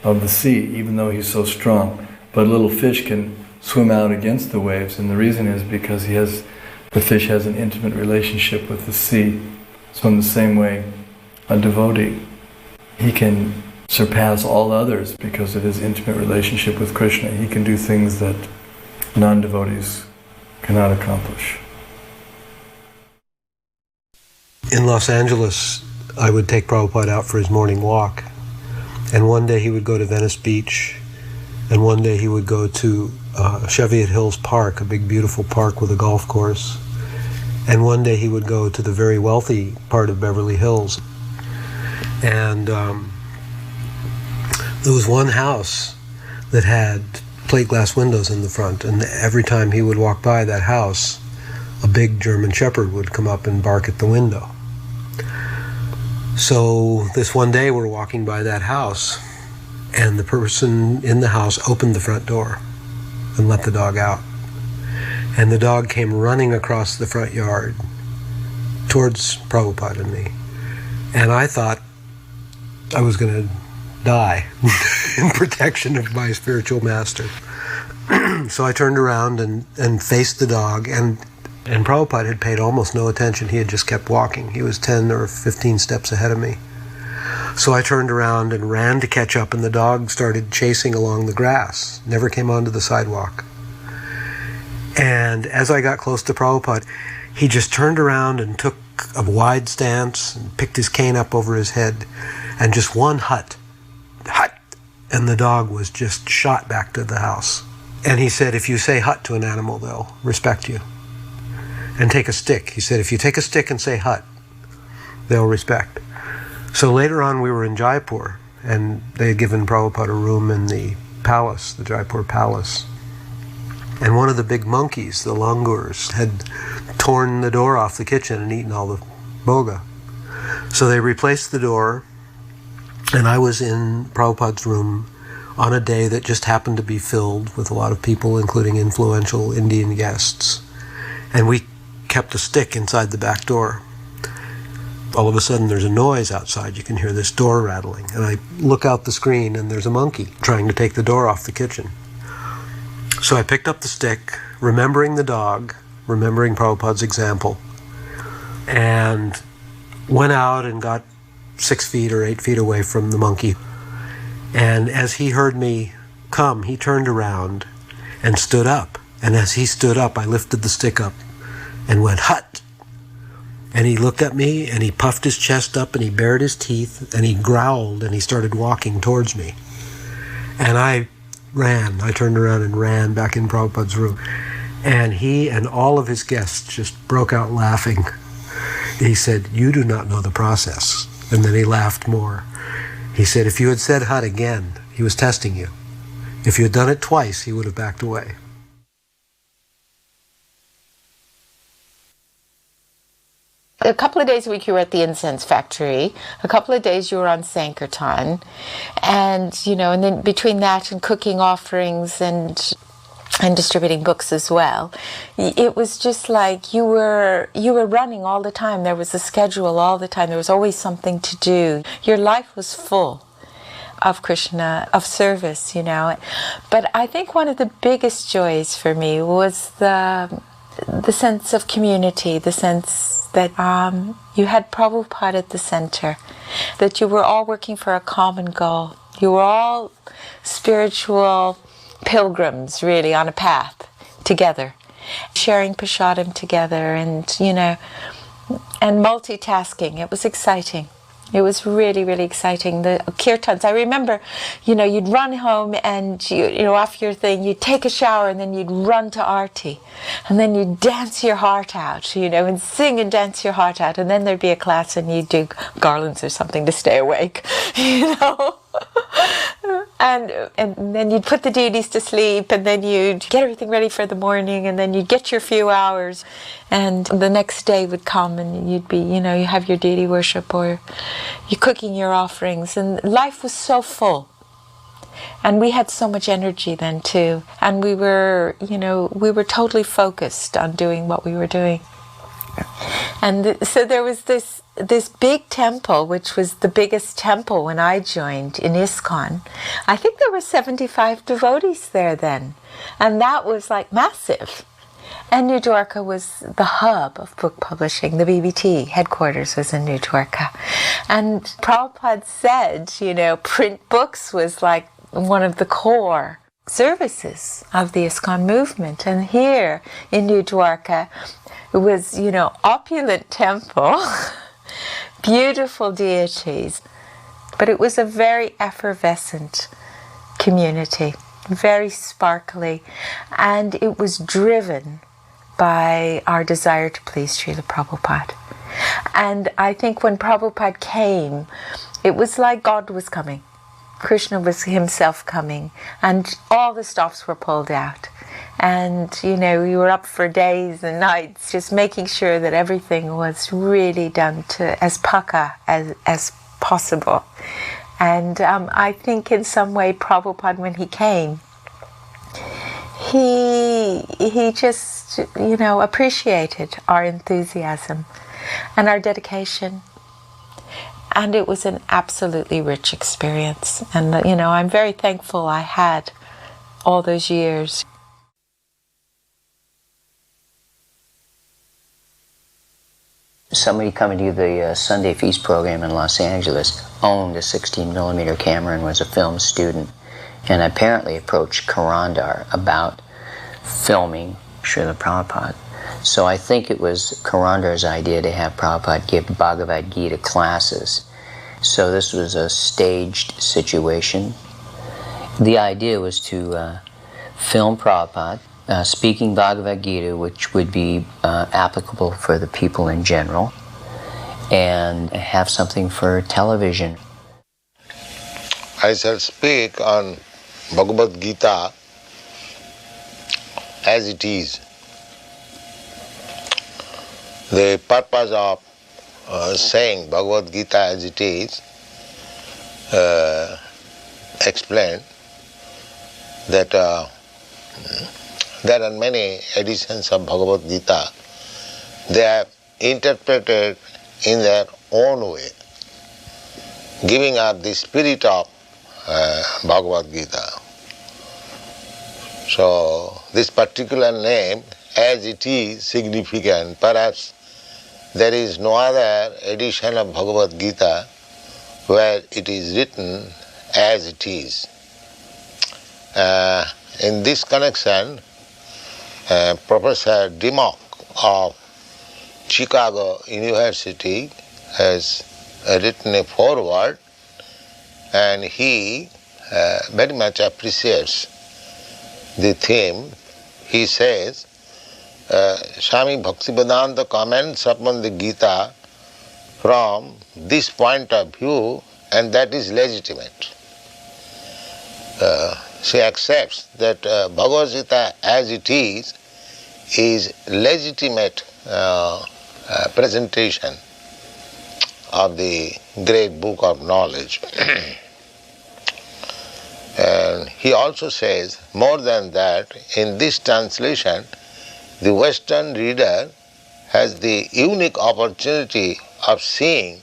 of the sea, even though he's so strong. But a little fish can swim out against the waves, and the reason is because the fish has an intimate relationship with the sea. So in the same way, a devotee, he can surpass all others because of his intimate relationship with Krishna. He can do things that non-devotees cannot accomplish. In Los Angeles, I would take Prabhupada out for his morning walk. And one day he would go to Venice Beach, and one day he would go to Cheviot Hills Park, a big beautiful park with a golf course. And one day he would go to the very wealthy part of Beverly Hills. And there was one house that had plate glass windows in the front, and every time he would walk by that house, a big German Shepherd would come up and bark at the window. So this one day we're walking by that house, and the person in the house opened the front door and let the dog out. And the dog came running across the front yard towards Prabhupada and me. And I thought I was going to die in protection of my spiritual master. So I turned around and faced the dog, and Prabhupada had paid almost no attention. He had just kept walking. He was 10 or 15 steps ahead of me. So I turned around and ran to catch up, and the dog started chasing along the grass, never came onto the sidewalk. And as I got close to Prabhupada, he just turned around and took a wide stance and picked his cane up over his head and just one hut, and the dog was just shot back to the house. And he said, if you say hut to an animal, they'll respect you. And take a stick. He said, if you take a stick and say hut, they'll respect. So later on we were in Jaipur, and they had given Prabhupada a room in the palace, the Jaipur palace. And one of the big monkeys, the langurs, had torn the door off the kitchen and eaten all the boga. So they replaced the door, and I was in Prabhupada's room on a day that just happened to be filled with a lot of people, including influential Indian guests. And we kept a stick inside the back door. All of a sudden there's a noise outside. You can hear this door rattling. And I look out the screen and there's a monkey trying to take the door off the kitchen. So I picked up the stick, remembering the dog, remembering Prabhupada's example, and went out and got 6 feet or 8 feet away from the monkey. And as he heard me come, he turned around and stood up. And as he stood up, I lifted the stick up and went, hut! And he looked at me and he puffed his chest up and he bared his teeth and he growled and he started walking towards me. And I ran. I turned around and ran back in Prabhupada's room. And he and all of his guests just broke out laughing. He said, you do not know the process. And then he laughed more. He said, if you had said hut again, he was testing you. If you had done it twice, he would have backed away. A couple of days a week you were at the incense factory. A couple of days you were on Sankirtan. And, and then between that and cooking offerings and distributing books as well, it was just like you were running all the time. There was a schedule all the time. There was always something to do. Your life was full of Krishna, of service, But I think one of the biggest joys for me was the sense of community, the sense that you had Prabhupada at the center, that you were all working for a common goal. You were all spiritual pilgrims, really, on a path together, sharing prasadam together, and multitasking. It was exciting. It was really, really exciting. The kirtans, I remember, you'd run home and, after your thing, you'd take a shower and then you'd run to Aarti. And then you'd dance your heart out, and sing and dance your heart out. And then there'd be a class and you'd do garlands or something to stay awake, And then you'd put the deities to sleep, and then you'd get everything ready for the morning, and then you'd get your few hours, and the next day would come, and you'd be, you have your deity worship, or you're cooking your offerings, and life was so full. And we had so much energy then too, and we were totally focused on doing what we were doing. And so there was this big temple, which was the biggest temple when I joined in ISKCON. I think there were 75 devotees there then, and that was like massive. And New Dwarka was the hub of book publishing. The BBT headquarters was in New Dwarka. And Prabhupada said, print books was like one of the core services of the ISKCON movement. And here in New Dwarka, it was, opulent temple, beautiful deities, but it was a very effervescent community, very sparkly, and it was driven by our desire to please Srila Prabhupada. And I think when Prabhupada came, it was like God was coming. Krishna was himself coming, and all the stops were pulled out. And, we were up for days and nights just making sure that everything was really done to as paka as possible. And I think in some way Prabhupada, when he came, he just, appreciated our enthusiasm and our dedication. And it was an absolutely rich experience. And, I'm very thankful I had all those years. Somebody coming to the Sunday Feast program in Los Angeles owned a 16mm camera and was a film student, and apparently approached Karandar about filming Srila Prabhupada. So I think it was Karandar's idea to have Prabhupada give Bhagavad Gita classes. So this was a staged situation. The idea was to film Prabhupada speaking Bhagavad Gita, which would be applicable for the people in general, and have something for television. I shall speak on Bhagavad Gita as it is. The purpose of saying Bhagavad Gita as it is explained that there are many editions of Bhagavad Gita. They have interpreted in their own way, giving us the spirit of Bhagavad Gita. So this particular name, as it is, significant. Perhaps there is no other edition of Bhagavad Gita where it is written as it is. In this connection, Professor Dimmock of Chicago University has written a foreword, and he very much appreciates the theme. He says, Swami Bhaktivedanta comments upon the Gita from this point of view, and that is legitimate. She accepts that Bhagavad Gita as it is legitimate presentation of the great book of knowledge. And he also says, more than that, in this translation, the Western reader has the unique opportunity of seeing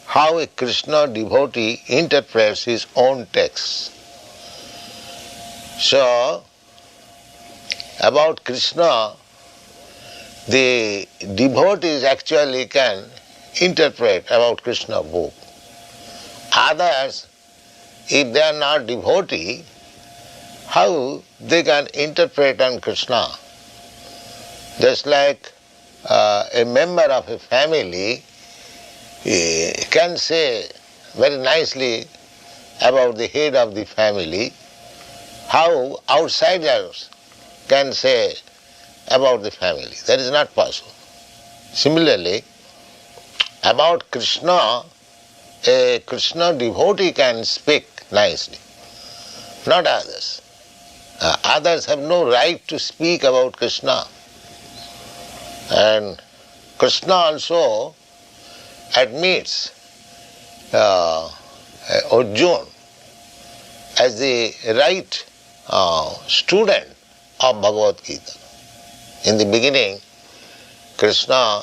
how a Krishna devotee interprets his own texts. So, about Krishna, the devotees actually can interpret about Krishna book. Others, if they are not devotee, how they can interpret on Krishna? Just like a member of a family can say very nicely about the head of the family, how outsiders can say about the family. That is not possible. Similarly, about Krishna, a Krishna devotee can speak nicely, not others. Others have no right to speak about Krishna. And Krishna also admits Arjuna as the right student of Bhagavad Gita. In the beginning, Krishna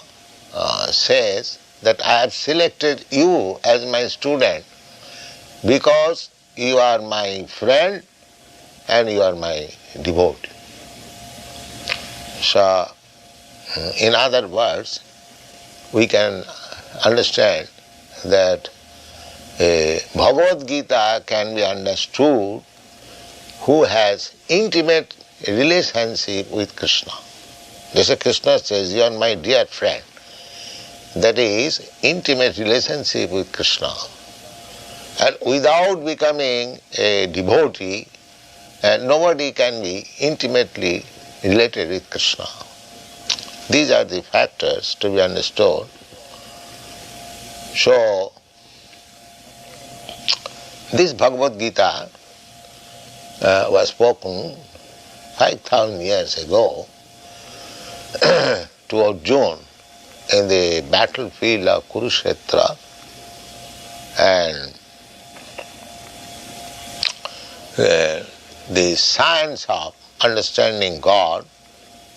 says that I have selected you as my student because you are my friend and you are my devotee. So, in other words, we can understand that Bhagavad Gita can be understood who has intimate relationship with Krishna. Just as Krishna says, you are my dear friend. That is intimate relationship with Krishna. And without becoming a devotee, nobody can be intimately related with Krishna. These are the factors to be understood. So, this Bhagavad Gita was spoken 5,000 years ago to Arjuna in the battlefield of Kurukshetra, and the science of understanding God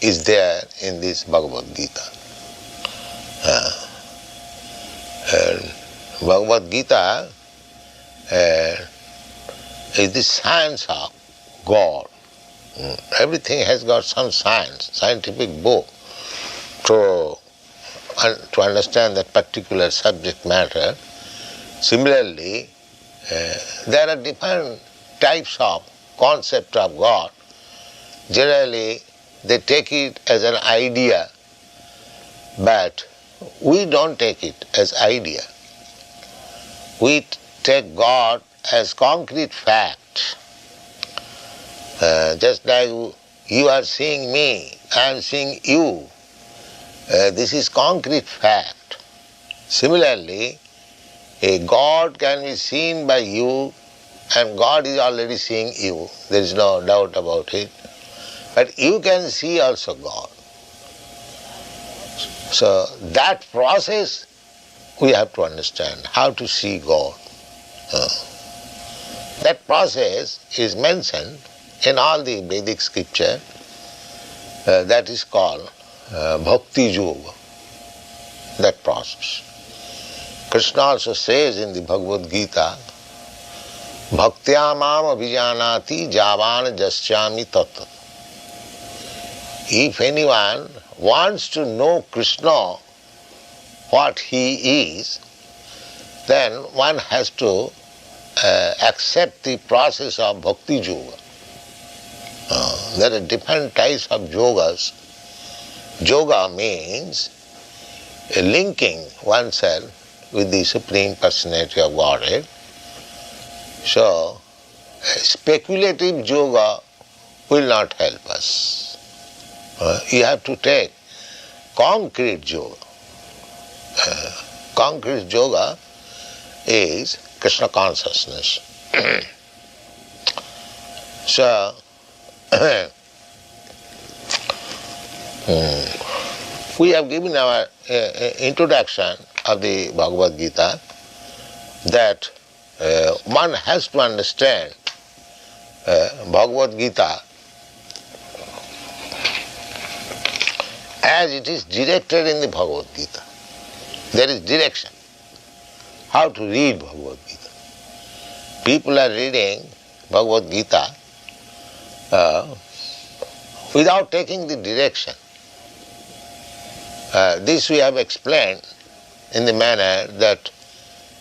is there in this Bhagavad Gita. And Bhagavad Gita is the science of God. Everything has got some science, scientific book to understand that particular subject matter. Similarly, there are different types of concept of God. Generally, they take it as an idea, but we don't take it as idea. We take God as concrete fact. Just like you are seeing me, I am seeing you. This is concrete fact. Similarly, a God can be seen by you, and God is already seeing you. There is no doubt about it. But you can see also God. So that process we have to understand, how to see God. That process is mentioned in all the Vedic scripture. That is called Bhakti Yoga, that process. Krishna also says in the Bhagavad Gita, Bhaktya mam abhijanati javan jasyami tattva. If anyone wants to know Krishna, what he is, then one has to accept the process of Bhakti Yoga. There are different types of yogas. Yoga means linking oneself with the Supreme Personality of Godhead. So, speculative yoga will not help us. You have to take concrete yoga. Concrete yoga is Krishna consciousness. So, we have given our introduction of the Bhagavad Gita that one has to understand Bhagavad Gita as it is directed in the Bhagavad Gita. There is direction. How to read Bhagavad Gita. People are reading Bhagavad Gita without taking the direction. This we have explained in the manner that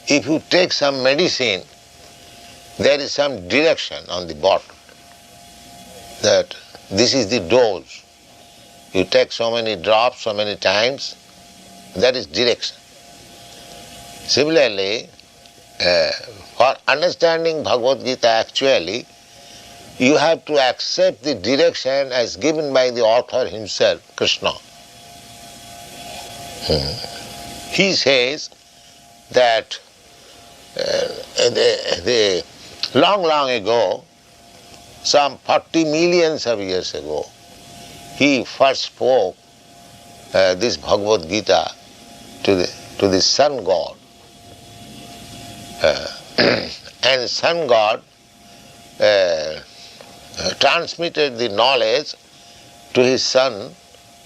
if you take some medicine, there is some direction on the bottle, that this is the dose. You take so many drops, so many times, that is direction. Similarly, for understanding Bhagavad Gita actually, you have to accept the direction as given by the author himself, Krishna. He says that long ago, some 40 millions of years ago, he first spoke this Bhagavad Gita to the sun god. And sun god transmitted the knowledge to his son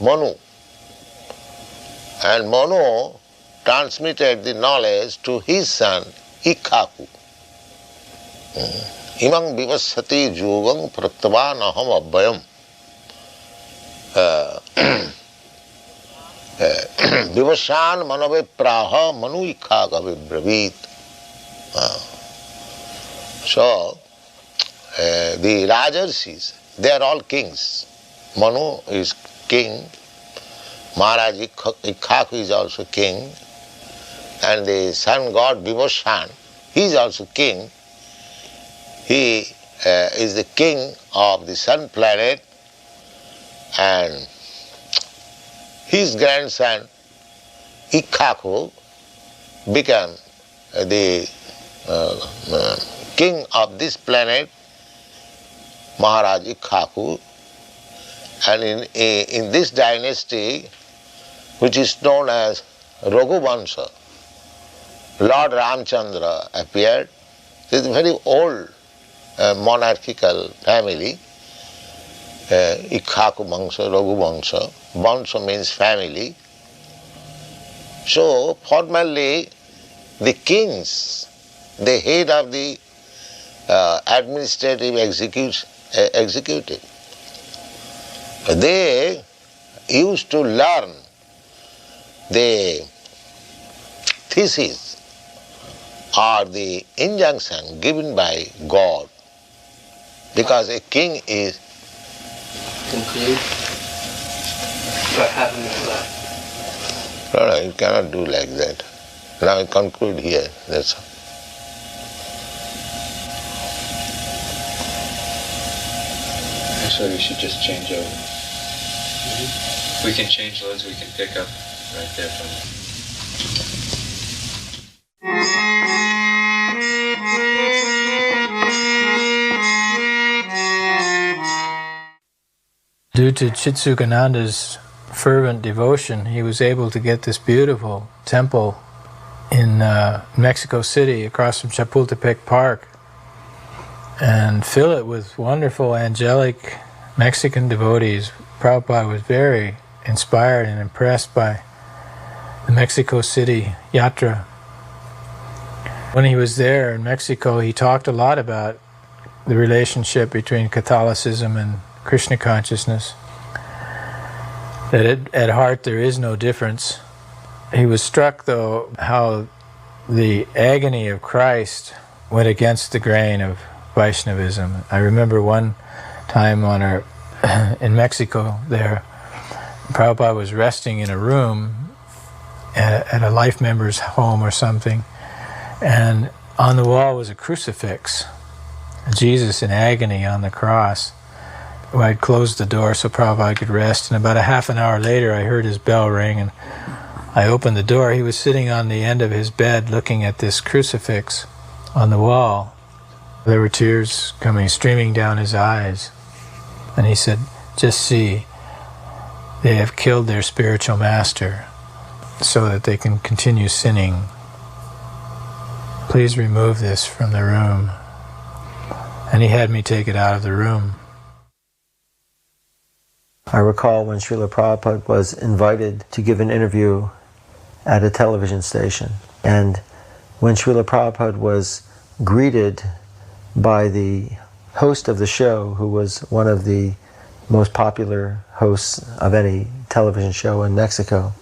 Manu. And Manu transmitted the knowledge to his son Ikhaku. Imang vivassati yogam praktavan aham abhayam. Vivashan manave praha manu Ikhaka vibravit. So, the Rajarshis, they are all kings. Manu is king, Maharaj Ikhaku is also king, and the sun god Vivashan, he is also king. He is the king of the sun planet, and his grandson Ikhaku became the king of this planet, Maharaj Ikhaku, and in this dynasty, which is known as Raghuvansha, Lord Ramchandra appeared. It is a very old monarchical family, Ikhaku Vansha, Raghuvansha. Vansha means family. So formally, the kings, the head of the administrative executive, they used to learn the thesis or the injunction given by God, because a king is What happened to that? No, you cannot do like that. Now I conclude here, that's all. Actually, we should just change over. We can change loads, we can pick up right there from Due to Chitsukananda's fervent devotion, he was able to get this beautiful temple in Mexico City across from Chapultepec Park and fill it with wonderful angelic Mexican devotees. Prabhupada was very inspired and impressed by the Mexico City Yatra. When he was there in Mexico, he talked a lot about the relationship between Catholicism and Krishna consciousness, that at heart there is no difference. He was struck, though, how the agony of Christ went against the grain of Vaishnavism. I remember one time in Mexico there, Prabhupada was resting in a room at a life member's home or something, and on the wall was a crucifix, Jesus in agony on the cross. I'd closed the door so Prabhupada could rest, and about a half an hour later I heard his bell ring, and I opened the door. He was sitting on the end of his bed looking at this crucifix on the wall. There were tears streaming down his eyes. And he said, "Just see, they have killed their spiritual master so that they can continue sinning. Please remove this from the room." And he had me take it out of the room. I recall when Srila Prabhupada was invited to give an interview at a television station. And when Srila Prabhupada was greeted by the host of the show, who was one of the most popular hosts of any television show in Mexico,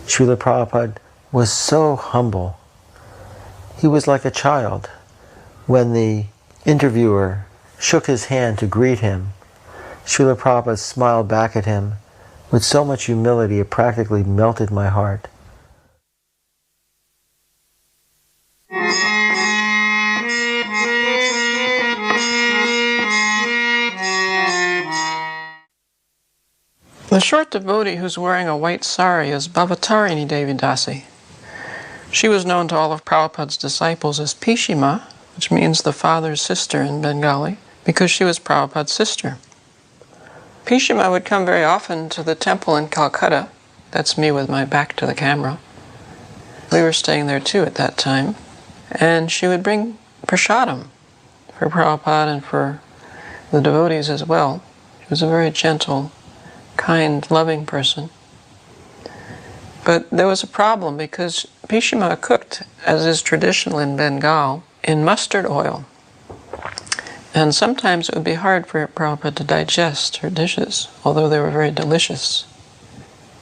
Srila Prabhupada was so humble. He was like a child. When the interviewer shook his hand to greet him, Srila Prabhupada smiled back at him with so much humility it practically melted my heart. The short devotee who's wearing a white sari is Bhavatarini Devi Dasi. She was known to all of Prabhupada's disciples as Pishima, which means the father's sister in Bengali, because she was Prabhupada's sister. Pishima would come very often to the temple in Calcutta. That's me with my back to the camera. We were staying there too at that time. And she would bring prasadam for Prabhupada and for the devotees as well. She was a very gentle, kind, loving person. But there was a problem because Pishima cooked, as is traditional in Bengal, in mustard oil. And sometimes it would be hard for Prabhupada to digest her dishes, although they were very delicious.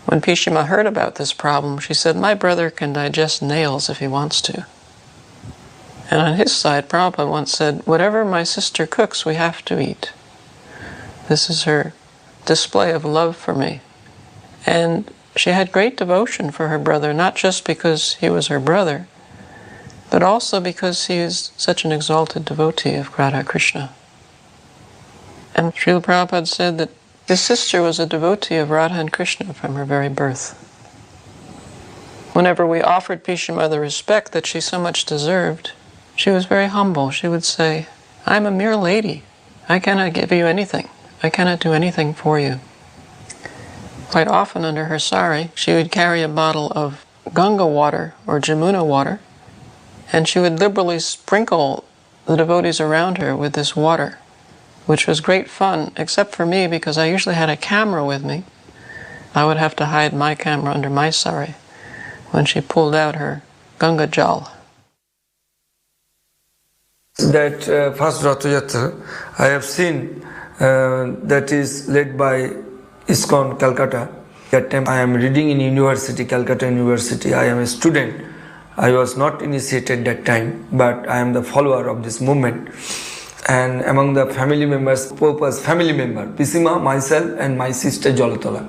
When Pishima heard about this problem, she said, "My brother can digest nails if he wants to." And on his side, Prabhupada once said, "Whatever my sister cooks, we have to eat. This is her display of love for me." And she had great devotion for her brother, not just because he was her brother, but also because he is such an exalted devotee of Radha Krishna. And Srila Prabhupada said that his sister was a devotee of Radha and Krishna from her very birth. Whenever we offered Pishima the respect that she so much deserved, she was very humble. She would say, "I'm a mere lady. I cannot give you anything. I cannot do anything for you." Quite often under her sari, she would carry a bottle of Ganga water or Jamuna water, and she would liberally sprinkle the devotees around her with this water, which was great fun, except for me because I usually had a camera with me. I would have to hide my camera under my sari when she pulled out her Ganga Jal. That first Ratha Yatra I have seen that is led by ISKCON Calcutta. That time I am reading in university, Calcutta University. I am a student. I was not initiated that time, but I am the follower of this movement. and among the family members, Prabhupada's family member, Pisima, myself and my sister Jolatola.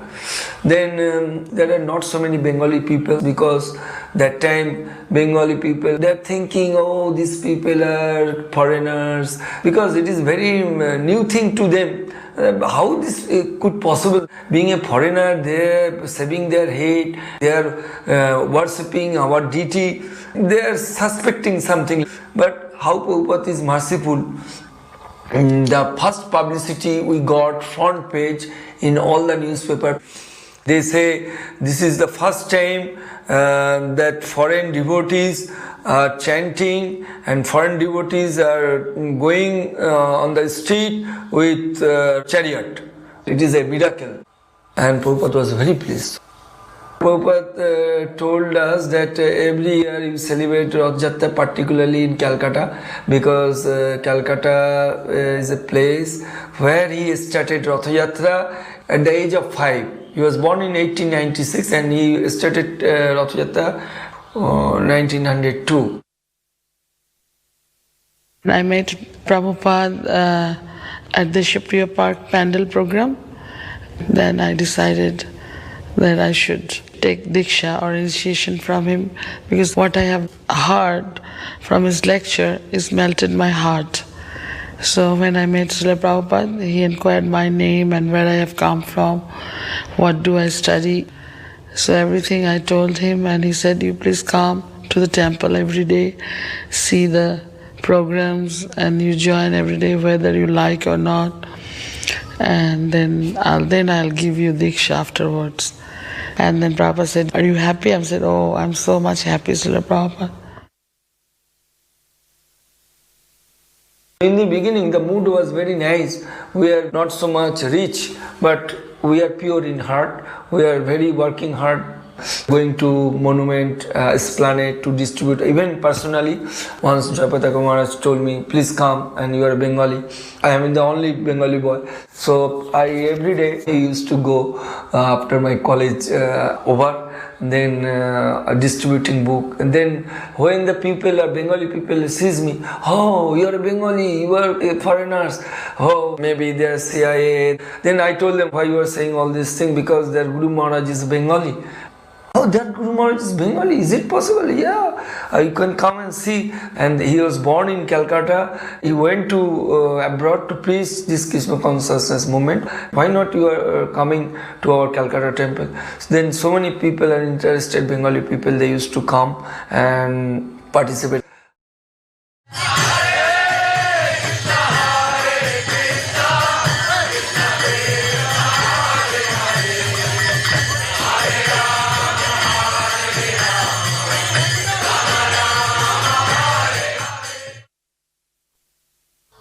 Then there are not so many Bengali people, because that time Bengali people, they're thinking, oh, these people are foreigners, because it is very new thing to them. How this could possible? Being a foreigner, they're shaving their head, they're worshipping our deity, they're suspecting something. But how Prabhupada is merciful. The first publicity we got, front page in all the newspaper. They say this is the first time that foreign devotees are chanting and foreign devotees are going on the street with chariot. It is a miracle. And Prabhupada was very pleased. Prabhupada told us that every year you celebrate Rath Yatra, particularly in Calcutta, because Calcutta is a place where he started Rath Yatra at the age of 5. He was born in 1896 and he started Rath Yatra 1902. I met Prabhupada at the Shipriya Park Pandal program. Then I decided that I should take Diksha or initiation from him, because what I have heard from his lecture is melted my heart. So when I met Srila Prabhupada, he inquired my name and where I have come from, what do I study. So everything I told him, and he said, you please come to the temple every day, see the programs, and you join every day whether you like or not. And then I'll give you Diksha afterwards. And then Prabhupada said, are you happy? I said, oh, I'm so much happy, Srila Prabhupada. In the beginning, the mood was very nice. We are not so much rich, but we are pure in heart. We are very working hard, going to monument, esplanade to distribute. Even personally, once Jayapataka Maharaj told me, please come, and you are a Bengali. I am the only Bengali boy. So I every day used to go after my college over, then distributing book. And then when the people, Bengali people sees me, oh, you are a Bengali, you are foreigners, oh, maybe they are CIA. Then I told them, why you are saying all these things, because their Guru Maharaj is Bengali. Oh, that Guru Maharaj is Bengali, is it possible? Yeah, you can come and see. And he was born in Calcutta. He went to abroad to preach this Krishna consciousness movement. Why not you are coming to our Calcutta temple? Then so many people are interested, Bengali people, they used to come and participate.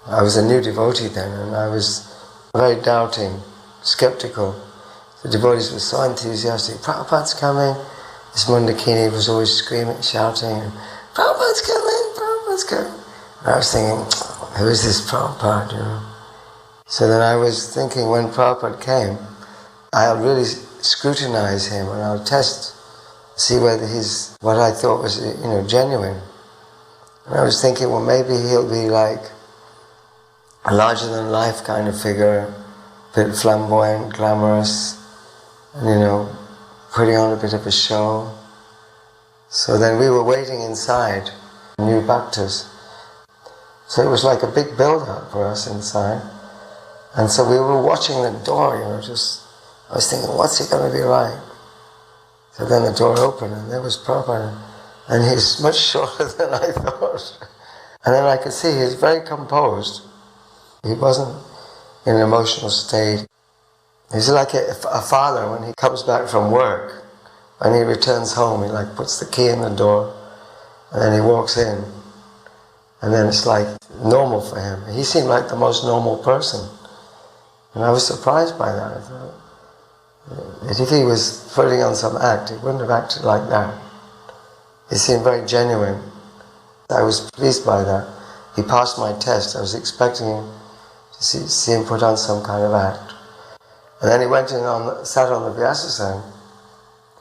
I was a new devotee then, and I was very doubting, skeptical. The devotees were so enthusiastic. Prabhupada's coming. This Mundakini was always screaming, shouting, Prabhupada's coming, Prabhupada's coming. And I was thinking, who is this Prabhupada, you know? So then I was thinking, when Prabhupada came, I'll really scrutinize him and I'll test, see whether he's what I thought was, genuine. And I was thinking, well, maybe he'll be like a larger-than-life kind of figure, a bit flamboyant, glamorous, and, putting on a bit of a show. So then we were waiting inside, new bhaktas. So it was like a big build-up for us inside. And so we were watching the door, I was thinking, what's he going to be like? So then the door opened, and there was Prabhupada, and he's much shorter than I thought. And then I could see he's very composed. He wasn't in an emotional state. He's like a father when he comes back from work. When he returns home, he puts the key in the door, and then he walks in. And then it's like normal for him. He seemed like the most normal person. And I was surprised by that. I thought that if he was putting on some act, he wouldn't have acted like that. He seemed very genuine. I was pleased by that. He passed my test. I was expecting him to see him put on some kind of act. And then he went in sat on the Vyasasana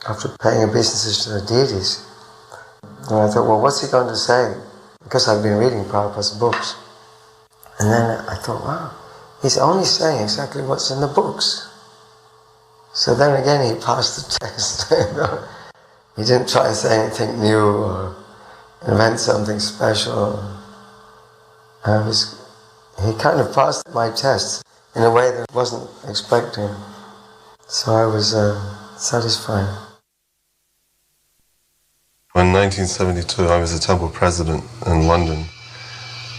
after paying obeisances to the deities. And I thought, well, what's he going to say? Because I've been reading Prabhupada's books. And then I thought, wow, he's only saying exactly what's in the books. So then again he passed the test. He didn't try to say anything new or invent something special. He kind of passed my test in a way that I wasn't expecting. So I was satisfied. In 1972 I was a temple president in London,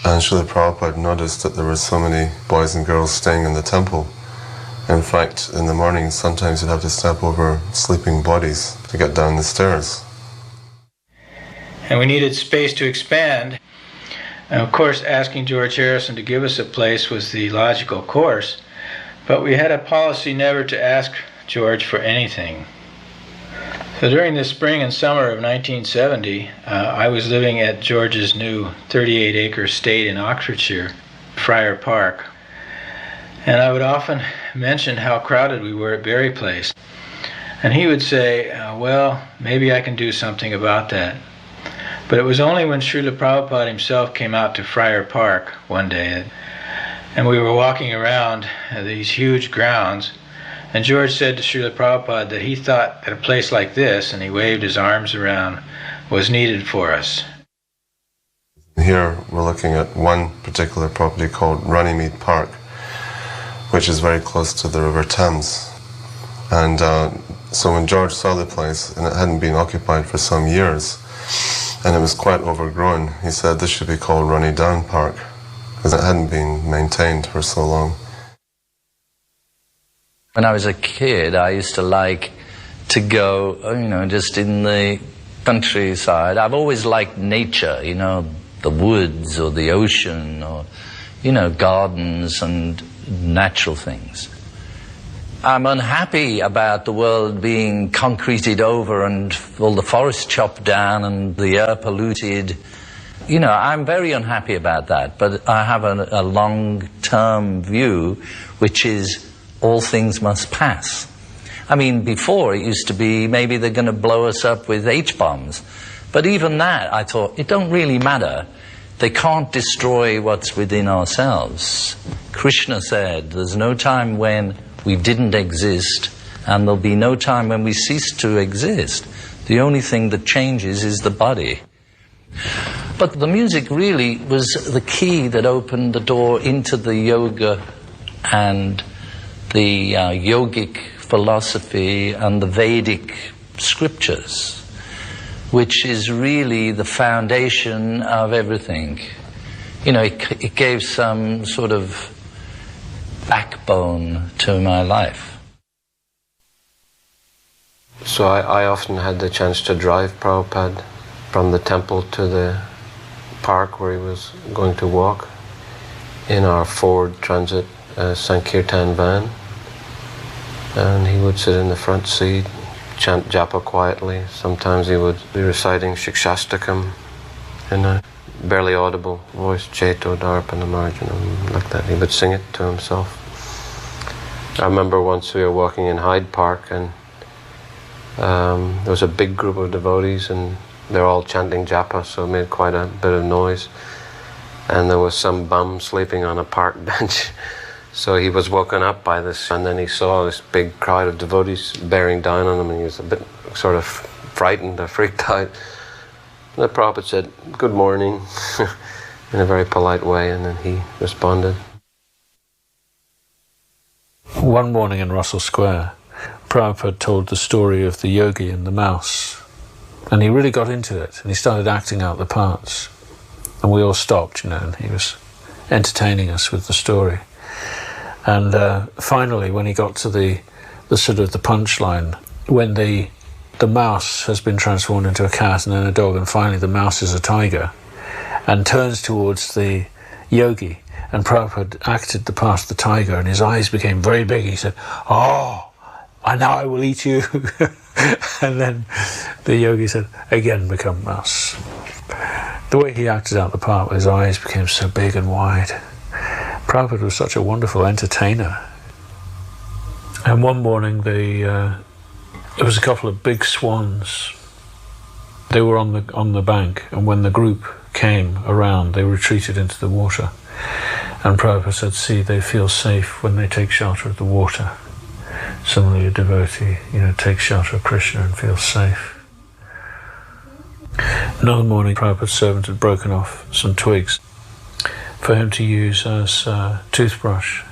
and Srila Prabhupada noticed that there were so many boys and girls staying in the temple. In fact, in the morning sometimes you'd have to step over sleeping bodies to get down the stairs. And we needed space to expand. And of course, asking George Harrison to give us a place was the logical course, but we had a policy never to ask George for anything. So during the spring and summer of 1970, I was living at George's new 38-acre estate in Oxfordshire, Friar Park. And I would often mention how crowded we were at Berry Place. And he would say, well, maybe I can do something about that. But it was only when Srila Prabhupada himself came out to Friar Park one day, and we were walking around these huge grounds, and George said to Srila Prabhupada that he thought that a place like this, and he waved his arms around, was needed for us. Here we're looking at one particular property called Runnymede Park, which is very close to the River Thames. And so when George saw the place, and it hadn't been occupied for some years, and it was quite overgrown, he said this should be called Runny Down Park, because it hadn't been maintained for so long. When I was a kid, I used to like to go, just in the countryside. I've always liked nature, the woods or the ocean or, gardens and natural things. I'm unhappy about the world being concreted over and all the forests chopped down and the air polluted. I'm very unhappy about that, but I have a long-term view, which is all things must pass. Before it used to be maybe they're going to blow us up with H-bombs, but even that, I thought, it don't really matter. They can't destroy what's within ourselves. Krishna said, there's no time when we didn't exist, and there'll be no time when we cease to exist. The only thing that changes is the body. But the music really was the key that opened the door into the yoga and the yogic philosophy and the Vedic scriptures, which is really the foundation of everything. It gave some sort of backbone to my life. So I often had the chance to drive Prabhupada from the temple to the park where he was going to walk in our Ford Transit Sankirtan van. And he would sit in the front seat, chant japa quietly. Sometimes he would be reciting Shikshastakam in a barely audible voice, Cheto Darpana Marjanam, like that. He would sing it to himself. I remember once we were walking in Hyde Park, and there was a big group of devotees, and they're all chanting japa, so it made quite a bit of noise. And there was some bum sleeping on a park bench. So he was woken up by this, and then he saw this big crowd of devotees bearing down on him, and he was a bit sort of frightened or freaked out. And the Prabhupada said, "Good morning," in a very polite way, and then he responded. One morning in Russell Square, Prabhupada told the story of the yogi and the mouse, and he really got into it, and he started acting out the parts. And we all stopped, and he was entertaining us with the story. And finally, when he got to the sort of the punchline, when the mouse has been transformed into a cat and then a dog, and finally the mouse is a tiger, and turns towards the yogi, and Prabhupada acted the part of the tiger, and his eyes became very big. He said, "Oh, now I will eat you." And then the yogi said, "Again become mouse." The way he acted out the part, his eyes became so big and wide. Prabhupada was such a wonderful entertainer. And one morning there was a couple of big swans. They were on the bank, and when the group came around, they retreated into the water. And Prabhupada said, see, they feel safe when they take shelter of the water. Similarly, a devotee, takes shelter of Krishna and feels safe. Another morning, Prabhupada's servant had broken off some twigs for him to use as a toothbrush.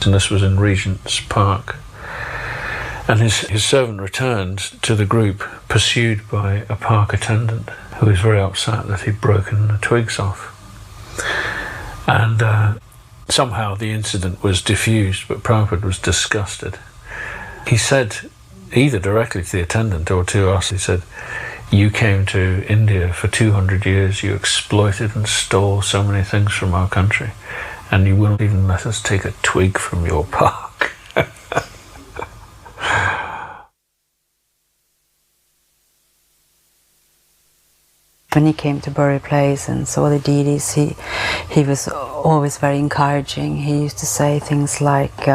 And this was in Regent's Park. And his servant returned to the group, pursued by a park attendant who was very upset that he'd broken the twigs off. And somehow the incident was diffused, but Prabhupada was disgusted. He said, either directly to the attendant or to us, he said, you came to India for 200 years, you exploited and stole so many things from our country, and you won't even let us take a twig from your park. When he came to Bury Place and saw the deities, he was always very encouraging. He used to say things like,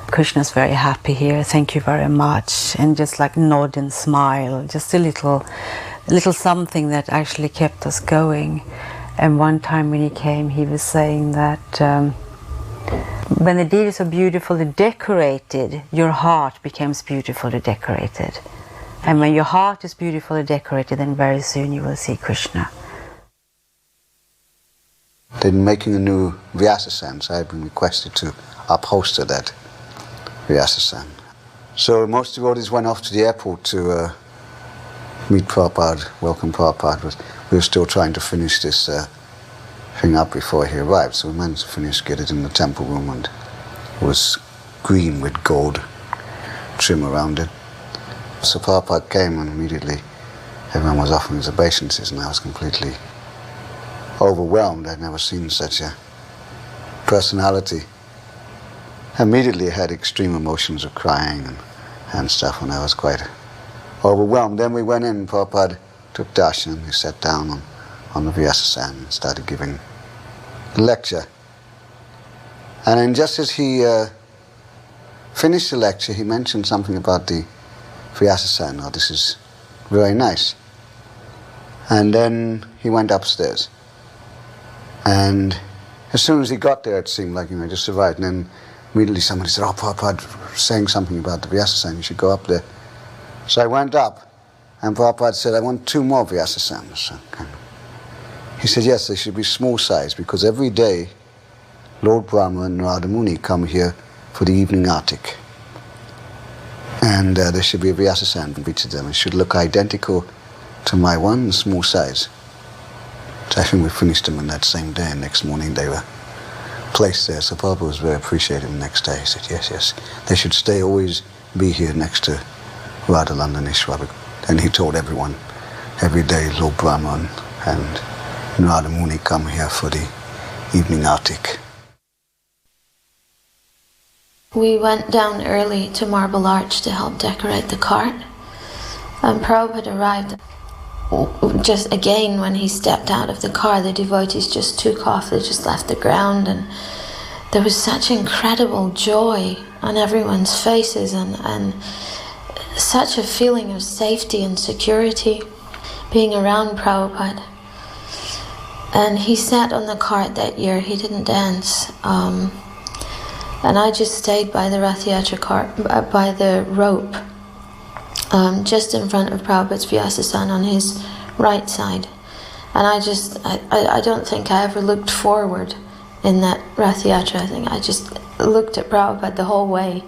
Krishna's very happy here, thank you very much, and just like nod and smile, just a little something that actually kept us going. And one time when he came, he was saying that when the deities are beautifully decorated, your heart becomes beautifully decorated. And when your heart is beautifully decorated, then very soon you will see Krishna. In making a new Vyasasan, I've been requested to upholster that Vyasasan. So most devotees went off to the airport to meet Prabhupada, welcome Prabhupada. We were still trying to finish this thing up before he arrived, so we managed to finish, get it in the temple room, and it was green with gold trim around it. So Prabhupada came and immediately everyone was offering his obeisances, and I was completely overwhelmed. I'd never seen such a personality. Immediately I had extreme emotions of crying and stuff, and I was quite overwhelmed. Then we went in, Prabhupada took darshan, he sat down on the Vyasasan and started giving a lecture. And then just as he finished the lecture, he mentioned something about the Vyasasan, oh, this is very nice. And then he went upstairs. And as soon as he got there, it seemed like, just arrived. And then immediately somebody said, oh, Prabhupada saying something about the Vyasasan, you should go up there. So I went up, and Prabhupada said, I want 2 more Vyasasans. He said, yes, they should be small size, because every day Lord Brahma and Narada Muni come here for the evening artik. And there should be a Vyasasan for each of them. It should look identical to my one, small size. So I think we finished them on that same day, and next morning they were placed there. So Prabhupada was very appreciative the next day. He said, yes, they should always be here next to Radha Landaneshwar. And he told everyone, every day Lord Brahma and Narada Muni come here for the evening artik. We went down early to Marble Arch to help decorate the cart. And Prabhupada arrived just again when he stepped out of the car. The devotees just took off, they just left the ground, and there was such incredible joy on everyone's faces and such a feeling of safety and security being around Prabhupada. And he sat on the cart that year, he didn't dance. And I just stayed by the Rath Yatra cart, by the rope, just in front of Prabhupada's Vyasasan on his right side. And I don't think I ever looked forward in that Rath Yatra. I think I just looked at Prabhupada the whole way.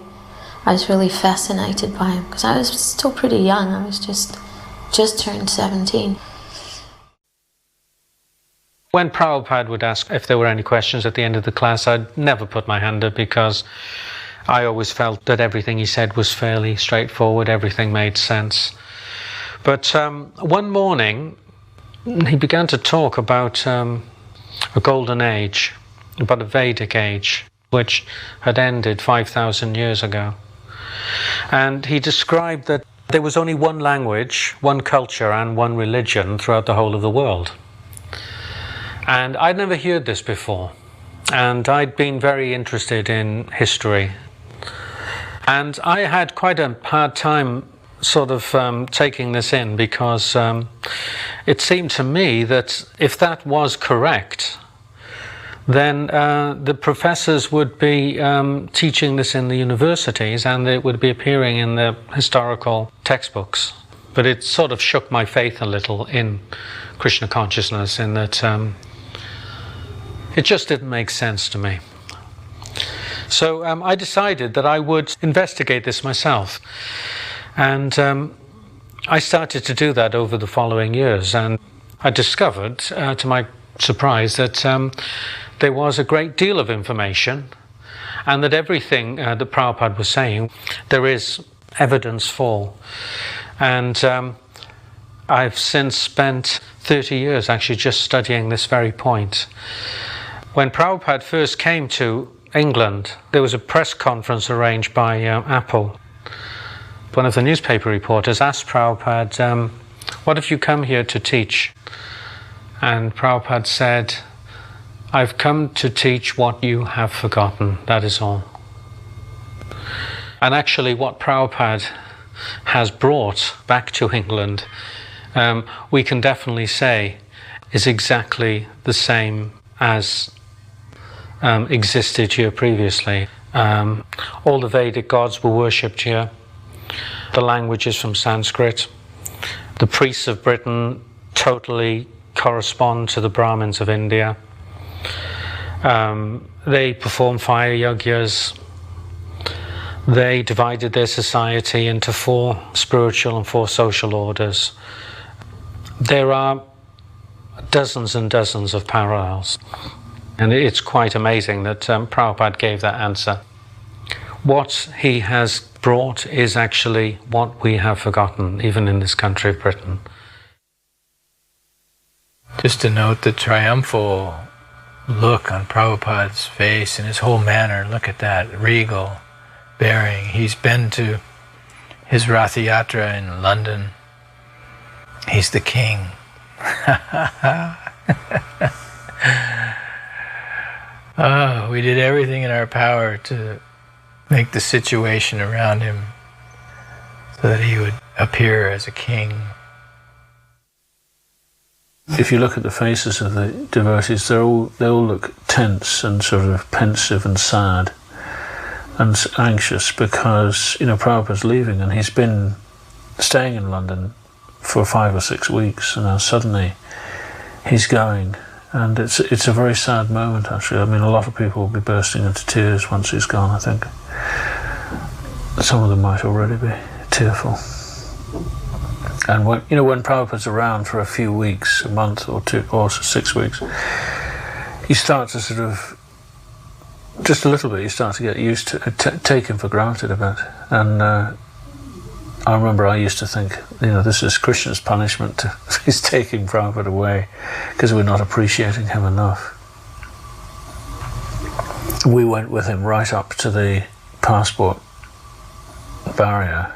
I was really fascinated by him, because I was still pretty young. I was just turned 17. When Prabhupada would ask if there were any questions at the end of the class, I'd never put my hand up, because I always felt that everything he said was fairly straightforward, everything made sense. But one morning, he began to talk about a golden age, about a Vedic age, which had ended 5,000 years ago. And he described that there was only one language, one culture, and one religion throughout the whole of the world. And I'd never heard this before, and I'd been very interested in history. And I had quite a hard time sort of taking this in, because it seemed to me that if that was correct, then the professors would be teaching this in the universities, and it would be appearing in the historical textbooks. But it sort of shook my faith a little in Krishna consciousness, in that it just didn't make sense to me. So I decided that I would investigate this myself, and I started to do that over the following years, and I discovered, to my surprise, that there was a great deal of information, and that everything that Prabhupada was saying, there is evidence for. And I've since spent 30 years actually just studying this very point. When Prabhupada first came to England, there was a press conference arranged by Apple. One of the newspaper reporters asked Prabhupada, what have you come here to teach? And Prabhupada said, I've come to teach what you have forgotten, that is all. And actually what Prabhupada has brought back to England, we can definitely say is exactly the same as existed here previously. All the Vedic gods were worshipped here. The language is from Sanskrit. The priests of Britain totally correspond to the Brahmins of India. They perform fire yajnas. They divided their society into 4 spiritual and 4 social orders. There are dozens and dozens of parallels. And it's quite amazing that Prabhupada gave that answer. What he has brought is actually what we have forgotten, even in this country of Britain. Just to note the triumphal look on Prabhupada's face and his whole manner, look at that regal bearing. He's been to his Rath Yatra in London. He's the king. Oh, we did everything in our power to make the situation around him so that he would appear as a king. If you look at the faces of the devotees, they all look tense and sort of pensive and sad and anxious because, Prabhupada's leaving, and he's been staying in London for 5 or 6 weeks, and now suddenly he's going. And it's a very sad moment, actually. I mean, a lot of people will be bursting into tears once he's gone, I think. Some of them might already be tearful. And when Prabhupada's around for a few weeks, a month or 2 or 6 weeks, you start to sort of, just a little bit, you start to get used to take him for granted a bit. And I remember I used to think, this is Krishna's punishment. He's taking Prabhupada away because we're not appreciating him enough. We went with him right up to the passport barrier,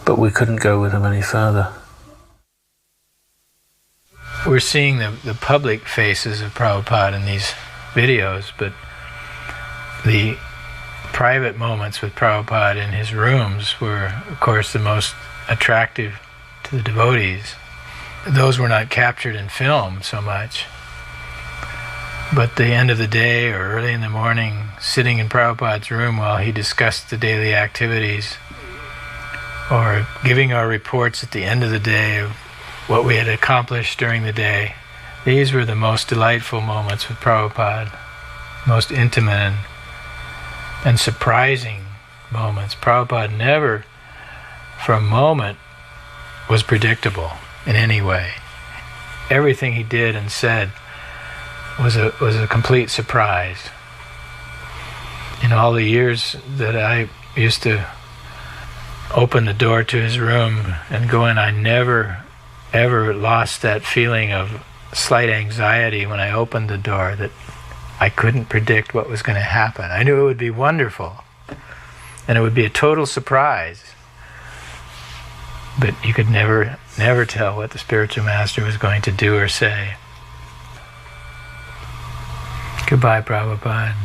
but we couldn't go with him any further. We're seeing the public faces of Prabhupada in these videos, but the private moments with Prabhupada in his rooms were, of course, the most attractive to the devotees. Those were not captured in film so much, but the end of the day or early in the morning, sitting in Prabhupada's room while he discussed the daily activities, or giving our reports at the end of the day of what we had accomplished during the day, these were the most delightful moments with Prabhupada, most intimate and surprising moments. Prabhupada never, for a moment, was predictable in any way. Everything he did and said was a complete surprise. In all the years that I used to open the door to his room and go in, I never, ever lost that feeling of slight anxiety when I opened the door that I couldn't predict what was going to happen. I knew it would be wonderful, and it would be a total surprise. But you could never tell what the spiritual master was going to do or say. Goodbye, Prabhupada.